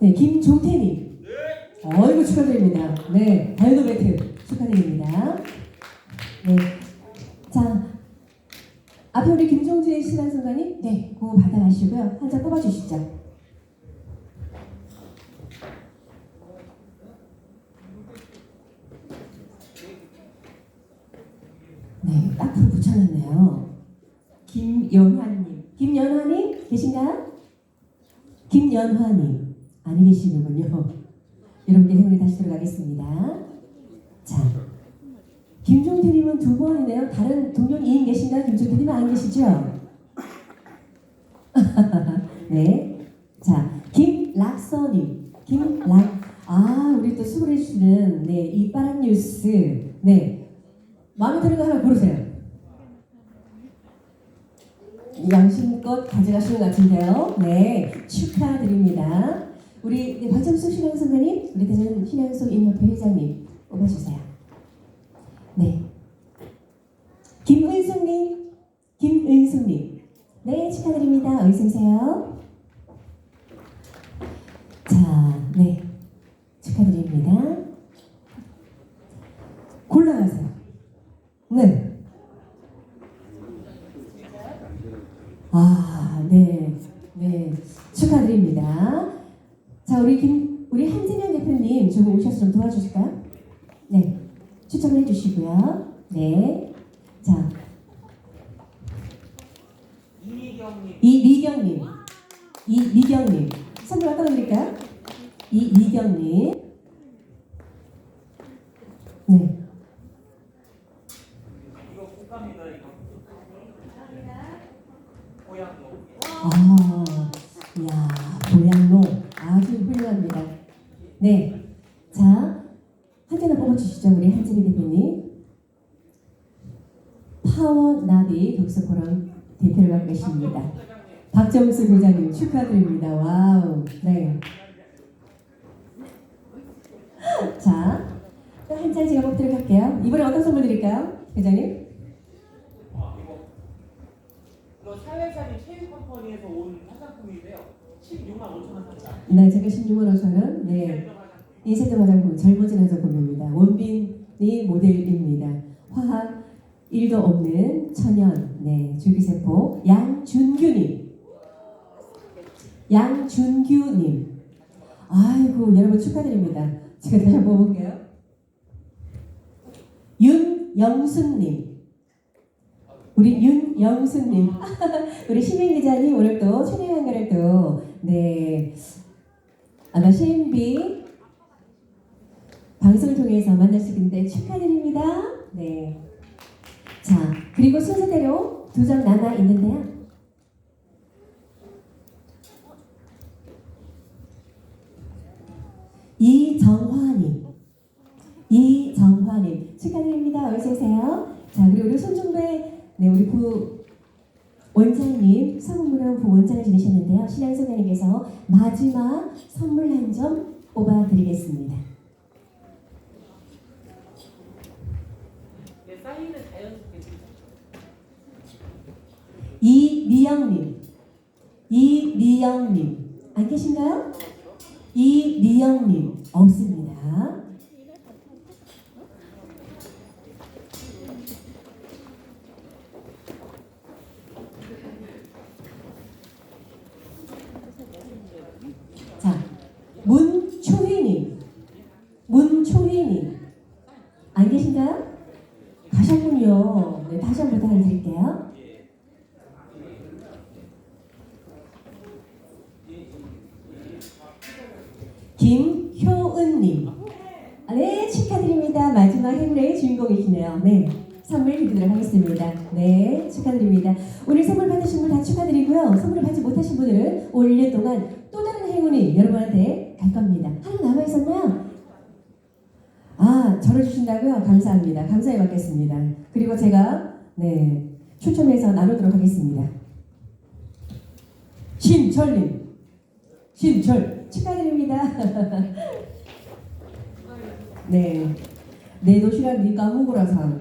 네, 김종태님. 어이구 축하드립니다. 네, 다이도 배트 축하드립니다. 네, 자 앞에 우리 김종재 신앙송가님, 네, 그거 받아가시고요. 한 장 뽑아주시죠. 네, 딱으로 붙여놨네요. 김연화님. 김연화님 계신가요? 김연화님 아니 계시는군요. 여러분께 행운이 다시 들어가겠습니다. 자, 김종태님은 두 번이네요. 다른 동료 2인 계신가요? 김종태님은 안 계시죠? 네. 자, 김락서님. 우리 또 수고해 주시는 네, 이 빠른 뉴스. 네. 마음에 드는 거 하나 고르세요. 양심껏 가져가시는 것 같은데요. 네, 축하드립니다. 우리 네, 박정수 신앙선생님, 우리 대전 신앙송인협회 회장님 뽑아주세요. 네, 김은숙님, 네, 축하드립니다. 어디 있으세요? 자, 네, 축하드립니다. 골라가세요. 네. 네, 축하드립니다. 자, 우리 한진영 대표님 조금 오셔서 좀 도와주실까요? 네, 추첨을 해주시고요. 네, 자, 이미경님, 선물 어떤 거 드릴까요? 이미경님, 네. 이거 국감이다 이거. 이야, 보양로 아주 훌륭합니다. 네, 자, 한 개나 뽑아주시죠, 우리 한진희 대표님. 파워나비 독서포럼 대표를 맡고 계십니다. 박정수 부장님 축하드립니다. 와우, 네. 자, 또 한 장 제가 뽑도록 할게요. 이번에 어떤 선물 드릴까요, 회장님? 이거 사회자님 체육컴퍼니에서 온 화장품인데요. 16만 5천 원 샀다. 네, 제가 16만 5천 원. 네. 인쇄도 화장품, 젊어진 화장품입니다. 원빈이 모델입니다. 화학 1도 없는 천연, 네, 줄기세포. 양준규님. 아이고, 여러분 축하드립니다. 제가 다시 한번 볼게요. 윤영순님. 우리 윤영순님. 우리 시민기자님 오늘 또 촬영한 거를 또, 네, 아마 CMB 방송을 통해서 만날 수 있는데 축하드립니다. 네. 자, 그리고 순서대로 2장 남아 있는데요. 이정화님 축하드립니다. 어서 오세요. 자, 그리고 우리 손중배, 네, 우리 부 원장님, 서문무령 부원장을 지내셨는데요. 신앙선생님께서 마지막 선물 한 점 뽑아드리겠습니다. 네, 사인은 자연스럽게 해주세요. 이미영님 안 계신가요? 이미영님 없습니다. 자, 문초희님 안 계신가요? 가셨군요. 네, 다시 한번 부탁을 드릴게요. 김효은님, 네, 축하드립니다. 마지막 행운의 주인공이시네요. 네, 선물 드리도록 하겠습니다. 네, 축하드립니다. 오늘 선물 받으신 분 다 축하드리고요. 선물을 받지 못하신 분들은 올 1년 동안 또 다른 행운이 여러분한테 갈 겁니다. 하나 남아있었나요? 아, 절어주신다고요? 감사합니다. 감사히 받겠습니다. 그리고 제가 네, 추첨해서 나누도록 하겠습니다. 신철 축하드립니다. 네, 내 도시락 네 까먹으라서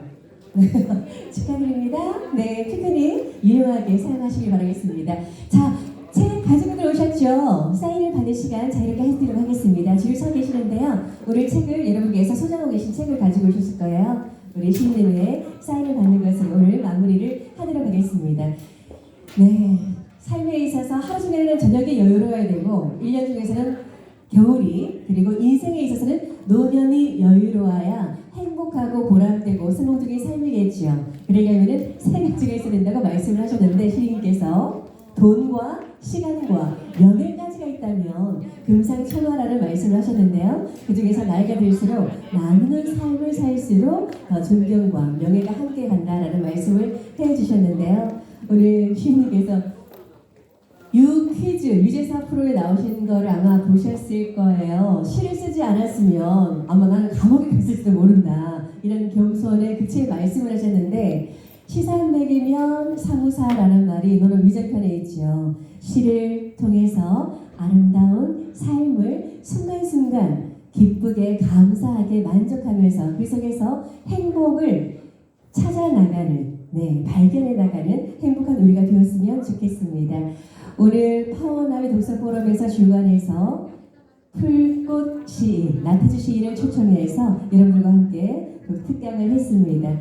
축하드립니다. 네, 피크닉 유용하게 사용하시길 바라겠습니다. 자, 책 가지고 들어오셨죠? 먼저 사인을 받는 시간 자유롭게 해드리도록 하겠습니다. 줄 서 계시는데요. 오늘 책을 여러분께서 소장하고 계신 책을 가지고 오셨을 거예요. 우리 시인님의 사인을 받는 것으로 오늘 마무리를 하도록 하겠습니다. 네, 삶에 있어서 하루 종일은 저녁에 여유로워야 되고 1년 중에서는 겨울이 그리고 인생에 있어서는 노년이 여유로워야 행복하고 보람되고 성공적인 삶이겠지요. 그러려면 세 가지가 있어야 된다고 말씀을 하셨는데 시인님께서 돈과 시간과 명예까지가 있다면 금상첨화라는 말씀을 하셨는데요. 그 중에서 나이가 들수록 나누는 삶을 살수록 더 존경과 명예가 함께 간다라는 말씀을 해주셨는데요. 오늘 시인님께서 퀴즈 유재사 프로에 나오신 거를 아마 보셨을 거예요. 시를 쓰지 않았으면 아마 나는 감옥에 갔을지도 모른다. 이런 겸손의 그치의 말씀을 하셨는데 시산맥이면 사무사라는 말이 너는 위장편에 있죠. 시를 통해서 아름다운 삶을 순간순간 기쁘게 감사하게 만족하면서 그 속에서 행복을 찾아나가는 발견해 나가는 행복한 우리가 되었으면 좋겠습니다. 오늘 파워나비 독서 포럼에서 주관해서 풀꽃 시인, 나태주 시인을 초청해서 여러분들과 함께 특강을 했습니다.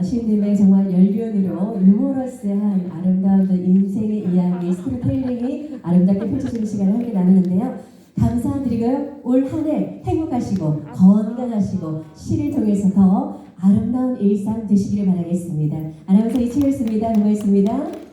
시인님의 정말 연륜으로 유머러스한 아름다운 인생의 이야기, 스토리텔링이 아름답게 펼쳐지는 시간을 함께 나누는데요. 감사드리고요. 올 한 해 행복하시고 건강하시고 시를 통해서 더 아름다운 일상 되시기를 바라겠습니다. 아나운서 이채였습니다. 고맙습니다.